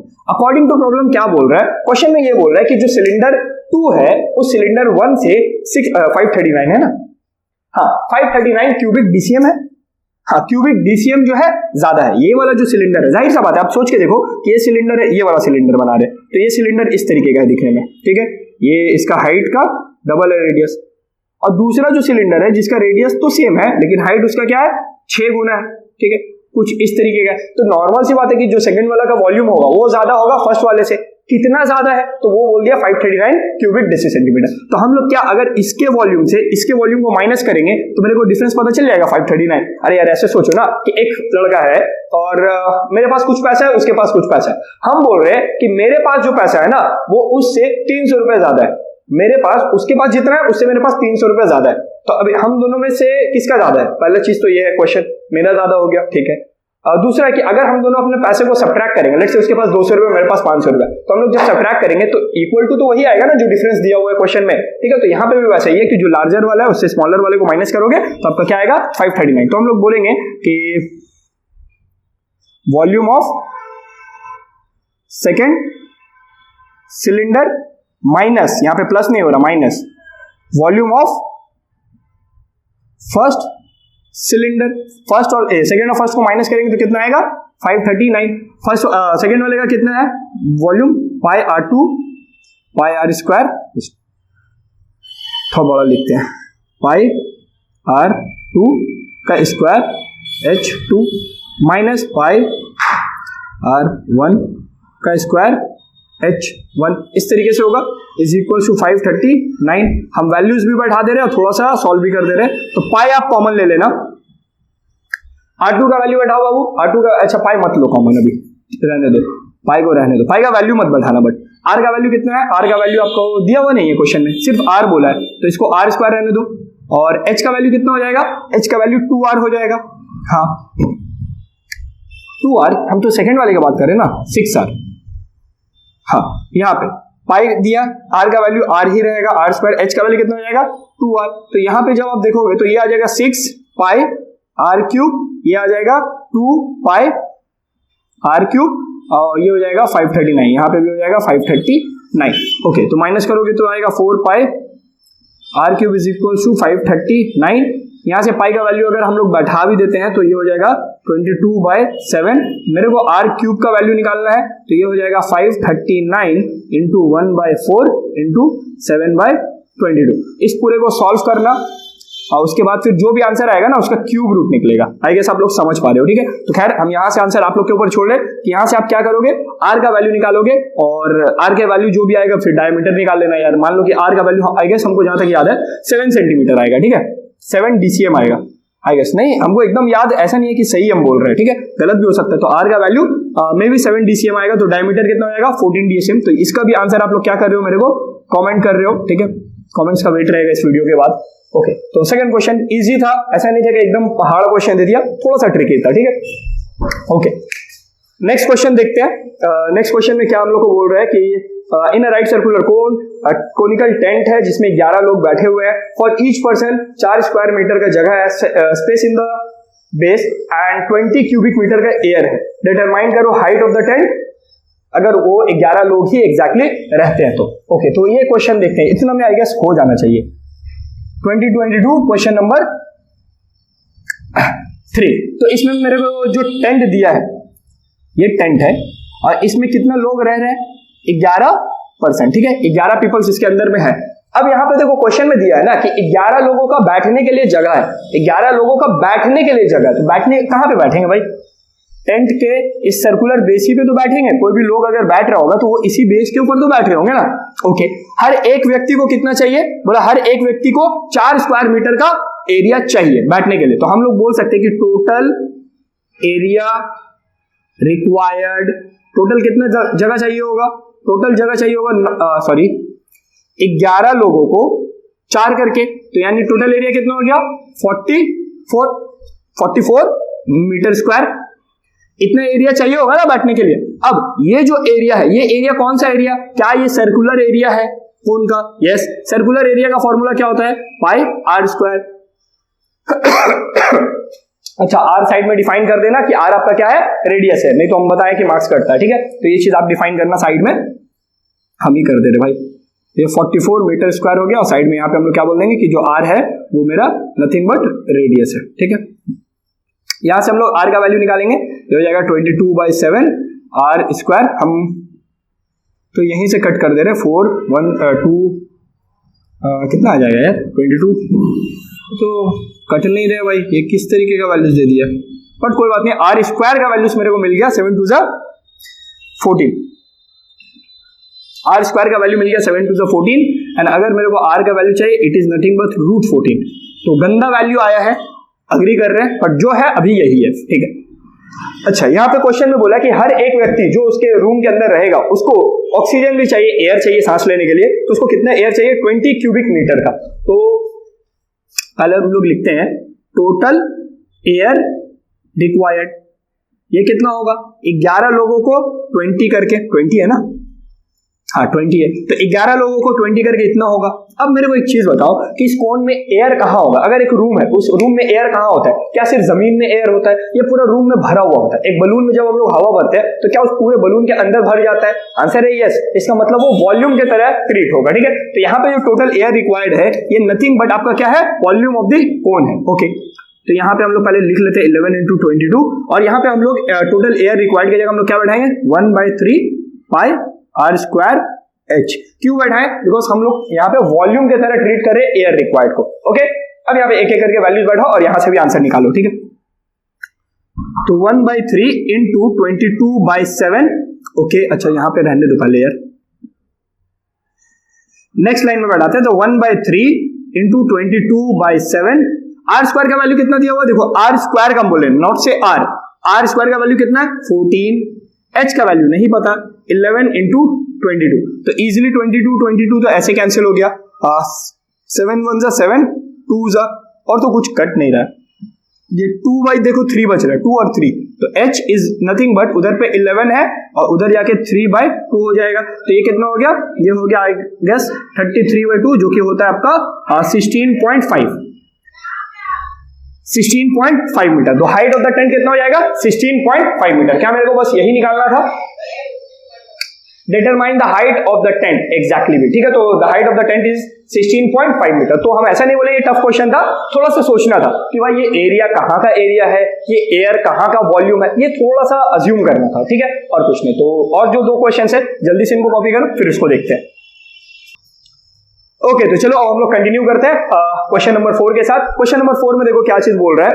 क्या बोल रहा है, क्वेश्चन में ये बोल रहा है कि जो सिलेंडर 2 है उस सिलेंडर 1 से 539 है ना, हाँ 539 क्यूबिक डीसीएम है, हाँ क्यूबिक डीसीएम जो है ज्यादा है। ये वाला जो सिलेंडर है, जाहिर सा बात है, आप सोच के देखो कि ये सिलेंडर है, ये वाला सिलेंडर बना रहे, तो ये सिलेंडर इस तरीके का है दिखने में, ठीक है। ये इसका हाइट का डबल है रेडियस, और दूसरा जो सिलेंडर है जिसका रेडियस तो सेम है लेकिन हाइट उसका क्या है, 6 गुना है, ठीक है, कुछ इस तरीके का। तो नॉर्मल सी बात है कि जो सेकंड वाला का वॉल्यूम होगा वो ज्यादा होगा फर्स्ट वाले से, कितना ज्यादा है, तो वो बोल दिया 539 क्यूबिक डेसीसेंटीमीटर। तो हम लोग क्या, अगर इसके वॉल्यूम से इसके वॉल्यूम को माइनस करेंगे तो मेरे को डिफरेंस पता चल जाएगा 539। अरे यार ऐसे सोचो ना कि एक लड़का है और मेरे पास कुछ पैसा है, उसके पास कुछ पैसा है, हम बोल रहे हैं कि मेरे पास जो पैसा है ना वो उससे 300 रुपए ज्यादा है, मेरे पास उसके पास जितना है उससे मेरे पास 300 रुपए ज्यादा है। तो अभी हम दोनों में से किसका ज्यादा है, पहला चीज तो ये है, क्वेश्चन मेरा ज्यादा हो गया, ठीक है। दूसरा है कि अगर हम दोनों अपने पैसे को सब्ट्रैक्ट करेंगे, लेट्स से उसके पास 200 रुपए, मेरे पास 500 रुपए, तो हम लोग जब सब्ट्रैक्ट करेंगे तो इक्वल टू तो वही आएगा ना जो डिफरेंस दिया हुआ है क्वेश्चन में, ठीक है। तो यहाँ पे भी वैसा ही है कि जो लार्जर वाला है उससे स्मॉलर वाले को माइनस करोगे तो आपका क्या आएगा, 539। तो हम लोग बोलेंगे कि volume of second cylinder minus, यहाँ पे प्लस नहीं हो रहा, minus volume of first cylinder, first और सेकेंड और फर्स्ट को माइनस करेंगे तो कितना आएगा, 539। फर्स्ट सेकेंड वाले का कितना है वॉल्यूम, पाई r2 पाई r स्क्वायर, थोड़ा बड़ा लिखते हैं, पाई r2 का square h2 minus pi R1 का स्क्वायर H1 इस तरीके से होगा इज इक्वल टू 539। हम वैल्यूज भी बैठा दे रहे हैं और थोड़ा सा सॉल्व भी कर दे रहे हैं। तो पाई आप कॉमन ले लेना, R2 का वैल्यू बैठाओ बाबू, R2 का, अच्छा पाई मत लो कॉमन, अभी रहने दो, पाई को रहने दो, पाई का वैल्यू मत बैठाना। बट R का वैल्यू कितना है, R का वैल्यू आपको दिया हुआ नहीं है क्वेश्चन में, सिर्फ R बोला है, तो इसको R स्क्वायर रहने दो। और H का वैल्यू कितना हो जाएगा, H का वैल्यू 2R हो जाएगा। हाँ 2R, हम तो सेकंड वाले की बात करें ना, 6R। हाँ यहाँ पे पाई दिया, R का वैल्यू R ही रहेगा, R स्क्वायर, H का वैल्यू कितना हो जाएगा 2R। तो यहाँ पे जब आप देखोगे तो ये आ जाएगा 6 पाई R क्यूब, ये आ जाएगा 2 पाई R क्यूब, और ये हो जाएगा 539, यहाँ पे भी हो जाएगा 539। ओके, तो माइनस करोगे तो आएगा 4 pi R cube is equal to 539। यहाँ से पाई का वैल्यू अगर हम लोग बैठा भी देते हैं तो ये हो जाएगा 22/7। मेरे को R क्यूब का वैल्यू निकालना है, तो ये हो जाएगा 539 इंटू 1/4 इंटू 7/22। इस पूरे को सॉल्व करना और उसके बाद फिर जो भी आंसर आएगा ना उसका क्यूब रूट निकलेगा। आई गेस आप लोग समझ पा रहे हो, ठीक है। तो खैर हम यहाँ से आंसर आप लोग के ऊपर छोड़ रहे कि यहाँ से आप क्या करोगे, R का वैल्यू निकालोगे और R के वैल्यू जो भी आएगा फिर डायमीटर निकाल लेना यार। मान लो कि R का वैल्यू आई गेस हमको जहां तक याद है 7 सेंटीमीटर आएगा, ठीक है, 7 DCM आएगा आई गेस, नहीं हमको एकदम याद ऐसा नहीं है कि सही हम बोल रहे हैं, ठीक है, गलत भी हो सकता है। तो R का वैल्यू मे बी 7 DCM आएगा, तो डायमीटर कितना हो जाएगा 14 DCM। तो इसका भी आंसर आप लोग क्या कर रहे हो, मेरे को कमेंट कर रहे हो, ठीक है, कमेंट्स का वेट रहेगा इस वीडियो के बाद। ओके, तो सेकंड क्वेश्चन इजी था, ऐसा नहीं था कि एकदम पहाड़ क्वेश्चन दे दिया, थोड़ा सा ट्रिकी था, ठीक है। ओके, नेक्स्ट क्वेश्चन देखते हैं। नेक्स्ट क्वेश्चन में क्या हम लोग को बोल रहा है कि in a right circular cone conical tent है जिसमें 11 लोग बैठे हुए हैं, for each person 4 square metre का जगह है, space in the base and 20 cubic metre का एयर है। डिटरमाइन करो हाइट ऑफ द टेंट अगर वो 11 लोग ही एग्जैक्टली रहते हैं तो। ओके, तो ये क्वेश्चन देखते हैं, इतना में आई गेस हो जाना चाहिए। 2022 क्वेश्चन नंबर 3। तो इसमें मेरे को जो टेंट दिया है, ये टेंट है और इसमें कितना लोग रह रहे हैं, 11%, ठीक है, 11 पीपल्स इसके अंदर में है। अब यहाँ पे देखो क्वेश्चन में दिया है ना कि 11 लोगों का बैठने के लिए जगह है, 11 लोगों का बैठने के लिए जगह है, तो बैठने कहाँ पे बैठेंगे भाई, टेंट के इस सर्कुलर बेस ही पे तो बैठेंगे। कोई भी लोग अगर बैठ रहा होगा तो वो इसी बेस के ऊपर तो बैठ रहे होंगे ना। ओके, हर एक व्यक्ति को कितना चाहिए, बोला हर एक व्यक्ति को 4 स्क्वायर मीटर का एरिया चाहिए बैठने के लिए। तो हम लोग बोल सकते हैं कि टोटल एरिया रिक्वायर्ड, टोटल कितना जगह चाहिए होगा, टोटल जगह चाहिए होगा 11 लोगों को 4 करके, तो यानी टोटल एरिया कितना हो गया 44 मीटर स्क्वायर। इतना एरिया चाहिए होगा ना बैठने के लिए। अब ये जो एरिया है, ये एरिया कौन सा एरिया, क्या ये सर्कुलर एरिया है कोन का? यस, सर्कुलर एरिया का फॉर्मूला क्या होता है, पाई आर स्क्वायर। अच्छा, आर साइड में डिफाइन कर देना कि आर आपका क्या है, रेडियस है, नहीं तो हम बताएं कि मार्क्स कटता है, ठीक है। तो ये चीज आप डिफाइन करना साइड में, हम ही कर दे रहे भाई। ये 44 मीटर स्क्वायर हो गया और साइड में यहाँ पे हम लोग क्या बोल देंगे कि जो आर है वो मेरा नथिंग बट रेडियस है, ठीक है। यहां से हम लोग आर का वैल्यू निकालेंगे, ये हो जाएगा 22/7 आर स्क्वायर। हम तो यहीं से कट कर दे रहे, 4 1 2 कितना आ जाएगा यार 22, तो कट नहीं रहे भाई, ये किस तरीके का वैल्यूज दे दिया, बट कोई बात नहीं। आर स्क्वायर का वैल्यूज मेरे को मिल गया 7 2 14, आर स्क्वायर का वैल्यू मिल गया 7 2 14। एंड अगर मेरे को आर का वैल्यू चाहिए, इट इज नथिंग बट √14। तो गंदा वैल्यू आया है, अग्री कर रहे हैं, बट जो है अभी यही है, ठीक है। अच्छा, यहाँ पे क्वेश्चन में बोला कि हर एक व्यक्ति जो उसके रूम के अंदर रहेगा उसको ऑक्सीजन भी चाहिए, एयर चाहिए सांस लेने के लिए, तो उसको कितना एयर चाहिए 20 क्यूबिक मीटर का। तो पहले हम लोग लिखते हैं टोटल एयर रिक्वायर्ड, ये कितना होगा, 11 लोगों को 20 करके, 20 है ना, हाँ 20 है, तो 11 लोगों को 20 करके इतना होगा। अब मेरे को एक चीज बताओ कि इस कोन में एयर कहाँ होगा, अगर एक रूम है उस रूम में एयर कहाँ होता है, क्या सिर्फ जमीन में एयर होता है, ये पूरा रूम में भरा हुआ होता है। एक बलून में जब हम लोग हवा भरते हैं तो क्या उस पूरे बलून के अंदर भर जाता है, आंसर है यस। इसका मतलब वो वॉल्यूम के तरह ट्रीट होगा, ठीक है। तो यहाँ पे जो टोटल एयर रिक्वायर्ड है ये नथिंग बट आपका क्या है, वॉल्यूम ऑफ द कोन है। ओके, तो यहाँ पे हम लोग पहले लिख लेते हैं 11 × 22 और यहाँ पे हम लोग टोटल एयर रिक्वायर्ड की जगह हम लोग क्या बैठाएंगे 1/3 पाई आर स्क्वायर एच। क्यों बैठाएं, बिकॉज हम लोग यहाँ पे वॉल्यूम के तरह ट्रीट करें एयर रिक्वायर्ड को। ओके, अब यहाँ पे एक एक करके वैल्यूज बैठाओ और यहाँ से भी आंसर निकालो, ठीक है। तो 1/3 इंटू 22/7। ओके, अच्छा यहां पे रहने दो पहले यार, नेक्स्ट लाइन में बढ़ाते हैं। तो 1/3 इंटू 22/7। आर स्क्वायर का वैल्यू कितना दिया हुआ, देखो आर स्क्वायर का बोले, नॉट से आर। आर स्क्वायर का वैल्यू कितना है 14। एच का वैल्यू नहीं पता, 11 इंटू 22। तो इजिली 22 तो ऐसे कैंसिल हो गया, 7 1 जा 7, 2 जा, और तो कुछ कट नहीं रहा, ये 2 देखो 3 बच रहा है, 2 और 3, तो h इज नथिंग बट उधर पे 11 है और उधर जाके 3/2 हो जाएगा। तो ये कितना हो गया, ये हो गया आई गेस 33/2, जो कि होता है आपका 16.5 मीटर। तो हाइट ऑफ द टेंट कितना हो जाएगा 16.5 मीटर। क्या मेरे को बस यही निकालना था, determine the height of the tent exactly भी, ठीक है। तो the height of the tent is 16.5 metre. तो हम ऐसा नहीं बोले ये टफ क्वेश्चन था, थोड़ा सा सोचना था कि भाई ये एरिया कहाँ का एरिया है, ये एयर कहाँ का वॉल्यूम है, ये थोड़ा सा अज्यूम करना था, ठीक है, और कुछ नहीं। तो और जो 2 क्वेश्चन है जल्दी से इनको कॉपी करो, फिर इसको देखते हैं। ओके, तो चलो अब हम लोग कंटिन्यू करते हैं क्वेश्चन नंबर 4 के साथ। क्वेश्चन नंबर 4 में देखो क्या चीज बोल रहा है,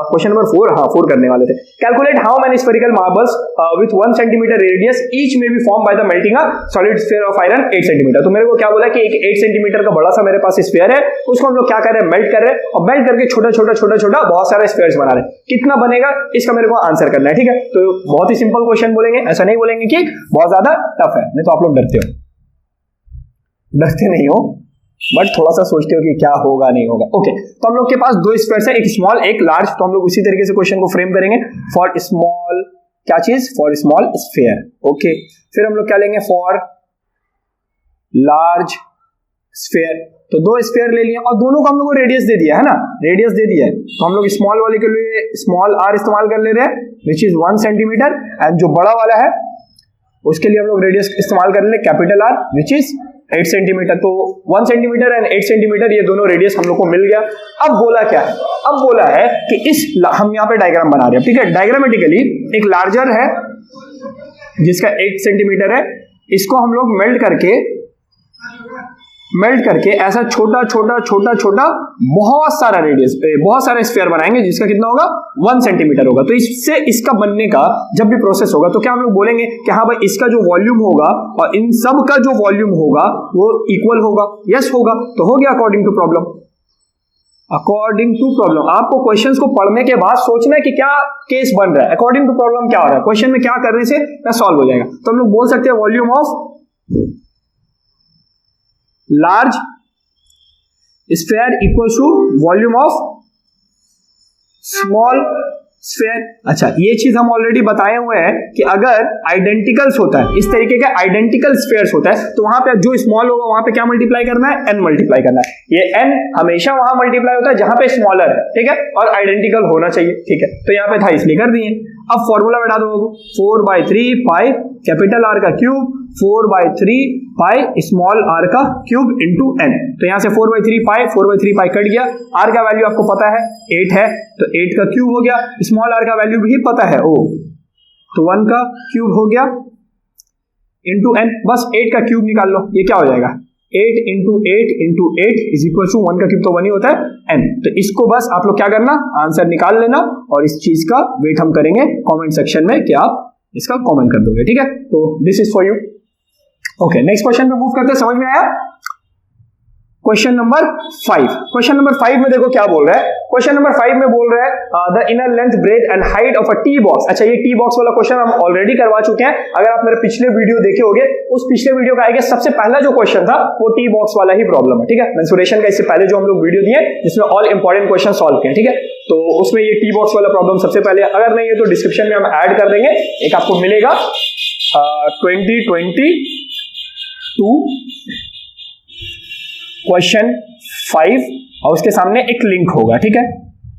क्वेश्चन नंबर 4 करने वाले थे। Calculate how many spherical marbles with 1 centimeter radius each may be form by the melting a solid sphere of iron 8 centimeter. तो मेरे को क्या बोला कि एक 8 सेंटीमीटर का बड़ा सा मेरे पास स्फीयर है, उसको हम लोग क्या कर रहे हैं, मेल्ट कर रहे हैं, और मेल्ट करके छोटा छोटा बहुत सारे स्फीयर्स बना रहे हैं। कितना बनेगा इसका मेरे को आंसर करना है, ठीक है। तो बहुत ही सिंपल क्वेश्चन बोलेंगे, ऐसा नहीं बोलेंगे कि बहुत ज्यादा टफ है, नहीं तो आप लोग डरते नहीं हो, बट थोड़ा सा सोचते हो कि क्या होगा नहीं होगा। ओके, तो हम लोग के पास 2 स्फीयर्स है, एक स्मॉल एक लार्ज। तो हम लोग उसी तरीके से क्वेश्चन को फ्रेम करेंगे, फॉर स्मॉल क्या चीज, फॉर स्मॉल स्फीयर। ओके, फिर हम लोग क्या लेंगे, फॉर लार्ज स्फीयर। तो 2 स्फीयर ले लिए और दोनों को हम लोग को रेडियस दे दिया है ना, रेडियस दे दिया है। तो हम लोग स्मॉल वाले के लिए स्मॉल आर इस्तेमाल कर ले रहे हैं, विच इज 1 सेंटीमीटर, एंड जो बड़ा वाला है उसके लिए हम लोग रेडियस इस्तेमाल कर ले capital R, which is 8 centimeter. तो 1 सेंटीमीटर एंड 8 सेंटीमीटर ये दोनों रेडियस हम लोग को मिल गया। अब बोला क्या है, अब बोला है कि हम यहाँ पे डायग्राम बना रहे हैं, ठीक है। डायग्रामेटिकली एक लार्जर है जिसका 8 सेंटीमीटर है, इसको हम लोग मेल्ट करके ऐसा छोटा बहुत सारा रेडियस, बहुत सारे स्फीयर बनाएंगे, जिसका कितना होगा 1 सेंटीमीटर होगा। तो इससे इसका बनने का जब भी प्रोसेस होगा तो क्या हम लोग बोलेंगे कि हाँ भाई इसका जो वॉल्यूम होगा और इन सब का जो वॉल्यूम होगा वो इक्वल होगा, यस होगा। तो हो गया अकॉर्डिंग टू प्रॉब्लम। आपको क्वेश्चंस को पढ़ने के बाद सोचना है कि क्या केस बन रहा है, अकॉर्डिंग टू प्रॉब्लम क्या हो रहा है, क्वेश्चन में क्या करने से सॉल्व हो जाएगा। तो हम लोग बोल सकते हैं volume of large sphere equals to volume of small sphere. अच्छा, ये चीज हम ऑलरेडी बताए हुए हैं कि अगर आइडेंटिकल्स होता है, इस तरीके के आइडेंटिकल स्फीयर्स होता है, तो वहां पे जो स्मॉल होगा वहां पे क्या मल्टीप्लाई करना है, n मल्टीप्लाई करना है। ये n हमेशा वहां मल्टीप्लाई होता है जहां पे स्मॉलर है, ठीक है, और आइडेंटिकल होना चाहिए, ठीक है। तो यहाँ पे था इसलिए कर दिए। अब फॉर्मूला बैठा दो, 4/3 पाई कैपिटल आर का क्यूब 4/3 पाई स्मॉल आर का क्यूब इंटू n। तो यहां से 4/3 पाई कट गया, आर का वैल्यू आपको पता है 8 है, तो 8 का क्यूब हो गया, स्मॉल आर का वैल्यू भी पता है ओ, तो 1 का क्यूब हो गया इंटू n। बस 8 का क्यूब निकाल लो, ये क्या हो जाएगा 8 इंटू 8 इज इक्वल टू 1 का क्यूब तो 1 ही होता है n। तो इसको बस आप लोग क्या करना, आंसर निकाल लेना, और इस चीज का वेट हम करेंगे कमेंट सेक्शन में कि आप इसका कमेंट कर दोगे, ठीक है। तो this is for you. Okay, next question पे मूव करते हैं, समझ में आया। Question number 5। क्वेश्चन नंबर 5 में देखो क्या बोल रहा है, क्वेश्चन नंबर 5 में बोल रहा है the inner length breadth and height of a T box. अच्छा, ये टी बॉक्स वाला क्वेश्चन हम ऑलरेडी करवा चुके हैं, अगर आप मेरे पिछले वीडियो देखे होंगे, उस पिछले वीडियो का आएगा सबसे पहला जो क्वेश्चन था वो टी बॉक्स वाला ही प्रॉब्लम है, ठीक है। मेंसुरेशन का इससे पहले जो हम लोग वीडियो दिए जिसमें ऑल इंपॉर्टेंट क्वेश्चन सॉल्व किए, ठीक है, तो उसमें ये टी बॉक्स वाला प्रॉब्लम सबसे पहले, अगर नहीं है तो डिस्क्रिप्शन में हम ऐड कर देंगे, एक आपको मिलेगा 2022 क्वेश्चन 5 और उसके सामने एक लिंक होगा, ठीक है,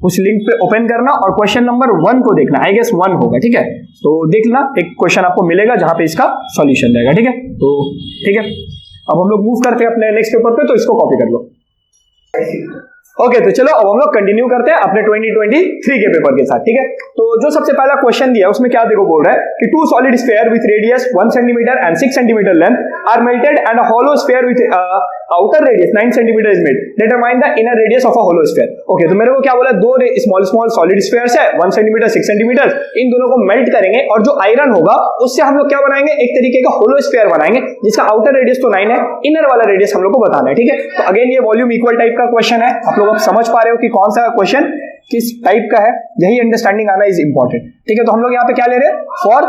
उस लिंक पे ओपन करना और क्वेश्चन नंबर 1 को देखना, आई गेस 1 होगा, ठीक है। तो देखना एक क्वेश्चन आपको मिलेगा जहां पे इसका सॉल्यूशन रहेगा, ठीक है। तो ठीक है, अब हम लोग मूव करते हैं अपने नेक्स्ट पेपर पे, तो इसको कॉपी कर लो। ओके, तो चलो अब हम लोग कंटिन्यू करते हैं अपने 2023 के पेपर के साथ, ठीक है। तो जो सबसे पहला क्वेश्चन दिया उसमें क्या देखो बोल रहा है कि 2 solid sphere with radius 1 centimetre and 6 centimetre length are melted and a hollow sphere with outer radius 9 cm is made. Determine the inner radius of a hollow sphere. Okay, तो मेरे को क्या बोला, दो स्मॉल सॉलिड स्फीयर्स है 1 सेंटीमीटर 6 सेंटीमीटर, इन दोनों को मेल्ट करेंगे और जो आयरन होगा उससे हम लोग क्या बनाएंगे, एक तरीके का होलो स्फीयर बनाएंगे जिसका आउटर रेडियस तो 9 है, इनर वाला रेडियस हम लोग को बताना है, ठीक है। तो अगेन ये वॉल्यूम इक्वल टाइप का क्वेश्चन है, आप लोग अब समझ पा रहे हो कि कौन सा क्वेश्चन किस टाइप का है, यही अंडरस्टैंडिंग आना इज इंपॉर्टेंट, ठीक है। तो हम लोग यहाँ पे क्या ले रहे हैं, फॉर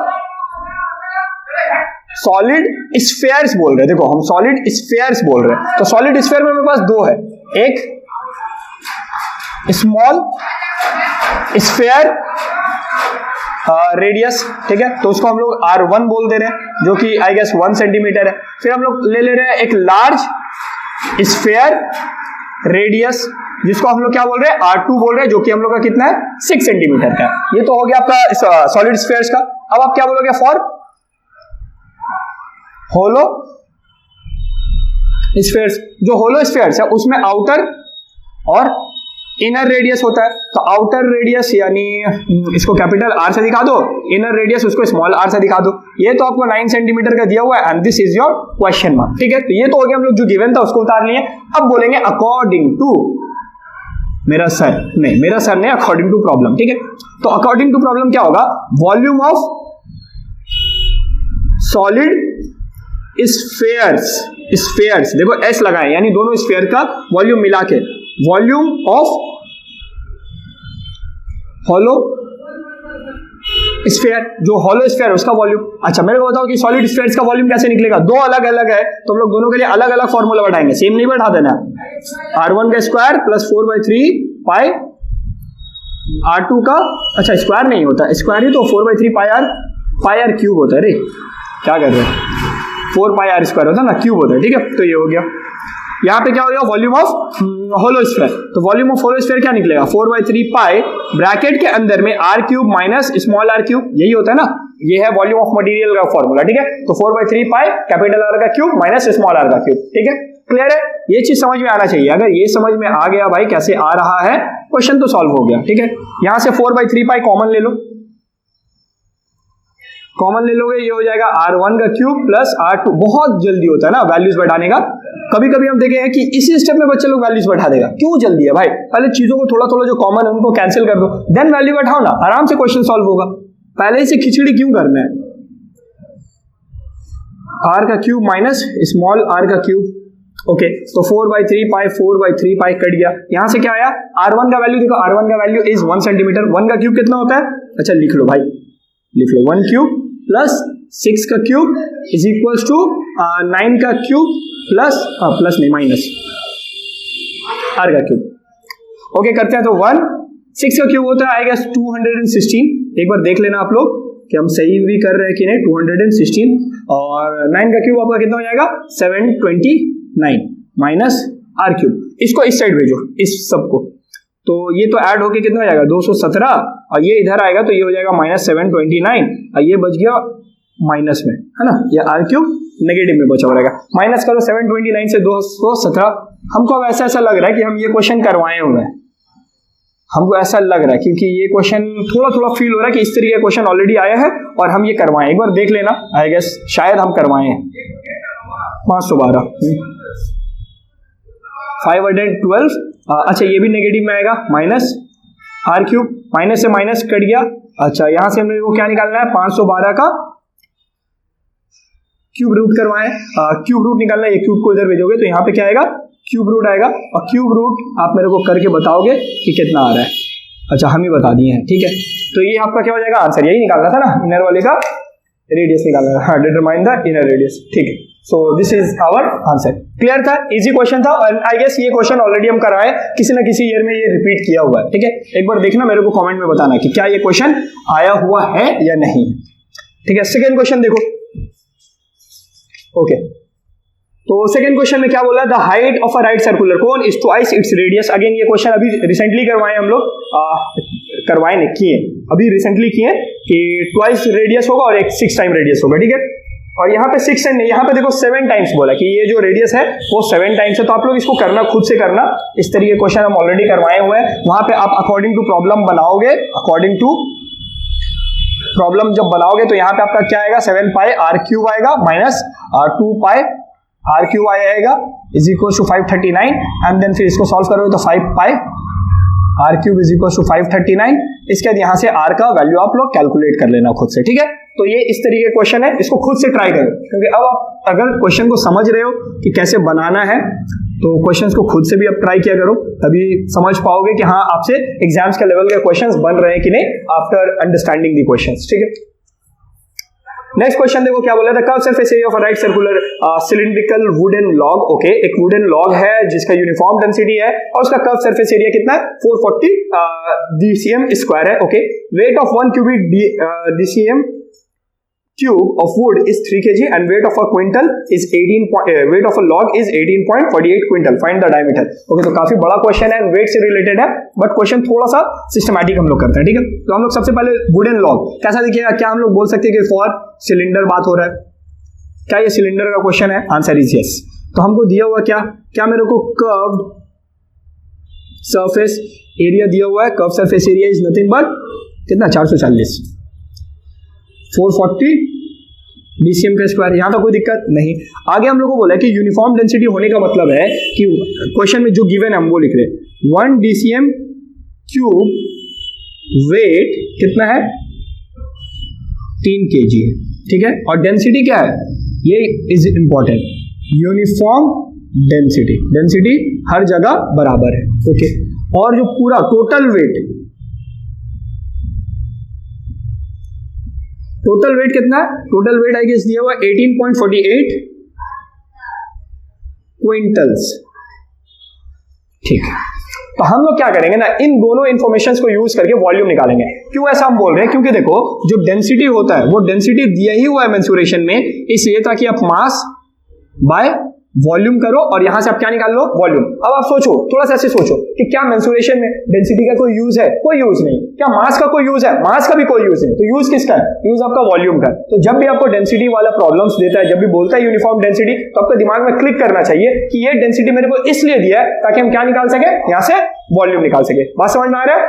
सॉलिड स्फीयर्स बोल रहे हैं, देखो हम सॉलिड स्फीयर्स बोल रहे हैं, तो सॉलिड स्फीयर में मेरे पास दो है, एक स्मॉल स्फीयर रेडियस, ठीक है, तो उसको हम लोग R1 बोल दे रहे हैं जो कि आई गेस 1 सेंटीमीटर है। फिर हम लोग ले रहे हैं एक लार्ज स्फीयर रेडियस जिसको हम लोग क्या बोल रहे हैं, R2 बोल रहे हैं, जो कि हम लोग का कितना है 6 सेंटीमीटर का। ये तो हो गया आपका सॉलिड स्फीयर्स का। अब आप क्या बोलोगे, फॉर होलो स्फीयर्स, जो होलो स्फीयर्स है उसमें आउटर और इनर रेडियस होता है, तो आउटर रेडियस यानी इसको कैपिटल R से दिखा दो, इनर रेडियस उसको स्मॉल r से दिखा दो। ये तो आपको 9 सेंटीमीटर का दिया हुआ है and this is your question mark, ठीक है। तो ये तो हो गया हम लोग जो गिवन था उसको उतार लिए। अब बोलेंगे अकॉर्डिंग टू मेरा सर नहीं, अकॉर्डिंग टू प्रॉब्लम, ठीक है। तो अकॉर्डिंग टू प्रॉब्लम क्या होगा, वॉल्यूम ऑफ सॉलिड स्फीयर्स, देखो S लगाए यानी दोनों स्फीयर का वॉल्यूम मिला के, वॉल्यूम ऑफ होलो स्फीयर, जो होलो स्फीयर है उसका वॉल्यूम। अच्छा मेरे को बताओ कि सॉलिड स्फीयर्स का वॉल्यूम कैसे निकलेगा, दो अलग अलग है तो हम लोग दोनों के लिए अलग अलग फॉर्मूला बढ़ाएंगे, सेम नहीं बढ़ा देना, R1 का स्क्वायर प्लस 4/3 पाई R2 का, अच्छा स्क्वायर नहीं होता, स्क्वायर ही तो 4/3 पाई आर क्यूब होता है, रे क्या कर रहे हैं, 4 पाई आर स्क्वायर होता है ना, क्यूब होता है, ठीक है। तो ये हो गया, यहाँ पे क्या हो गया, वॉल्यूम ऑफ होलो स्फीयर, तो वॉल्यूम ऑफ होलो स्फीयर क्या निकलेगा, 4/3 पाई ब्रैकेट के अंदर में r³ माइनस स्मॉल r³, यही होता है ना, ये है वॉल्यूम ऑफ मटेरियल का फॉर्मूला, ठीक है। तो 4/3 पाई कैपिटल R का क्यूब माइनस स्मॉल r का क्यूब, ठीक है, क्लियर है। ये चीज समझ में आना चाहिए, अगर ये समझ में आ गया भाई कैसे आ रहा है, क्वेश्चन तो सॉल्व हो गया, ठीक है। यहां से 4/3 पाई कॉमन ले लो, कॉमन ले लोगे, ये हो जाएगा R1 का क्यूब प्लस R2, बहुत जल्दी होता है ना वैल्यूज बढ़ाने का। कभी कभी हम देखे हैं कि इसी स्टेप में बच्चे लोग वैल्यूज बढ़ा देगा, क्यों जल्दी है भाई, पहले चीजों को थोड़ा थोड़ा जो कॉमन है उनको कैंसिल कर दो, देन वैल्यू बढ़ाओ ना, आराम से क्वेश्चन सॉल्व होगा, पहले से खिचड़ी क्यों करना है। R का क्यूब माइनस स्मॉल r का क्यूब, ओके, तो 4/3 पाई कट गया, यहां से क्या आया, R1 का वैल्यू देखो, R1 का वैल्यू इज 1 सेंटीमीटर, 1 का क्यूब कितना होता है, अच्छा लिख लो भाई, लिख लो 1 क्यूब प्लस 6 का क्यूब इज इक्वल्स टू 9 का क्यूब प्लस नहीं माइनस r का क्यूब, ओके करते हैं। तो 6 का क्यूब होता है आई गेस 216, एक बार देख लेना आप लोग कि हम सही भी कर रहे हैं कि नहीं, 216, और 9 का क्यूब आपका कितना हो जाएगा 729 माइनस r³, इसको इस साइड भेजो इस सबको, तो ये तो ऐड होके कितना हो जाएगा 217, और ये इधर आएगा तो ये हो जाएगा -729, और ये बच गया माइनस में, है ना, ये r³ नेगेटिव में बचा रहेगा, माइनस करो 729 से 217। हमको अब ऐसा लग रहा है कि हम ये क्वेश्चन करवाए हुए हैं, हमको ऐसा लग रहा है क्योंकि ये क्वेश्चन थोड़ा फील हो रहा है कि इस तरीके का क्वेश्चन ऑलरेडी आया है और हम ये करवाए, एक बार देख लेना, आई गेस शायद हम करवाए हैं 512 512, अच्छा ये भी नेगेटिव में आएगा, माइनस r³, माइनस से माइनस कट गया, अच्छा यहां से हमने वो क्या निकालना है 512 का क्यूब रूट करवाएं, क्यूब रूट निकालना है, ये क्यूब को इधर भेजोगे तो यहाँ पे क्या आएगा, क्यूब रूट आएगा, और क्यूब रूट आप मेरे को करके बताओगे कि कितना आ रहा है, अच्छा हम ही बता दिए हैं, ठीक है। तो ये आपका क्या हो जाएगा, आंसर यही निकालना था ना, इनर वाले का रेडियस निकालना है, डिटरमाइन द इनर रेडियस, ठीक है। So this is our answer, clear था, इजी क्वेश्चन था, और आई गेस ये क्वेश्चन ऑलरेडी हम करवाए किसी ना किसी ईयर में, ये रिपीट किया हुआ है, ठीक है। एक बार देखना, मेरे को कमेंट में बताना कि क्या ये क्वेश्चन आया हुआ है या नहीं, ठीक है। सेकेंड क्वेश्चन देखो, ओके, तो सेकंड क्वेश्चन में क्या बोला, the height of a right circular cone is twice its radius. Again ये क्वेश्चन अभी रिसेंटली करवाए हम लोग, करवाए नहीं किए, अभी रिसेंटली किए कि ट्वाइस रेडियस होगा और एक 6 टाइम रेडियस होगा, ठीक है। और यहाँ पे 6 एंड यहाँ पे देखो 7 टाइम्स बोला कि ये जो रेडियस है वो 7 टाइम्स है, तो आप लोग इसको करना खुद से करना, इस तरीके के क्वेश्चन हम ऑलरेडी करवाए हुए हैं, वहां पे आप अकॉर्डिंग टू प्रॉब्लम बनाओगे, अकॉर्डिंग टू प्रॉब्लम जब बनाओगे तो यहाँ पे आपका क्या आएगा 7 पाई r³ आएगा माइनस 2 पाई आर क्यूब आएगा is equal to 539 and then फिर इसको सॉल्व करोगे तो 5 pi r cube is equal to 539। इसके बाद यहाँ से आर का वैल्यू आप लोग कैलकुलेट कर लेना खुद से, ठीक है। तो ये इस तरीके का क्वेश्चन है, इसको खुद से ट्राई करो, क्योंकि अब आप अगर क्वेश्चन को समझ रहे हो कि कैसे बनाना है तो क्वेश्चंस को खुद से भी अब ट्राई किया करो, तभी समझ पाओगे कि हाँ आपसे एग्जाम्स के लेवल के क्वेश्चंस बन रहे हैं कि नहीं आफ्टर अंडरस्टैंडिंग द क्वेश्चंस, ठीक है। नेक्स्ट क्वेश्चन देखो क्या बोला था, curve surface area of a right circular cylindrical wooden log. Okay, एक वुडन लॉग है जिसका यूनिफॉर्म डेंसिटी है और उसका कर्व सरफेस एरिया कितना है 440 DCM स्क्वायर है। Okay, weight of 1 cubic DCM cube of wood is 3 kg and weight of a quintal is 18 weight of a log is 18.48 quintal. Find the diameter. Okay, तो काफी बड़ा क्वेश्चन है, वेट से रिलेटेड है, बट क्वेश्चन थोड़ा सा सिस्टमैटिक हम लोग करते हैं, ठीक है। तो हम लोग सबसे पहले वुडन लॉग कैसा दिखेगा, क्या हम लोग बोल सकते हैं कि फॉर सिलेंडर बात हो रहा है, क्या ये सिलेंडर का क्वेश्चन है? Answer is yes. तो हमको दिया हुआ क्या मेरे को कर्व्ड सरफेस एरिया दिया हुआ है, curve surface area is nothing but कितना 440 440 DCM का स्क्वायर, यहां तो कोई दिक्कत नहीं। आगे हम लोग को बोला है कि यूनिफॉर्म डेंसिटी होने का मतलब है कि क्वेश्चन में जो गिवन है हम वो लिख रहे हैं 1 DCM क्यूब वेट कितना है 3 kg है, ठीक है। और डेंसिटी क्या है, ये is important, uniform density, density हर जगह बराबर है। ओके, और जो पूरा टोटल वेट कितना है, टोटल वेट आई गेस दिया हुआ 18.48 क्विंटल्स, ठीक है। तो हम लोग क्या करेंगे ना, इन दोनों इंफॉर्मेशंस को यूज करके वॉल्यूम निकालेंगे। क्यों ऐसा हम बोल रहे हैं, क्योंकि देखो जो डेंसिटी होता है वो डेंसिटी दिया ही हुआ है मेंसुरेशन में, इसलिए ताकि आप मास बाय वॉल्यूम करो और यहां से आप क्या निकाल लो, वॉल्यूम। अब आप सोचो, थोड़ा सा ऐसे सोचो कि क्या मेंसुरेशन में डेंसिटी का कोई यूज है? कोई यूज नहीं। क्या मास का कोई यूज है? मास का भी कोई यूज नहीं। तो यूज किसका है? यूज आपका वॉल्यूम का। तो जब भी आपको डेंसिटी वाला प्रॉब्लम्स देता है, जब भी बोलता है यूनिफॉर्म डेंसिटी, तो आपके दिमाग में क्लिक करना चाहिए कि ये डेंसिटी मेरे को इसलिए दिया है ताकि हम क्या निकाल सके, यहां से वॉल्यूम निकाल सके। बात समझ में आ रहा है?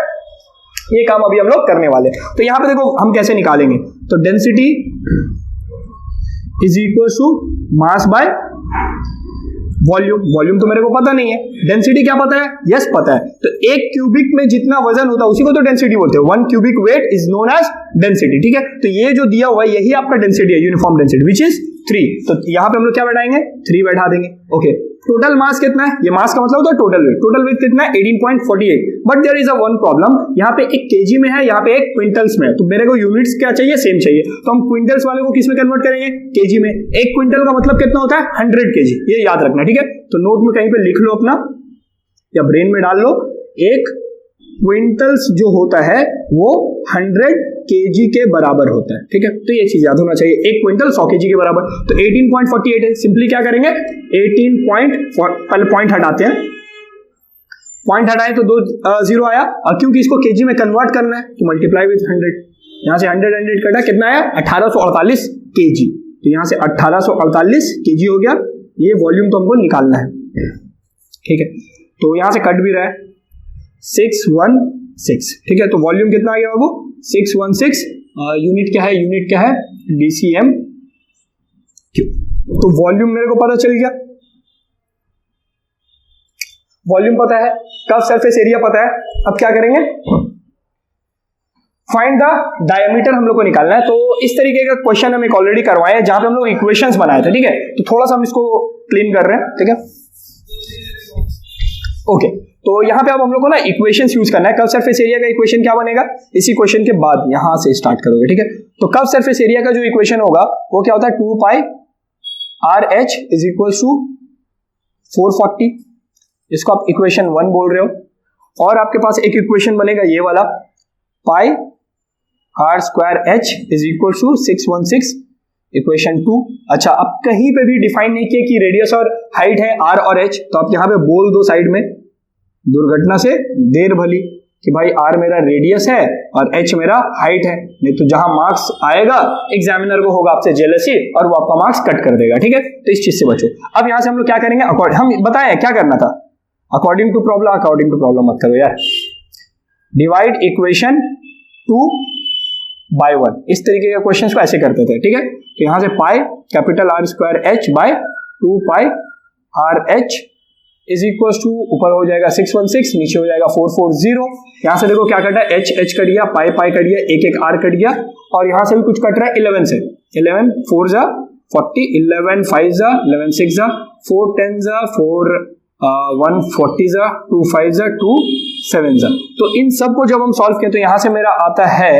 ये काम अभी हम लोग करने वाले। तो यहां पे देखो हम कैसे निकालेंगे, तो density is equal to mass by volume. Volume तो मेरे को पता नहीं है, डेंसिटी क्या पता है? यस पता है। तो एक क्यूबिक में जितना वजन होता है उसी को तो डेंसिटी बोलते हैं। 1 cubic weight is known as density, ठीक है। तो ये जो दिया हुआ है यही आपका डेंसिटी है, यूनिफॉर्म डेंसिटी विच इज 3। तो यहां पे हम लोग क्या बैठाएंगे, 3 बैठा देंगे। ओके, टोटल मास कितना है, ये मास का मतलब होता है टोटल वेट। टोटल वेट कितना है 18.48, but there is a one problem, यहाँ पे एक केजी में है, यहाँ पे एक क्विंटल्स में है। तो मेरे को यूनिट्स क्या चाहिए, सेम चाहिए। तो हम क्विंटल्स वाले को किस में कन्वर्ट करेंगे, केजी में। एक क्विंटल का मतलब कितना होता है 100 केजी, ये याद रखना, ठीक है। तो नोट में कहीं पे लिख लो अपना या ब्रेन में डाल लो, एक क्विंटल्स जो होता है वो 100 केजी के बराबर होता है, ठीक है। तो ये चीज याद होना चाहिए, एक क्विंटल 100 केजी के बराबर। तो 18.48 है, सिंपली क्या करेंगे 18 पहले पॉइंट हटाते हैं, पॉइंट हटाए तो 2 0 आया, और क्योंकि इसको केजी में कन्वर्ट करना है तो मल्टीप्लाई विथ 100, यहां से 100 कटा, कितना आया 1848 केजी। तो यहां से 1848 केजी हो गया, ये वॉल्यूम तो हमको निकालना है, ठीक है। तो यहां से कट भी रहा है 616, ठीक है। तो वॉल्यूम कितना आ गया बाबू 616। यूनिट क्या है, यूनिट क्या है DCM क्यूब। तो वॉल्यूम मेरे को पता चल गया, वॉल्यूम पता है, कर्व सरफेस एरिया पता है। अब क्या करेंगे, फाइंड द डायमीटर हम लोग को निकालना है। तो इस तरीके का क्वेश्चन हम एक ऑलरेडी करवाए हैं जहां पे हम लोग इक्वेशंस बनाए थे, ठीक है। तो थोड़ा सा हम इसको क्लीन कर रहे हैं, ठीक है। ओके, तो यहां पे अब हम लोग को ना इक्वेशंस यूज करना है। कर्व सरफेस एरिया का इक्वेशन क्या बनेगा, इसी क्वेश्चन के बाद यहां से स्टार्ट करोगे, ठीक है। तो कर्व सरफेस एरिया का जो इक्वेशन होगा वो क्या होता है 2 पाई RH इज इक्वल टू 440, इसको आप इक्वेशन 1 बोल रहे हो। और आपके पास एक इक्वेशन बनेगा ये वाला, pi R square H is equal to 616, equation 2। अच्छा, अब कहीं पे भी डिफाइन नहीं किया कि रेडियस और हाइट है R और H, तो आप यहां पे बोल दो साइड में, दुर्घटना से देर भली, कि भाई R मेरा रेडियस है और H मेरा हाइट है। नहीं तो जहां मार्क्स आएगा एग्जामिनर को होगा आपसे जेलसी और वो आपका मार्क्स कट कर देगा, ठीक है। तो इस चीज से बचो। अब यहां से हम लोग क्या करेंगे, हम बताएं क्या करना था, अकॉर्डिंग टू प्रॉब्लम मत करो यार, डिवाइड इक्वेशन 2 बाय 1, इस तरीके के क्वेश्चंस को ऐसे करते थे, ठीक है। तो यहां से pi capital R square H by 2 pi R H is equal to ऊपर हो जाएगा 616, नीचे हो जाएगा 440। यहां से देखो क्या कटा है, एच एच कट गया, पाई पाई कट गया, एक एक आर कट गया, और यहां से भी कुछ कट रहा है 11 से। 11 4 जा 40, 11 5 जा 11 6 जा 4 10 जा 4 1 40 जा 2 5 जा 2 7 जा। तो इन सब को जब हम सॉल्व किए तो यहां से मेरा आता है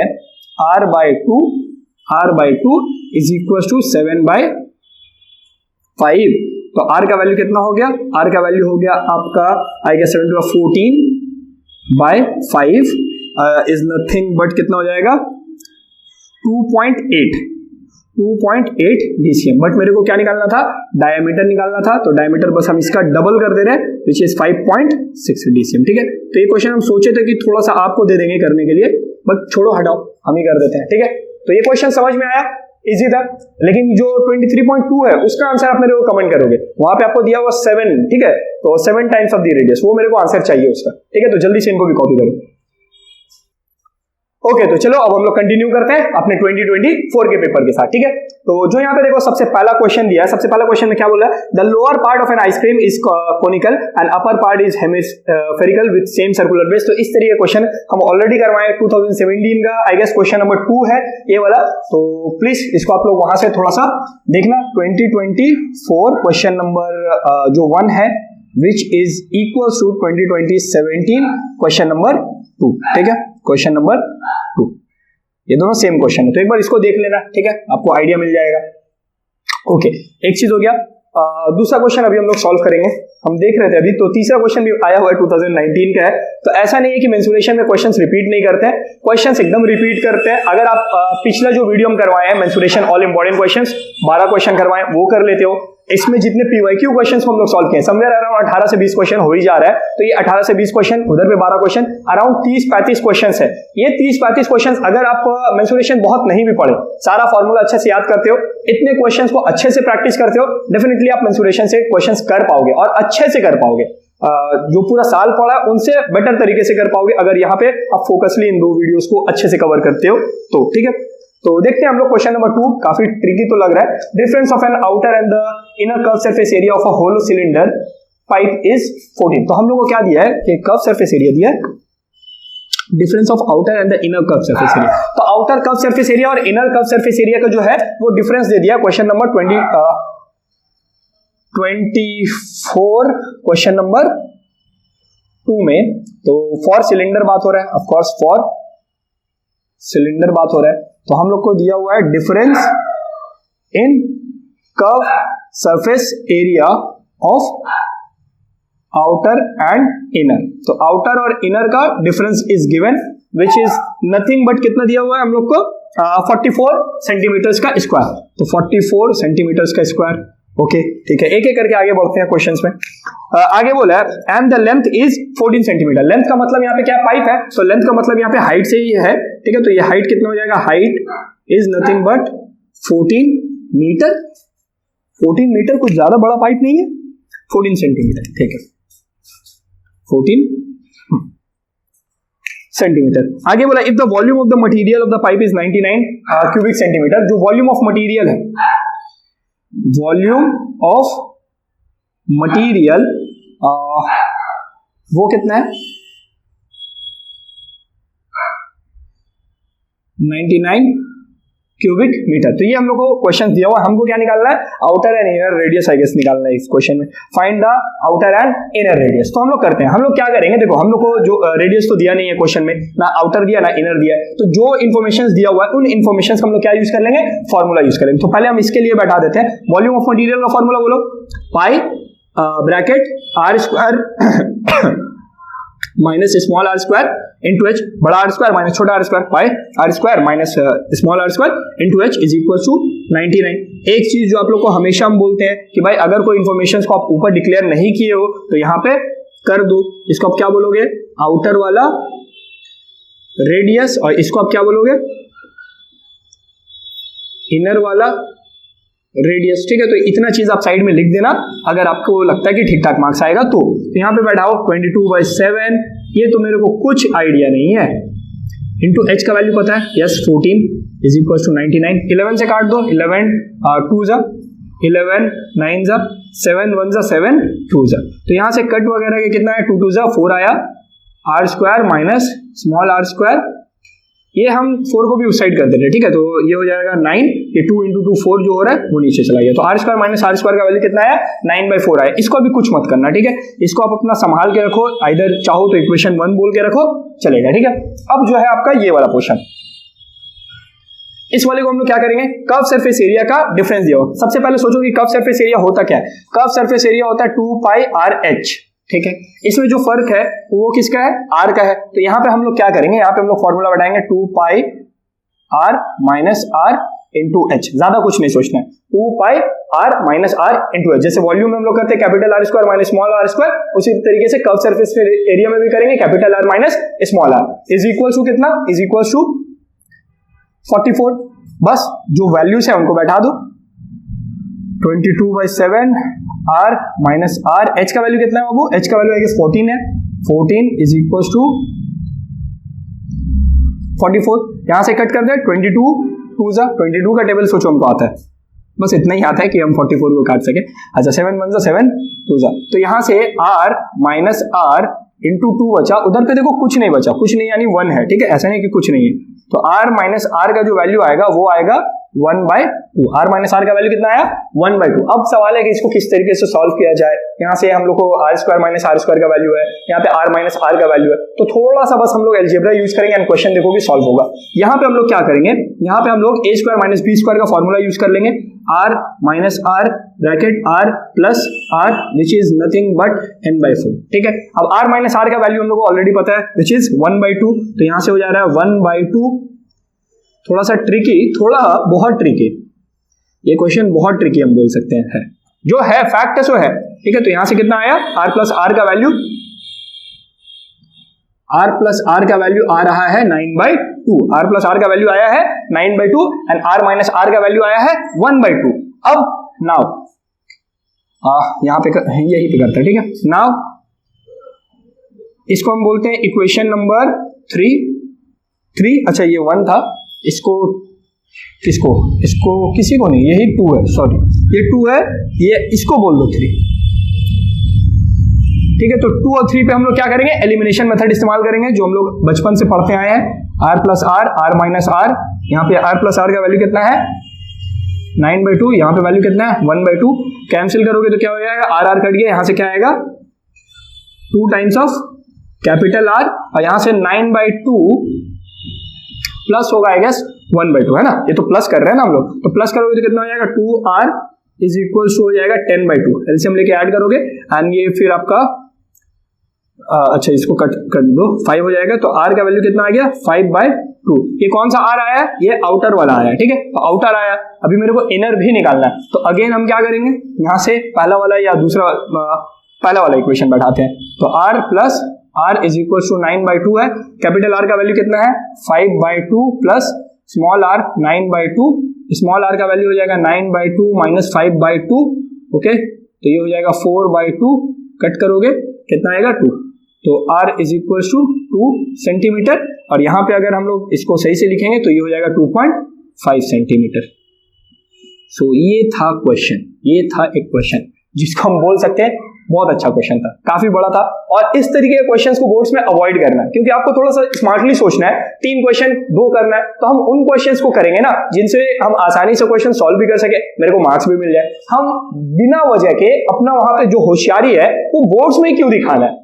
r by two is equal to 7/5। तो r का वैल्यू कितना हो गया, r का वैल्यू हो गया आपका I guess 7 to 14/5 is nothing but कितना हो जाएगा 2.8 DCM। बट मेरे को क्या निकालना था, डायमीटर निकालना था, तो डायमीटर बस हम इसका डबल कर दे रहे हैं विच इज 5.6 DCM। ठीक है, तो ये क्वेश्चन हम सोचे थे कि थोड़ा सा आपको दे देंगे करने के लिए, बट छोड़ो हटाओ हम ही कर देते हैं। ठीक है, तो ये क्वेश्चन समझ में आया, इजी था। लेकिन जो 23.2 है उसका आंसर आप मेरे को कमेंट करोगे, वहां पे आपको दिया हुआ 7, ठीक है, तो 7 टाइम्स ऑफ द रेडियस, वो मेरे को आंसर चाहिए उसका। ठीक है, तो जल्दी से इनको भी कॉपी करो। ओके, तो चलो अब हम लोग कंटिन्यू करते हैं अपने 2024 के पेपर के साथ। ठीक है, तो जो यहाँ पे देखो सबसे पहला क्वेश्चन दिया है, सबसे पहला क्वेश्चन में क्या बोला है, the lower part of an ice cream is conical and upper part is hemispherical with same circular base. तो इस तरीके का क्वेश्चन हम ऑलरेडी करवाए 2017 का, आई गेस क्वेश्चन नंबर 2 है ये वाला, तो प्लीज इसको आप लोग वहां से थोड़ा सा देखना। 2024 क्वेश्चन नंबर जो 1 है which is equal to 2017 question number 2। ठीक है, क्वेश्चन नंबर 2, ये दोनों सेम क्वेश्चन है, तो एक बार इसको देख लेना। ठीक है, आपको आइडिया मिल जाएगा। ओके, एक चीज हो गया। दूसरा क्वेश्चन अभी हम लोग सॉल्व करेंगे, हम देख रहे थे अभी, तो तीसरा क्वेश्चन भी आया हुआ है 2019 का है। तो ऐसा नहीं है कि मेंसुरेशन में क्वेश्चंस रिपीट नहीं करते हैं, क्वेश्चंस एकदम रिपीट करते हैं। अगर आप पिछला जो वीडियो हम करवाए हैं mensuration all important questions 12 question करवाए, वो कर लेते हो। इसमें जितने पीवाईक्यू क्वेश्चंस को हम लोग सॉल्व किए, समवेयर अराउंड 18 से 20 क्वेश्चन हो ही जा रहा है। तो ये 18 से 20 क्वेश्चन, उधर पे 12 क्वेश्चन, अराउंड 30-35 क्वेश्चंस है। ये 30-35 क्वेश्चंस अगर आप मेंसुरेशन बहुत नहीं भी पढ़े, सारा फॉर्मूला अच्छे से याद करते हो, इतने क्वेश्चंस को अच्छे से प्रैक्टिस करते हो, डेफिनेटली आप मेंसुरेशन से क्वेश्चंस कर पाओगे और अच्छे से कर पाओगे। जो पूरा साल पढ़ा उनसे बेटर तरीके से कर पाओगे अगर यहाँ पे आप फोकसली इन 2 वीडियोस को अच्छे से कवर करते हो तो। ठीक है, तो देखते हैं हम लोग क्वेश्चन नंबर 2, काफी ट्रिकी तो लग रहा है। Difference of an outer and the inner curve surface area of a hollow cylinder pipe is 14। तो हम लोग को क्या दिया है कि कर्व सरफेस एरिया दिया है, difference of outer and the inner curve surface area. तो आउटर कर्व सरफेस एरिया और इनर कर्व सरफेस एरिया का जो है वो डिफरेंस दे दिया क्वेश्चन नंबर 24 क्वेश्चन नंबर 2 में। तो फॉर सिलेंडर बात हो रहा है, ऑफ कोर्स फॉर सिलेंडर बात हो रहा है, तो हम लोग को दिया हुआ है difference in curve surface area of outer and inner. तो आउटर और इनर का difference is given which is nothing but कितना दिया हुआ है हम लोग को 44 सेंटीमीटर्स का स्क्वायर। तो 44 सेंटीमीटर्स का स्क्वायर। ओके, ठीक है, एक एक करके आगे बढ़ते हैं क्वेश्चंस में। आगे बोला है and the length is 14 centimetre. Length का मतलब यहाँ पे क्या पाइप है, तो लेंथ का मतलब यहाँ पे हाइट से ही है। ठीक है, तो ये हाइट कितना हो जाएगा, height is nothing but 14 metre. 14 metre कुछ ज्यादा बड़ा पाइप नहीं है, 14 सेंटीमीटर। ठीक है, 14 सेंटीमीटर। आगे बोला if the volume of the material of the pipe is 99 cubic centimetre. जो वॉल्यूम ऑफ मटेरियल है, वॉल्यूम ऑफ मटेरियल वो कितना है, 99 क्यूबिक मीटर। तो ये हम लोग को क्वेश्चन दिया हुआ, हमको क्या निकालना है, outer and inner radius I guess निकालना है इस क्वेश्चन में। Find the outer and inner radius. तो हम लोग करते हैं, हम लोग क्या करेंगे, देखो हम लोग को जो रेडियस तो दिया नहीं है क्वेश्चन में, ना आउटर दिया ना इनर दिया है, तो जो इन्फॉर्मेशन दिया हुआ है उन इन्फॉर्मेशन हम लोग क्या यूज कर लेंगे, फॉर्मूला यूज करेंगे। तो पहले हम इसके लिए बैठा देते हैं, वॉल्यूम ऑफ मटीरियल का फॉर्मूला बोलो, pi bracket r square minus small are square into h, बड़ा आर स्क्वायर माइनस छोटा r square, pi r square minus small are square into H is equal to 99। एक चीज जो आप लोग को हमेशा हम बोलते हैं कि भाई अगर कोई इन्फॉर्मेशन को आप ऊपर डिक्लेयर नहीं किए हो तो यहाँ पे कर दो। इसको आप क्या बोलोगे, आउटर वाला रेडियस, और इसको आप क्या बोलोगे, इनर वाला रेडियस। ठीक है, तो इतना चीज आप साइड में लिख देना अगर आपको लगता है कि ठीक ठाक मार्क्स आएगा तो। यहाँ पे बैठाओ 22/7, ये तो मेरे को कुछ आइडिया नहीं है, इंटू एच का वैल्यू पता है, यस 14 इज इक्वल टू 99। 11 से काट दो, 11 2 जा 11 9 जा 7 1 जा 7 2 जा, तो यहाँ से कट वगैरह के कितना है 2 2 जा 4 आया, R square minus small are square, ये हम 4 को भी उस साइड कर देते हैं, ठीक है, तो ये हो जाएगा 9, ये 2 इंटू 2 4 जो हो रहा है वो नीचे चला गया, तो R square minus are square का वैल्यू कितना आया 9/4 आया। इसको अभी कुछ मत करना, ठीक है, इसको आप अपना संभाल के रखो, इधर चाहो तो इक्वेशन 1 बोल के रखो चलेगा, ठीक है। अब जो है आपका ये वाला पोर्शन, इस वाले को हम लोग क्या करेंगे, कर्व सरफेस एरिया का डिफरेंस दिया होगा। सबसे पहले सोचो कि कर्व सरफेस एरिया होता क्या है, कर्व सरफेस एरिया होता है 2πr/h, ठीक है। इसमें जो फर्क है वो किसका है, r का है, तो यहाँ पे हम लोग क्या करेंगे, यहाँ पे हम लोग फॉर्मूला बढ़ाएंगे 2πr minus r into H, ज्यादा कुछ नहीं सोचना है, 2πr minus r into H, जैसे वॉल्यूम में हम लोग करते हैं capital R square minus small are square, उसी तरीके से कर्व सरफेस एरिया में भी करेंगे capital R minus small R is equal to कितना, इज इक्वल टू 44, बस जो वैल्यूज है उनको बैठा दो, 22/7 r माइनस r, h का वैल्यू कितना है बाबू, h का वैल्यू आई गेस 14 है, 14 इज इक्वल टू 44, यहां से कट कर दे 22 2 जा 22 का टेबल सोचो हमको आता है, बस इतना ही आता है कि हम 44 को काट सके। अच्छा 7 1 जा 7 2 जा, तो यहां से r माइनस r इंटू 2 बचा, उधर पे देखो कुछ नहीं बचा, कुछ नहीं यानी 1 है, ठीक है, ऐसा नहीं कि कुछ नहीं है, तो r माइनस r का जो वैल्यू आएगा वो आएगा 1/2, r माइनस r का वैल्यू कितना आया 1/2। अब सवाल है कि इसको किस तरीके से सॉल्व किया जाए, यहाँ से हम लोग को r square minus r square का वैल्यू है, यहाँ पे r माइनस r का वैल्यू है, तो थोड़ा सा बस हम लोग अलजेब्रा यूज करेंगे एंड क्वेश्चन देखोगे सॉल्व होगा। यहाँ पे हम लोग क्या करेंगे, यहाँ पे हम लोग a square minus b square का फॉर्मूला यूज कर लेंगे, r minus r bracket r plus r which is nothing but n/4, ठीक है। अब r माइनस r का वैल्यू हम लोग को ऑलरेडी पता है विच इज 1/2, तो यहाँ से हो जा रहा है 1/2, थोड़ा सा ट्रिकी, थोड़ा बहुत ट्रिकी, ये क्वेश्चन बहुत ट्रिकी हम बोल सकते हैं, जो है फैक्ट है सो है, ठीक है। तो यहां से कितना आया, r प्लस r का वैल्यू, r प्लस r का वैल्यू आ रहा है 9/2, r प्लस r का वैल्यू आया है 9/2 एंड r माइनस r का वैल्यू आया है 1/2। अब नाउ यहां पे यही पे करते हैं, ठीक है। नाउ इसको हम बोलते हैं इक्वेशन नंबर 3, अच्छा ये 1 था, इसको किसको, इसको किसी को नहीं, यही 2 है, सॉरी ये 2 है, ये इसको बोल दो 3, ठीक है। तो 2 और 3 पे हम लोग क्या करेंगे, एलिमिनेशन मेथड इस्तेमाल करेंगे जो हम लोग बचपन से पढ़ते आए हैं, r plus r, r minus r, यहाँ पे r प्लस r का वैल्यू कितना है 9/2, यहाँ पे वैल्यू कितना है 1/2, कैंसिल करोगे तो क्या हो जाएगा, r r कट गया, यहाँ से क्या आएगा 2 टाइम्स ऑफ कैपिटल R, और यहाँ से 9/2 प्लस होगा आई गेस 1/2, है ना, ये तो प्लस कर रहे हैं ना हम लोग, तो प्लस करोगे तो कितना हो जाएगा 2r इज इक्वल टू हो जाएगा 10/2, एलसीएम लेके ऐड करोगे एंड ये फिर आपका अच्छा इसको कट कर दो 5 हो जाएगा, तो r का वैल्यू कितना आ गया 5/2। ये कौन सा r आया है, ये आउटर वाला आया, ठीक है, तो आउटर आया, अभी मेरे को इनर भी निकालना है, तो अगेन हम क्या करेंगे, यहाँ से पहला वाला या दूसरा पहला वाला इक्वेशन बैठाते हैं, तो r plus r is equal to 9/2 है, कैपिटल R का वैल्यू कितना है 5/2 plus small r 9/2, small r का वैल्यू हो जाएगा 9/2 माइनस 5/2, ओके, तो ये हो जाएगा 4/2, कट करोगे कितना आएगा 2, तो r is equal to 2 centimetre, और यहाँ पे अगर हम लोग इसको सही से लिखेंगे तो ये हो जाएगा 2.5 सेंटीमीटर। सो ये था क्वेश्चन, ये था एक क्वेश्चन जिसको हम बोल सकते हैं बहुत अच्छा क्वेश्चन था, काफी बड़ा था, और इस तरीके के क्वेश्चंस को बोर्ड्स में अवॉइड करना है, क्योंकि आपको थोड़ा सा स्मार्टली सोचना है, 3 क्वेश्चन 2 करना है, तो हम उन क्वेश्चंस को करेंगे ना जिनसे हम आसानी से क्वेश्चन सॉल्व भी कर सके, मेरे को मार्क्स भी मिल जाए। हम बिना वजह के अपना वहां पे जो होशियारी है वो बोर्ड्स में क्यों दिखाना है,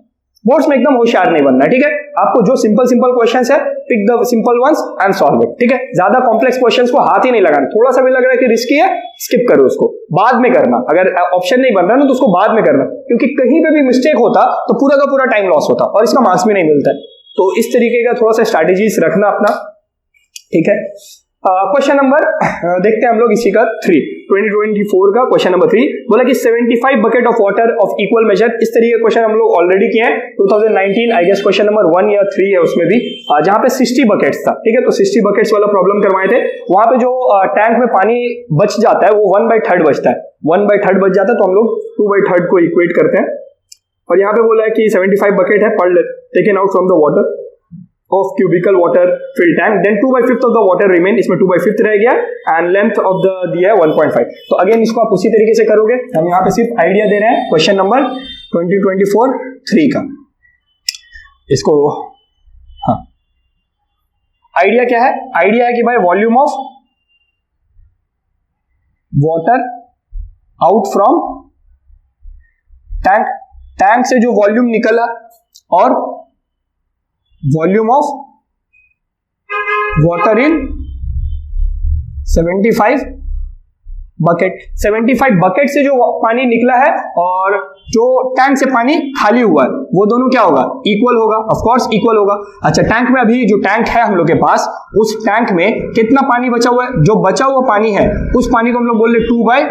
बोर्ड्स में एकदम होशियार नहीं बनना, ठीक है। आपको जो सिंपल क्वेश्चंस है, pick the simple ones and solve it, ठीक है। ज्यादा कॉम्प्लेक्स क्वेश्चंस को हाथ ही नहीं लगाना, थोड़ा सा भी लग रहा है कि रिस्की है स्किप करो उसको, बाद में करना, अगर ऑप्शन नहीं बन रहा ना तो उसको बाद में करना, क्योंकि कहीं पे भी मिस्टेक होता तो पूरा का पूरा टाइम लॉस होता और इसका मार्क्स भी नहीं मिलता है। तो इस तरीके का थोड़ा सा स्ट्रैटेजीज रखना अपना, ठीक है। क्वेश्चन नंबर देखते हैं हम लोग इसी का 2024 का क्वेश्चन नंबर 3 बोला कि 75 bucket of water of equal major, इस तरीके के क्वेश्चन हम लोग ऑलरेडी किए हैं 2019 आई गेस क्वेश्चन नंबर 1 या 3 है उसमें भी, जहां पे 60 बकेट्स था, ठीक है। तो 60 बकेट्स वाला प्रॉब्लम करवाए थे, वहां पे जो टैंक में पानी बच जाता है वो 1/3 बचता है, 1/3 बच जाता है, तो हम लोग 2/3 को इक्वेट करते हैं, और यहाँ पे बोला है कि 75 बकेट है, taken out from the water, of cubical water filled tank, then 2/5 of the water remain, इसमें 2/5 रह गया and length of the दिया है 1.5। तो अगेन इसको आप उसी तरीके से करोगे, हम यहाँ पे सिर्फ आइडिया दे रहे हैं क्वेश्चन नंबर 2024-3 का। इसको हाँ, आइडिया क्या है? आइडिया है कि भाई volume of water out from tank, tank से जो वॉल्यूम निकला और volume of water in 75 bucket, 75 bucket से जो पानी निकला है और जो टैंक से पानी खाली हुआ है वो दोनों क्या होगा? इक्वल होगा, ऑफ कोर्स इक्वल होगा। अच्छा, टैंक में अभी जो टैंक है हम लोग के पास, उस टैंक में कितना पानी बचा हुआ है? जो बचा हुआ पानी है उस पानी को हम लोग बोल रहे 2/5,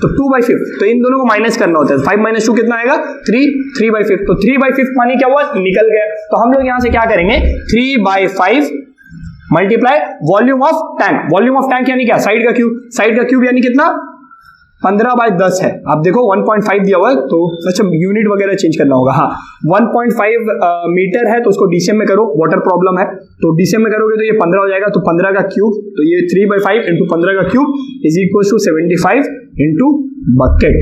तो 2/5, तो इन दोनों को माइनस करना होता है। 5 - 2 कितना आएगा? 3/5, तो 3/5 पानी क्या हुआ? निकल गया। तो हम लोग यहां से क्या करेंगे? 3/5 multiply volume of tank, volume of tank यानी क्या? साइड का क्यूब, साइड का क्यूब यानी कितना? 15/10 है। आप देखो 1.5 दिया हुआ है, तो अच्छा यूनिट वगैरह चेंज करना होगा। हाँ, 1.5 मीटर है तो उसको डीसीएम में करो, वाटर प्रॉब्लम है तो डीसीएम में करोगे तो ये 15 हो जाएगा, तो 15 का क्यूब, तो ये 3/5 इंटू 15 का cube is equal to 75 into bucket.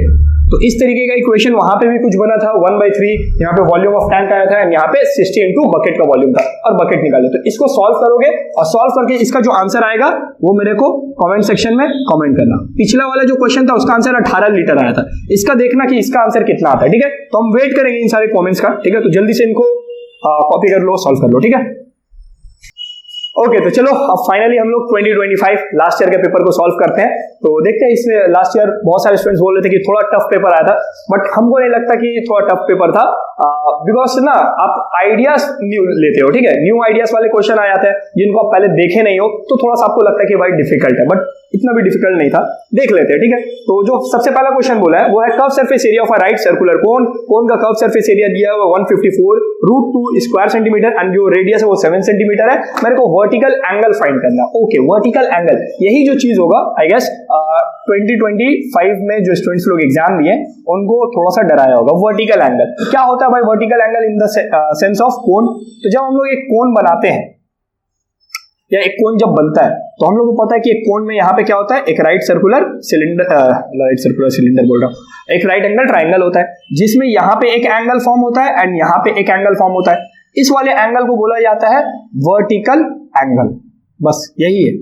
तो इस तरीके का इक्वेशन वहां पे भी कुछ बना था 1/3, यहाँ पे वॉल्यूम ऑफ टैंक आया था, यहाँ पे 60 इंटू बकेट का वॉल्यूम था और बकेट निकाले। तो इसको सॉल्व करोगे और सॉल्व करके इसका जो आंसर आएगा वो मेरे को कमेंट सेक्शन में कमेंट करना। पिछला वाला जो क्वेश्चन था उसका आंसर 18 लीटर आया था, इसका देखना कि इसका आंसर कितना आता है। ठीक है, तो हम वेट करेंगे इन सारे कॉमेंट्स का। ठीक है, तो जल्दी से इनको कॉपी कर लो, सॉल्व कर लो। ठीक है, ओके, तो चलो अब फाइनली हम लोग 2025 लास्ट ईयर के पेपर को सॉल्व करते हैं। तो देखते हैं, इसमें लास्ट ईयर बहुत सारे स्टूडेंट्स बोल रहे थे कि थोड़ा टफ पेपर आया था, बट हमको नहीं लगता कि थोड़ा टफ पेपर था, बिकॉज ना आप आइडियाज न्यू लेते हो। ठीक है, न्यू आइडियाज वाले क्वेश्चन आ जाते हैं जिनको आप पहले देखे नहीं हो, तो थोड़ा सा आपको लगता है कि भाई डिफिकल्ट है, बट इतना भी डिफिकल्ट नहीं था, देख लेते हैं। ठीक है, तो जो सबसे पहला क्वेश्चन बोला है वो है curve surface area of a right circular cone, cone का कर्व सरफेस एरिया दिया है 154√2 स्क्वायर सेंटीमीटर एंड जो रेडियस है वो 7 सेंटीमीटर है। मेरे को वर्टिकल एंगल फाइंड करना है। ओके, वर्टिकल एंगल यही जो चीज होगा आई गेस 2025 में जो स्टूडेंट्स लोग एग्जाम दिए उनको थोड़ा सा डराया होगा। वर्टिकल एंगल क्या होता है भाई? Vertical angle in the sense of cone. तो जब हम लोग एक कोन बनाते हैं या एक कोन जब बनता है तो हम लोग को पता है कि एक कोन में यहाँ पे क्या होता है? एक राइट सर्कुलर सिलेंडर बोल रहा हूँ, एक राइट एंगल ट्राइंगल होता है जिसमें यहाँ पे एक एंगल फॉर्म होता है एंड यहाँ पे एक एंगल फॉर्म होता है। इस वाले एंगल को बोला जाता है वर्टिकल एंगल, बस यही है।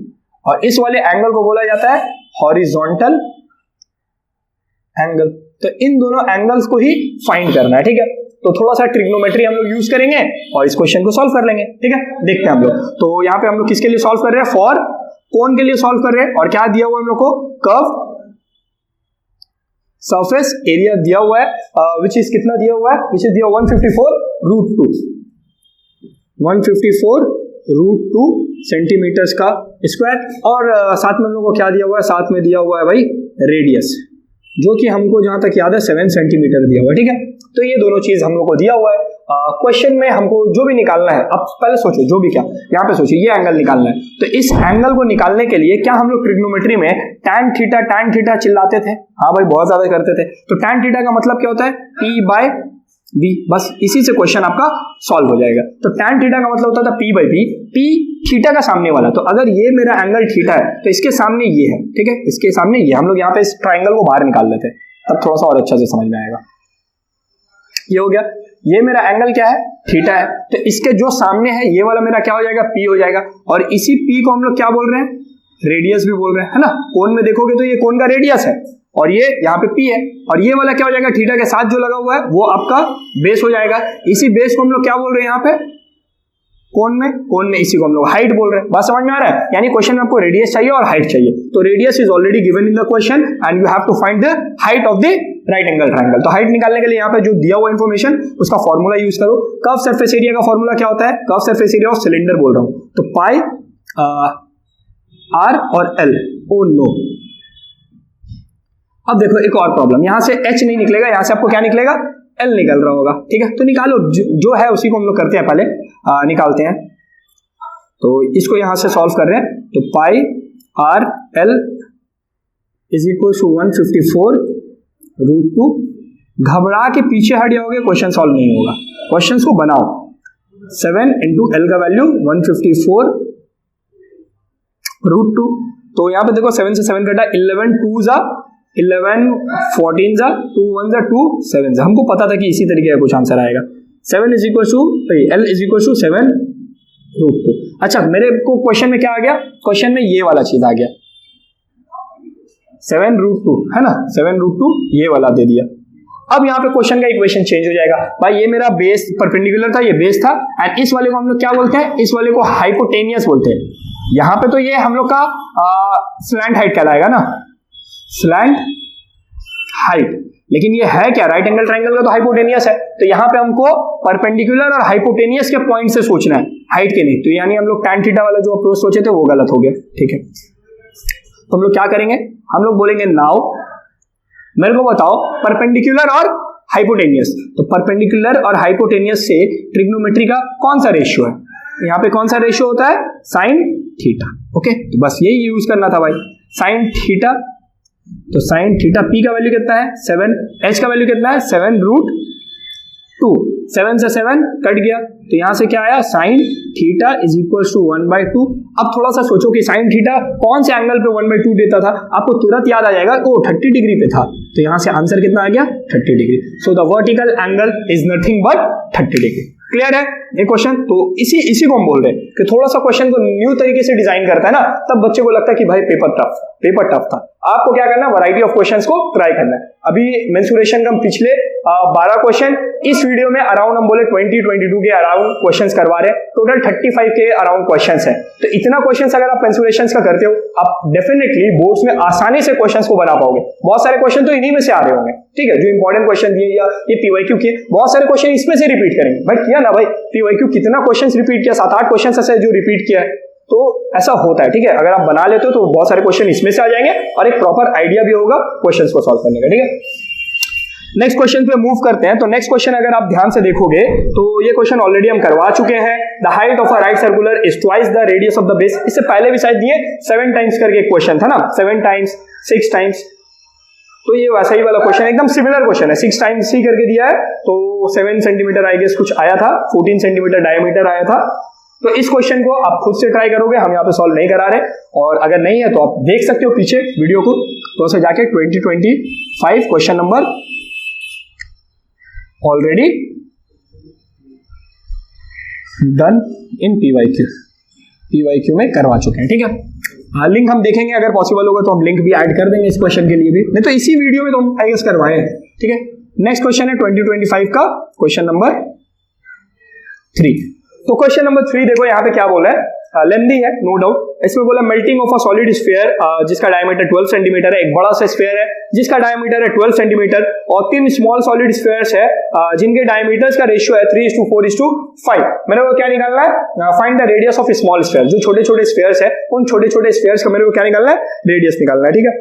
और इस वाले एंगल को बोला जाता है हॉरिजॉन्टल एंगल। तो इन दोनों एंगल्स को ही फाइंड करना है। ठीक है, तो थोड़ा सा ट्रिग्नोमेट्री हम लोग यूज करेंगे और इस क्वेश्चन को सॉल्व कर लेंगे। ठीक है, देखते हैं हम लोग। तो यहाँ पे हम लोग किसके लिए सॉल्व कर रहे हैं? फॉर कोन के लिए सॉल्व कर रहे हैं। और क्या दिया हुआ है हम लोग को? कर्व सरफेस एरिया दिया हुआ है, विच इज कितना दिया हुआ है? विच इज दिया 154√2 154√2 सेंटीमीटर्स का स्क्वायर। और साथ में हम लोग को क्या दिया हुआ है? साथ में दिया हुआ है भाई रेडियस, जो कि हमको जहां तक याद है 7 सेंटीमीटर दिया हुआ है। ठीक है, तो ये दोनों चीज हम लोग को दिया हुआ है। क्वेश्चन में हमको जो भी निकालना है, अब पहले सोचो जो भी क्या यहाँ पे सोचिए, ये एंगल निकालना है। तो इस एंगल को निकालने के लिए क्या हम लोग ट्रिग्नोमेट्री में tan थीटा चिल्लाते थे? हाँ भाई, बहुत ज्यादा करते थे। तो tan थीटा का मतलब क्या होता है? P/V। बस इसी से क्वेश्चन आपका सॉल्व हो जाएगा। तो tan थीटा का मतलब होता था P/V, P थीटा का सामने वाला। तो अगर ये मेरा एंगल थीटा है तो इसके सामने ये है। ठीक है, इसके सामने ये, हम लोग यहाँ पे इस ट्राइंगल को बाहर निकाल लेते हैं, तब थोड़ा सा और अच्छा से समझ में आएगा। ये हो गया, ये मेरा एंगल क्या है? थीटा है। तो इसके जो सामने है ये वाला मेरा क्या हो जाएगा? P हो जाएगा। और इसी P को हम लोग क्या बोल रहे हैं? रेडियस भी बोल रहे हैं, है ना। कोन में देखोगे तो ये कोन का रेडियस है और ये यहाँ पे P है। और ये वाला क्या हो जाएगा? थीटा के साथ जो लगा हुआ है वो आपका बेस हो जाएगा। इसी बेस को हम लोग क्या बोल रहे हैं यहाँ पे? कोन में इसी को हम लोग हाइट बोल रहे हैं। बात समझ में आ रहा है? यानी क्वेश्चन में आपको रेडियस चाहिए और हाइट चाहिए। तो radius is already given in the question and you have to find the height of the right angle triangle. तो हाइट निकालने के लिए यहाँ पे जो दिया हुआ इन्फॉर्मेशन उसका फॉर्मूला यूज करो। कर्व सरफेस एरिया का फॉर्मूला क्या होता है? Curve surface area of cylinder बोल रहा हूं, तो पाई R और L। ओ नो, अब देखो एक और प्रॉब्लम, यहां से H नहीं निकलेगा, यहां से आपको क्या निकलेगा? L निकल रहा होगा। ठीक है, तो निकालो, जो है उसी को हम लोग करते हैं, पहले निकालते हैं। तो इसको यहां से सॉल्व कर रहे हैं, तो pi R L is equal to 154√2। घबरा के पीछे हट जाओगे, क्वेश्चन सॉल्व नहीं होगा। क्वेश्चन को बनाओ, 7 इंटू एल का वैल्यू 154√2। तो यहाँ पे देखो 7 से 7 कटा, 11 2 जा 11 14 जा 2 1 जा 2 7 जा। हमको पता था कि इसी तरीके का कुछ आंसर आएगा। 7 is equal to L is equal to 7√2। अच्छा, मेरे को क्वेश्चन में क्या आ गया, क्वेश्चन में ये वाला चीज आ गया 7√2 है ना, 7√2 ये वाला दे दिया। अब यहाँ पे क्वेश्चन का इक्वेशन चेंज हो जाएगा। भाई ये मेरा बेस परपेंडिकुलर था, ये बेस था, एंड इस वाले को हम लोग क्या बोलते हैं, इस वाले को हाइपोटेनियस बोलते हैं। यहाँ पे तो ये हम लोग का स्लैंट हाइट कहलाएगा ना, स्लैंट हाइट, लेकिन ये है क्या, राइट एंगल ट्राइंगल का तो हाइपोटेनियस है। तो यहाँ पे हमको परपेंडिकुलर और हाइपोटेनियस के पॉइंट से सोचना है, हाइट के नहीं। तो यानी हम लोग tan थीटा वाला जो अप्रोच सोचे थे वो गलत हो गया, ठीक है। तो हम लोग क्या करेंगे, हम लोग बोलेंगे नाउ मेरे को बताओ परपेंडिकुलर और हाइपोटेनियस। तो परपेंडिकुलर और हाइपोटेनियस से ट्रिग्नोमेट्री का कौन सा रेशियो है, यहाँ पे कौन सा रेशियो होता है, साइन थीटा। ओके, तो बस यही यूज करना था भाई, साइन थीटा। तो साइन थीटा पी का वैल्यू कितना है 7, एच का वैल्यू कितना है 7√2। 7 से 7 कट गया, तो यहां से क्या आया, sine theta is equal to 1/2। अब थोड़ा सा सोचो कि साइन थीटा कौन से एंगल पे 1/2 देता था, आपको तुरंत याद आ जाएगा, ओ 30 डिग्री पे था। तो यहां से आंसर कितना आ गया 30 degree. So the vertical angle is nothing but 30 degree. Clear है ये क्वेश्चन। तो इसी को हम बोल रहे हैं कि थोड़ा सा क्वेश्चन को न्यू तरीके से डिजाइन करता है ना, तब बच्चे को लगता है कि भाई पेपर टफ था। आपको क्या करना है, वैरायटी ऑफ क्वेश्चंस को ट्राई करना है। अभी मेंसुरेशन का हम पिछले 12 क्वेश्चन, इस वीडियो में अराउंड हम बोले 20-22 के अराउंड क्वेश्चंस करवा रहे हैं। टोटल 35 के अराउंड क्वेश्चंस हैं। तो इतना क्वेश्चंस अगर आप मेंसुरेशन का करते हो, आप डेफिनेटली बोर्ड्स में आसानी से क्वेश्चंस को बना पाओगे। बहुत सारे क्वेश्चन तो इन्हीं में से आ रहे होंगे, ठीक है, जो इंपॉर्टेंट क्वेश्चन दिए या ये पीवाईक्यू के बहुत सारे क्वेश्चन इसमें से रिपीट करेंगे। भाई किया ना भाई, पीवाईक्यू कितना क्वेश्चन रिपीट किया, 7-8 क्वेश्चन ऐसे जो रिपीट किया है। तो ऐसा होता है, ठीक है। अगर आप बना लेते हो तो बहुत सारे क्वेश्चन इसमें से आ जाएंगे और एक प्रॉपर आइडिया भी होगा क्वेश्चंस को सॉल्व करने का, ठीक है। नेक्स्ट क्वेश्चन पे मूव करते हैं। तो नेक्स्ट क्वेश्चन अगर आप ध्यान से देखोगे तो ये क्वेश्चन ऑलरेडी हम करवा चुके हैं। The height of a right circular is twice the radius of the base. इससे पहले भी शायद दिए 7 टाइम्स करके एक क्वेश्चन था ना, 7 टाइम्स 6 टाइम्स। तो ये वैसा ही वाला क्वेश्चन, एकदम सिमिलर क्वेश्चन है, 6 टाइम्स ही करके दिया है। तो 7 सेंटीमीटर आई गेस कुछ आया था, 14 सेंटीमीटर डायमीटर आया था। तो इस क्वेश्चन को आप खुद से ट्राई करोगे, हम यहाँ पे सॉल्व नहीं करा रहे। और अगर नहीं है तो आप देख सकते हो पीछे वीडियो को, तो उसे जाके 2025 question number already done in PYQ में करवा चुके हैं, ठीक है। हाँ, लिंक हम देखेंगे, अगर पॉसिबल होगा तो हम लिंक भी ऐड कर देंगे इस क्वेश्चन के लिए भी, नहीं तो इसी वीडियो में तो हम आई गेस करवाए हैं, ठीक है। नेक्स्ट क्वेश्चन है 2025 का क्वेश्चन नंबर 3। तो क्वेश्चन नंबर 3 देखो यहाँ पे क्या बोला है, लेंथी है नो डाउट। इसमें बोला melting of a solid sphere जिसका डायमीटर 12 सेंटीमीटर है, एक बड़ा सा स्फीयर है जिसका डायमीटर है 12 सेंटीमीटर, और 3 स्मॉल सॉलिड स्फीयर्स है जिनके डायमीटर्स का रेशियो है 3:4:5। मेरे को क्या निकालना है, find the radius of small sphere. जो छोटे छोटे स्फीयर्स है उन छोटे छोटे स्फीयर्स का मेरे को क्या निकालना है, रेडियस निकालना है, ठीक है।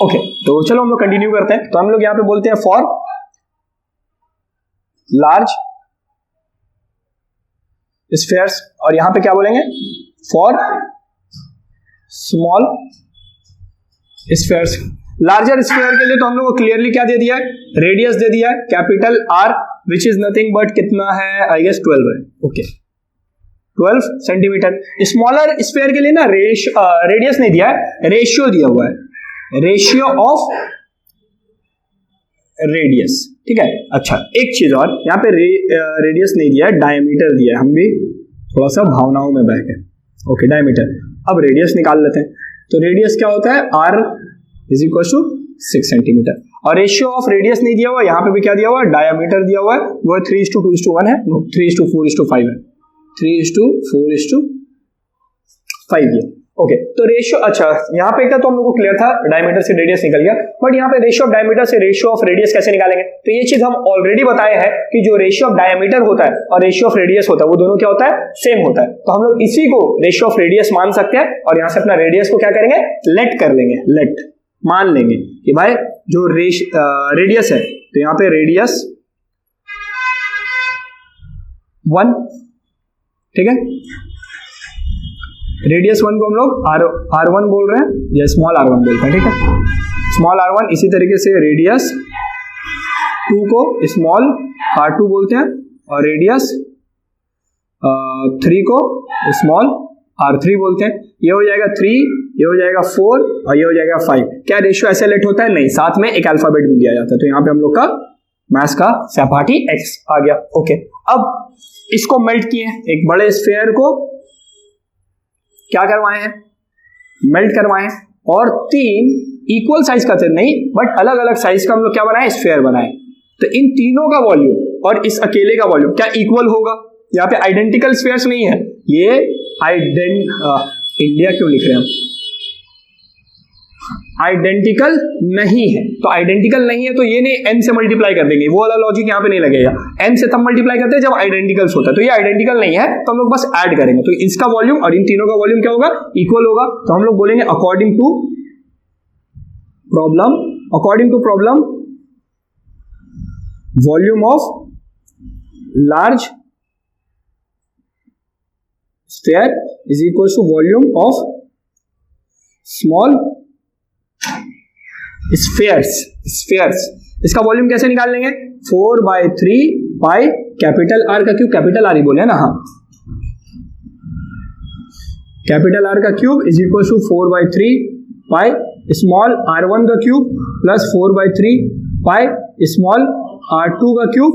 ओके, तो चलो हम लोग कंटिन्यू करते हैं। तो हम लोग यहाँ पे बोलते हैं फॉर लार्ज स्फीयर्स, और यहां पे क्या बोलेंगे, for small spheres. Larger sphere के लिए तो हम लोग को क्लियरली क्या दे दिया है, रेडियस दे दिया है capital R, which is nothing but कितना है, आई गेस 12 है, ओके 12 सेंटीमीटर। स्मॉलर स्फीयर के लिए ना रेडियस नहीं दिया है, रेशियो दिया हुआ है, रेशियो ऑफ रेडियस, ठीक है। अच्छा, एक चीज और, यहाँ पे रेडियस नहीं दिया है, डायमीटर दिया है। हम भी थोड़ा सा भावनाओं में बह गए, ओके डायमीटर। अब रेडियस निकाल लेते हैं। तो रेडियस क्या होता है, r is equal to 6 centimetre, और रेशियो ऑफ रेडियस नहीं दिया हुआ, यहाँ पे भी क्या दिया हुआ है, डायमीटर दिया हुआ है, वो 3:2:1 है, नो 3:4:5 है, 3:4:5 ये, ओके। तो रेशियो, अच्छा यहाँ पे क्या, तो हम लोग को क्लियर था डायमीटर से रेडियस निकल गया, बट यहाँ पे रेशियो ऑफ डायमीटर से रेशियो ऑफ रेडियस कैसे निकालेंगे। तो ये चीज हम ऑलरेडी बताए हैं कि जो रेशियो ऑफ डायमीटर होता है और रेशियो ऑफ रेडियस होता है वो दोनों क्या होता है, सेम होता है। तो हम लोग इसी को रेशियो ऑफ रेडियस मान सकते हैं, और यहाँ से अपना रेडियस को क्या करेंगे, लेट कर लेंगे, लेट मान लेंगे कि भाई जो रेडियस है, तो यहाँ पे रेडियस 1, ठीक है। रेडियस 1 को हम लोग R1 बोल रहे हैं या स्मॉल r1 बोलते हैं, ठीक है, स्मॉल r1। इसी तरीके से रेडियस 2 को स्मॉल r2 बोलते हैं, और रेडियस 3 को स्मॉल r3 बोलते हैं। ये हो जाएगा 3, ये हो जाएगा 4 और ये हो जाएगा 5। क्या रेशियो ऐसे लेट होता है? नहीं, साथ में एक अल्फाबेट भी दिया जाता है। तो यहाँ पे हम लोग का मास का सहपाठी x आ गया। ओके, अब इसको मेल्ट किए, एक बड़े स्फीयर को क्या करवाए हैं? मेल्ट करवाए, और 3 इक्वल साइज का थे नहीं, बट अलग अलग साइज का हम लोग क्या बनाए? स्फीयर बनाए। तो इन तीनों का वॉल्यूम और इस अकेले का वॉल्यूम क्या इक्वल होगा? यहाँ पे आइडेंटिकल स्फीयर्स नहीं है, ये इंडिया क्यों लिख रहे हैं हम? आइडेंटिकल नहीं है, तो आइडेंटिकल नहीं है तो ये नहीं n से मल्टीप्लाई कर देंगे, वो वाला लॉजिक यहाँ पे नहीं लगेगा। n से तब मल्टीप्लाई करते हैं जब आइडेंटिकल्स होता है, तो ये आइडेंटिकल नहीं है तो हम लोग बस ऐड करेंगे। तो इसका वॉल्यूम और इन तीनों का वॉल्यूम क्या होगा? इक्वल होगा। तो हम लोग बोलेंगे according to problem volume of large sphere is equal to volume of small spheres. इसका वॉल्यूम कैसे निकाल लेंगे? 4/3 पाई कैपिटल आर का क्यूब, कैपिटल आर ही बोले ना, हाँ, कैपिटल आर का cube is equal to 4/3 pi small r1 का cube plus 4/3 pi small r2 का cube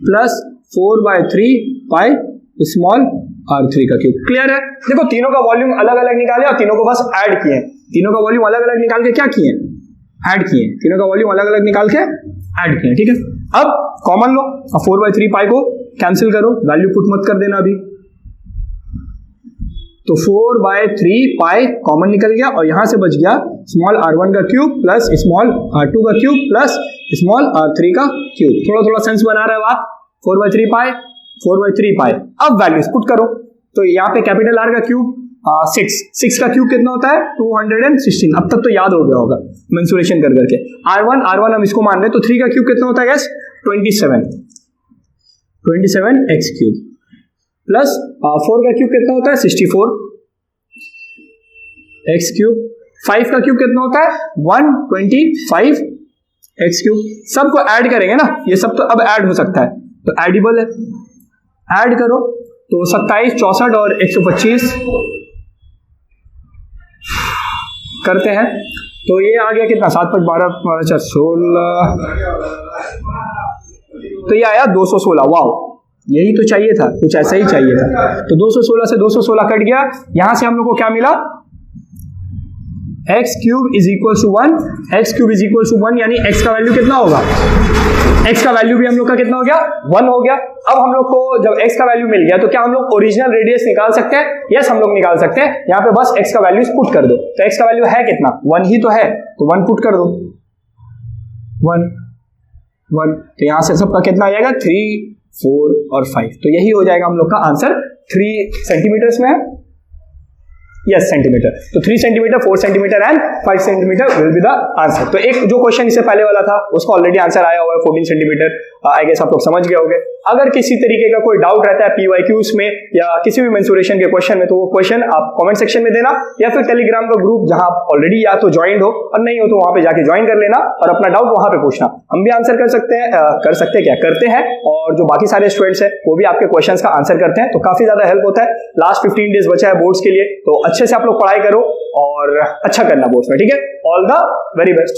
plus 4/3 pi small r3 का क्यूब। क्लियर है? देखो तीनों का वॉल्यूम अलग अलग निकाले और तीनों को बस ऐड किए। तीनों का वॉल्यूम अलग अलग निकाल के क्या किए? ऐड किए। तीनों का वॉल्यूम अलग अलग निकाल के ऐड किए। ठीक है, अब कॉमन लो, 4/3 पाई को कैंसिल करो, वैल्यू पुट मत कर देना अभी। तो 4/3 पाई कॉमन निकल गया और यहां से बच गया स्मॉल r1 का क्यूब प्लस स्मॉल r2 का क्यूब प्लस स्मॉल r3 का क्यूब। थोड़ा थोड़ा सेंस बना रहा है बात। 4/3 पाई। अब वैल्यूज पुट करो, तो यहाँ पे कैपिटल R का क्यूब 6 का क्यूब कितना होता है? 216। अब तक तो याद हो गया होगा मेंसुरेशन कर करके। R1 हम इसको मान रहे हैं, तो 3 का क्यूब कितना होता है? यस, 27 x क्यूब प्लस 4 का क्यूब कितना होता है? 64 x क्यूब। 5 का क्यूब कितना होता है? 125 x क्यूब। सबको ऐड करेंगे ना, ये सब तो अब ऐड हो सकता है, तो एडिबल है। ऐड करो तो 27, 64 और 125 करते हैं, तो ये आ गया कितना? 7, 5, 12, 16, तो ये आया 216। वाओ, यही तो चाहिए था, कुछ ऐसा ही चाहिए था। तो 216 से 216 कट गया, यहां से हम लोग को क्या मिला? x cube is equal to 1। x cube is equal to 1 यानी x का वैल्यू कितना होगा? x का वैल्यू भी हम लोग का कितना हो गया? 1 हो गया। अब हम लोग को जब x का वैल्यू मिल गया तो क्या हम लोग ओरिजिनल रेडियस निकाल सकते हैं? यस, हम लोग निकाल सकते हैं। यहाँ पे बस x का वैल्यू पुट कर दो। तो x का वैल्यू है कितना? 1 ही तो है, तो 1 पुट कर दो। 1। तो यहाँ से सबका कितना आ जाएगा? 3, 4 और 5। तो यही हो जाएगा हम लोग का आंसर। 3 सेंटीमीटर्स में है, यस सेंटीमीटर। तो 3 centimetre, 4 centimetre and 5 centimetre will be the answer. तो एक जो क्वेश्चन इससे पहले वाला था उसका ऑलरेडी आंसर आया हुआ है 14 सेंटीमीटर। आई गेस आप लोग समझ गए होंगे। अगर किसी तरीके का कोई डाउट रहता है PYQs में या किसी भी मेंसुरेशन के क्वेश्चन में, तो वो क्वेश्चन आप कमेंट सेक्शन में देना, या फिर टेलीग्राम का ग्रुप जहां आप ऑलरेडी या तो ज्वाइंड हो और नहीं हो तो वहां पे जाके ज्वाइन कर लेना और अपना डाउट वहां पे पूछना। हम भी आंसर कर सकते हैं, करते हैं, और जो बाकी सारे स्टूडेंट्स हैं वो भी आपके क्वेश्चंस का आंसर करते हैं, तो काफी ज्यादा हेल्प होता है। लास्ट 15 डेज बचा है बोर्ड्स के लिए, तो अच्छे से आप लोग पढ़ाई करो और अच्छा करना बोर्ड्स में। ठीक है, ऑल द वेरी बेस्ट।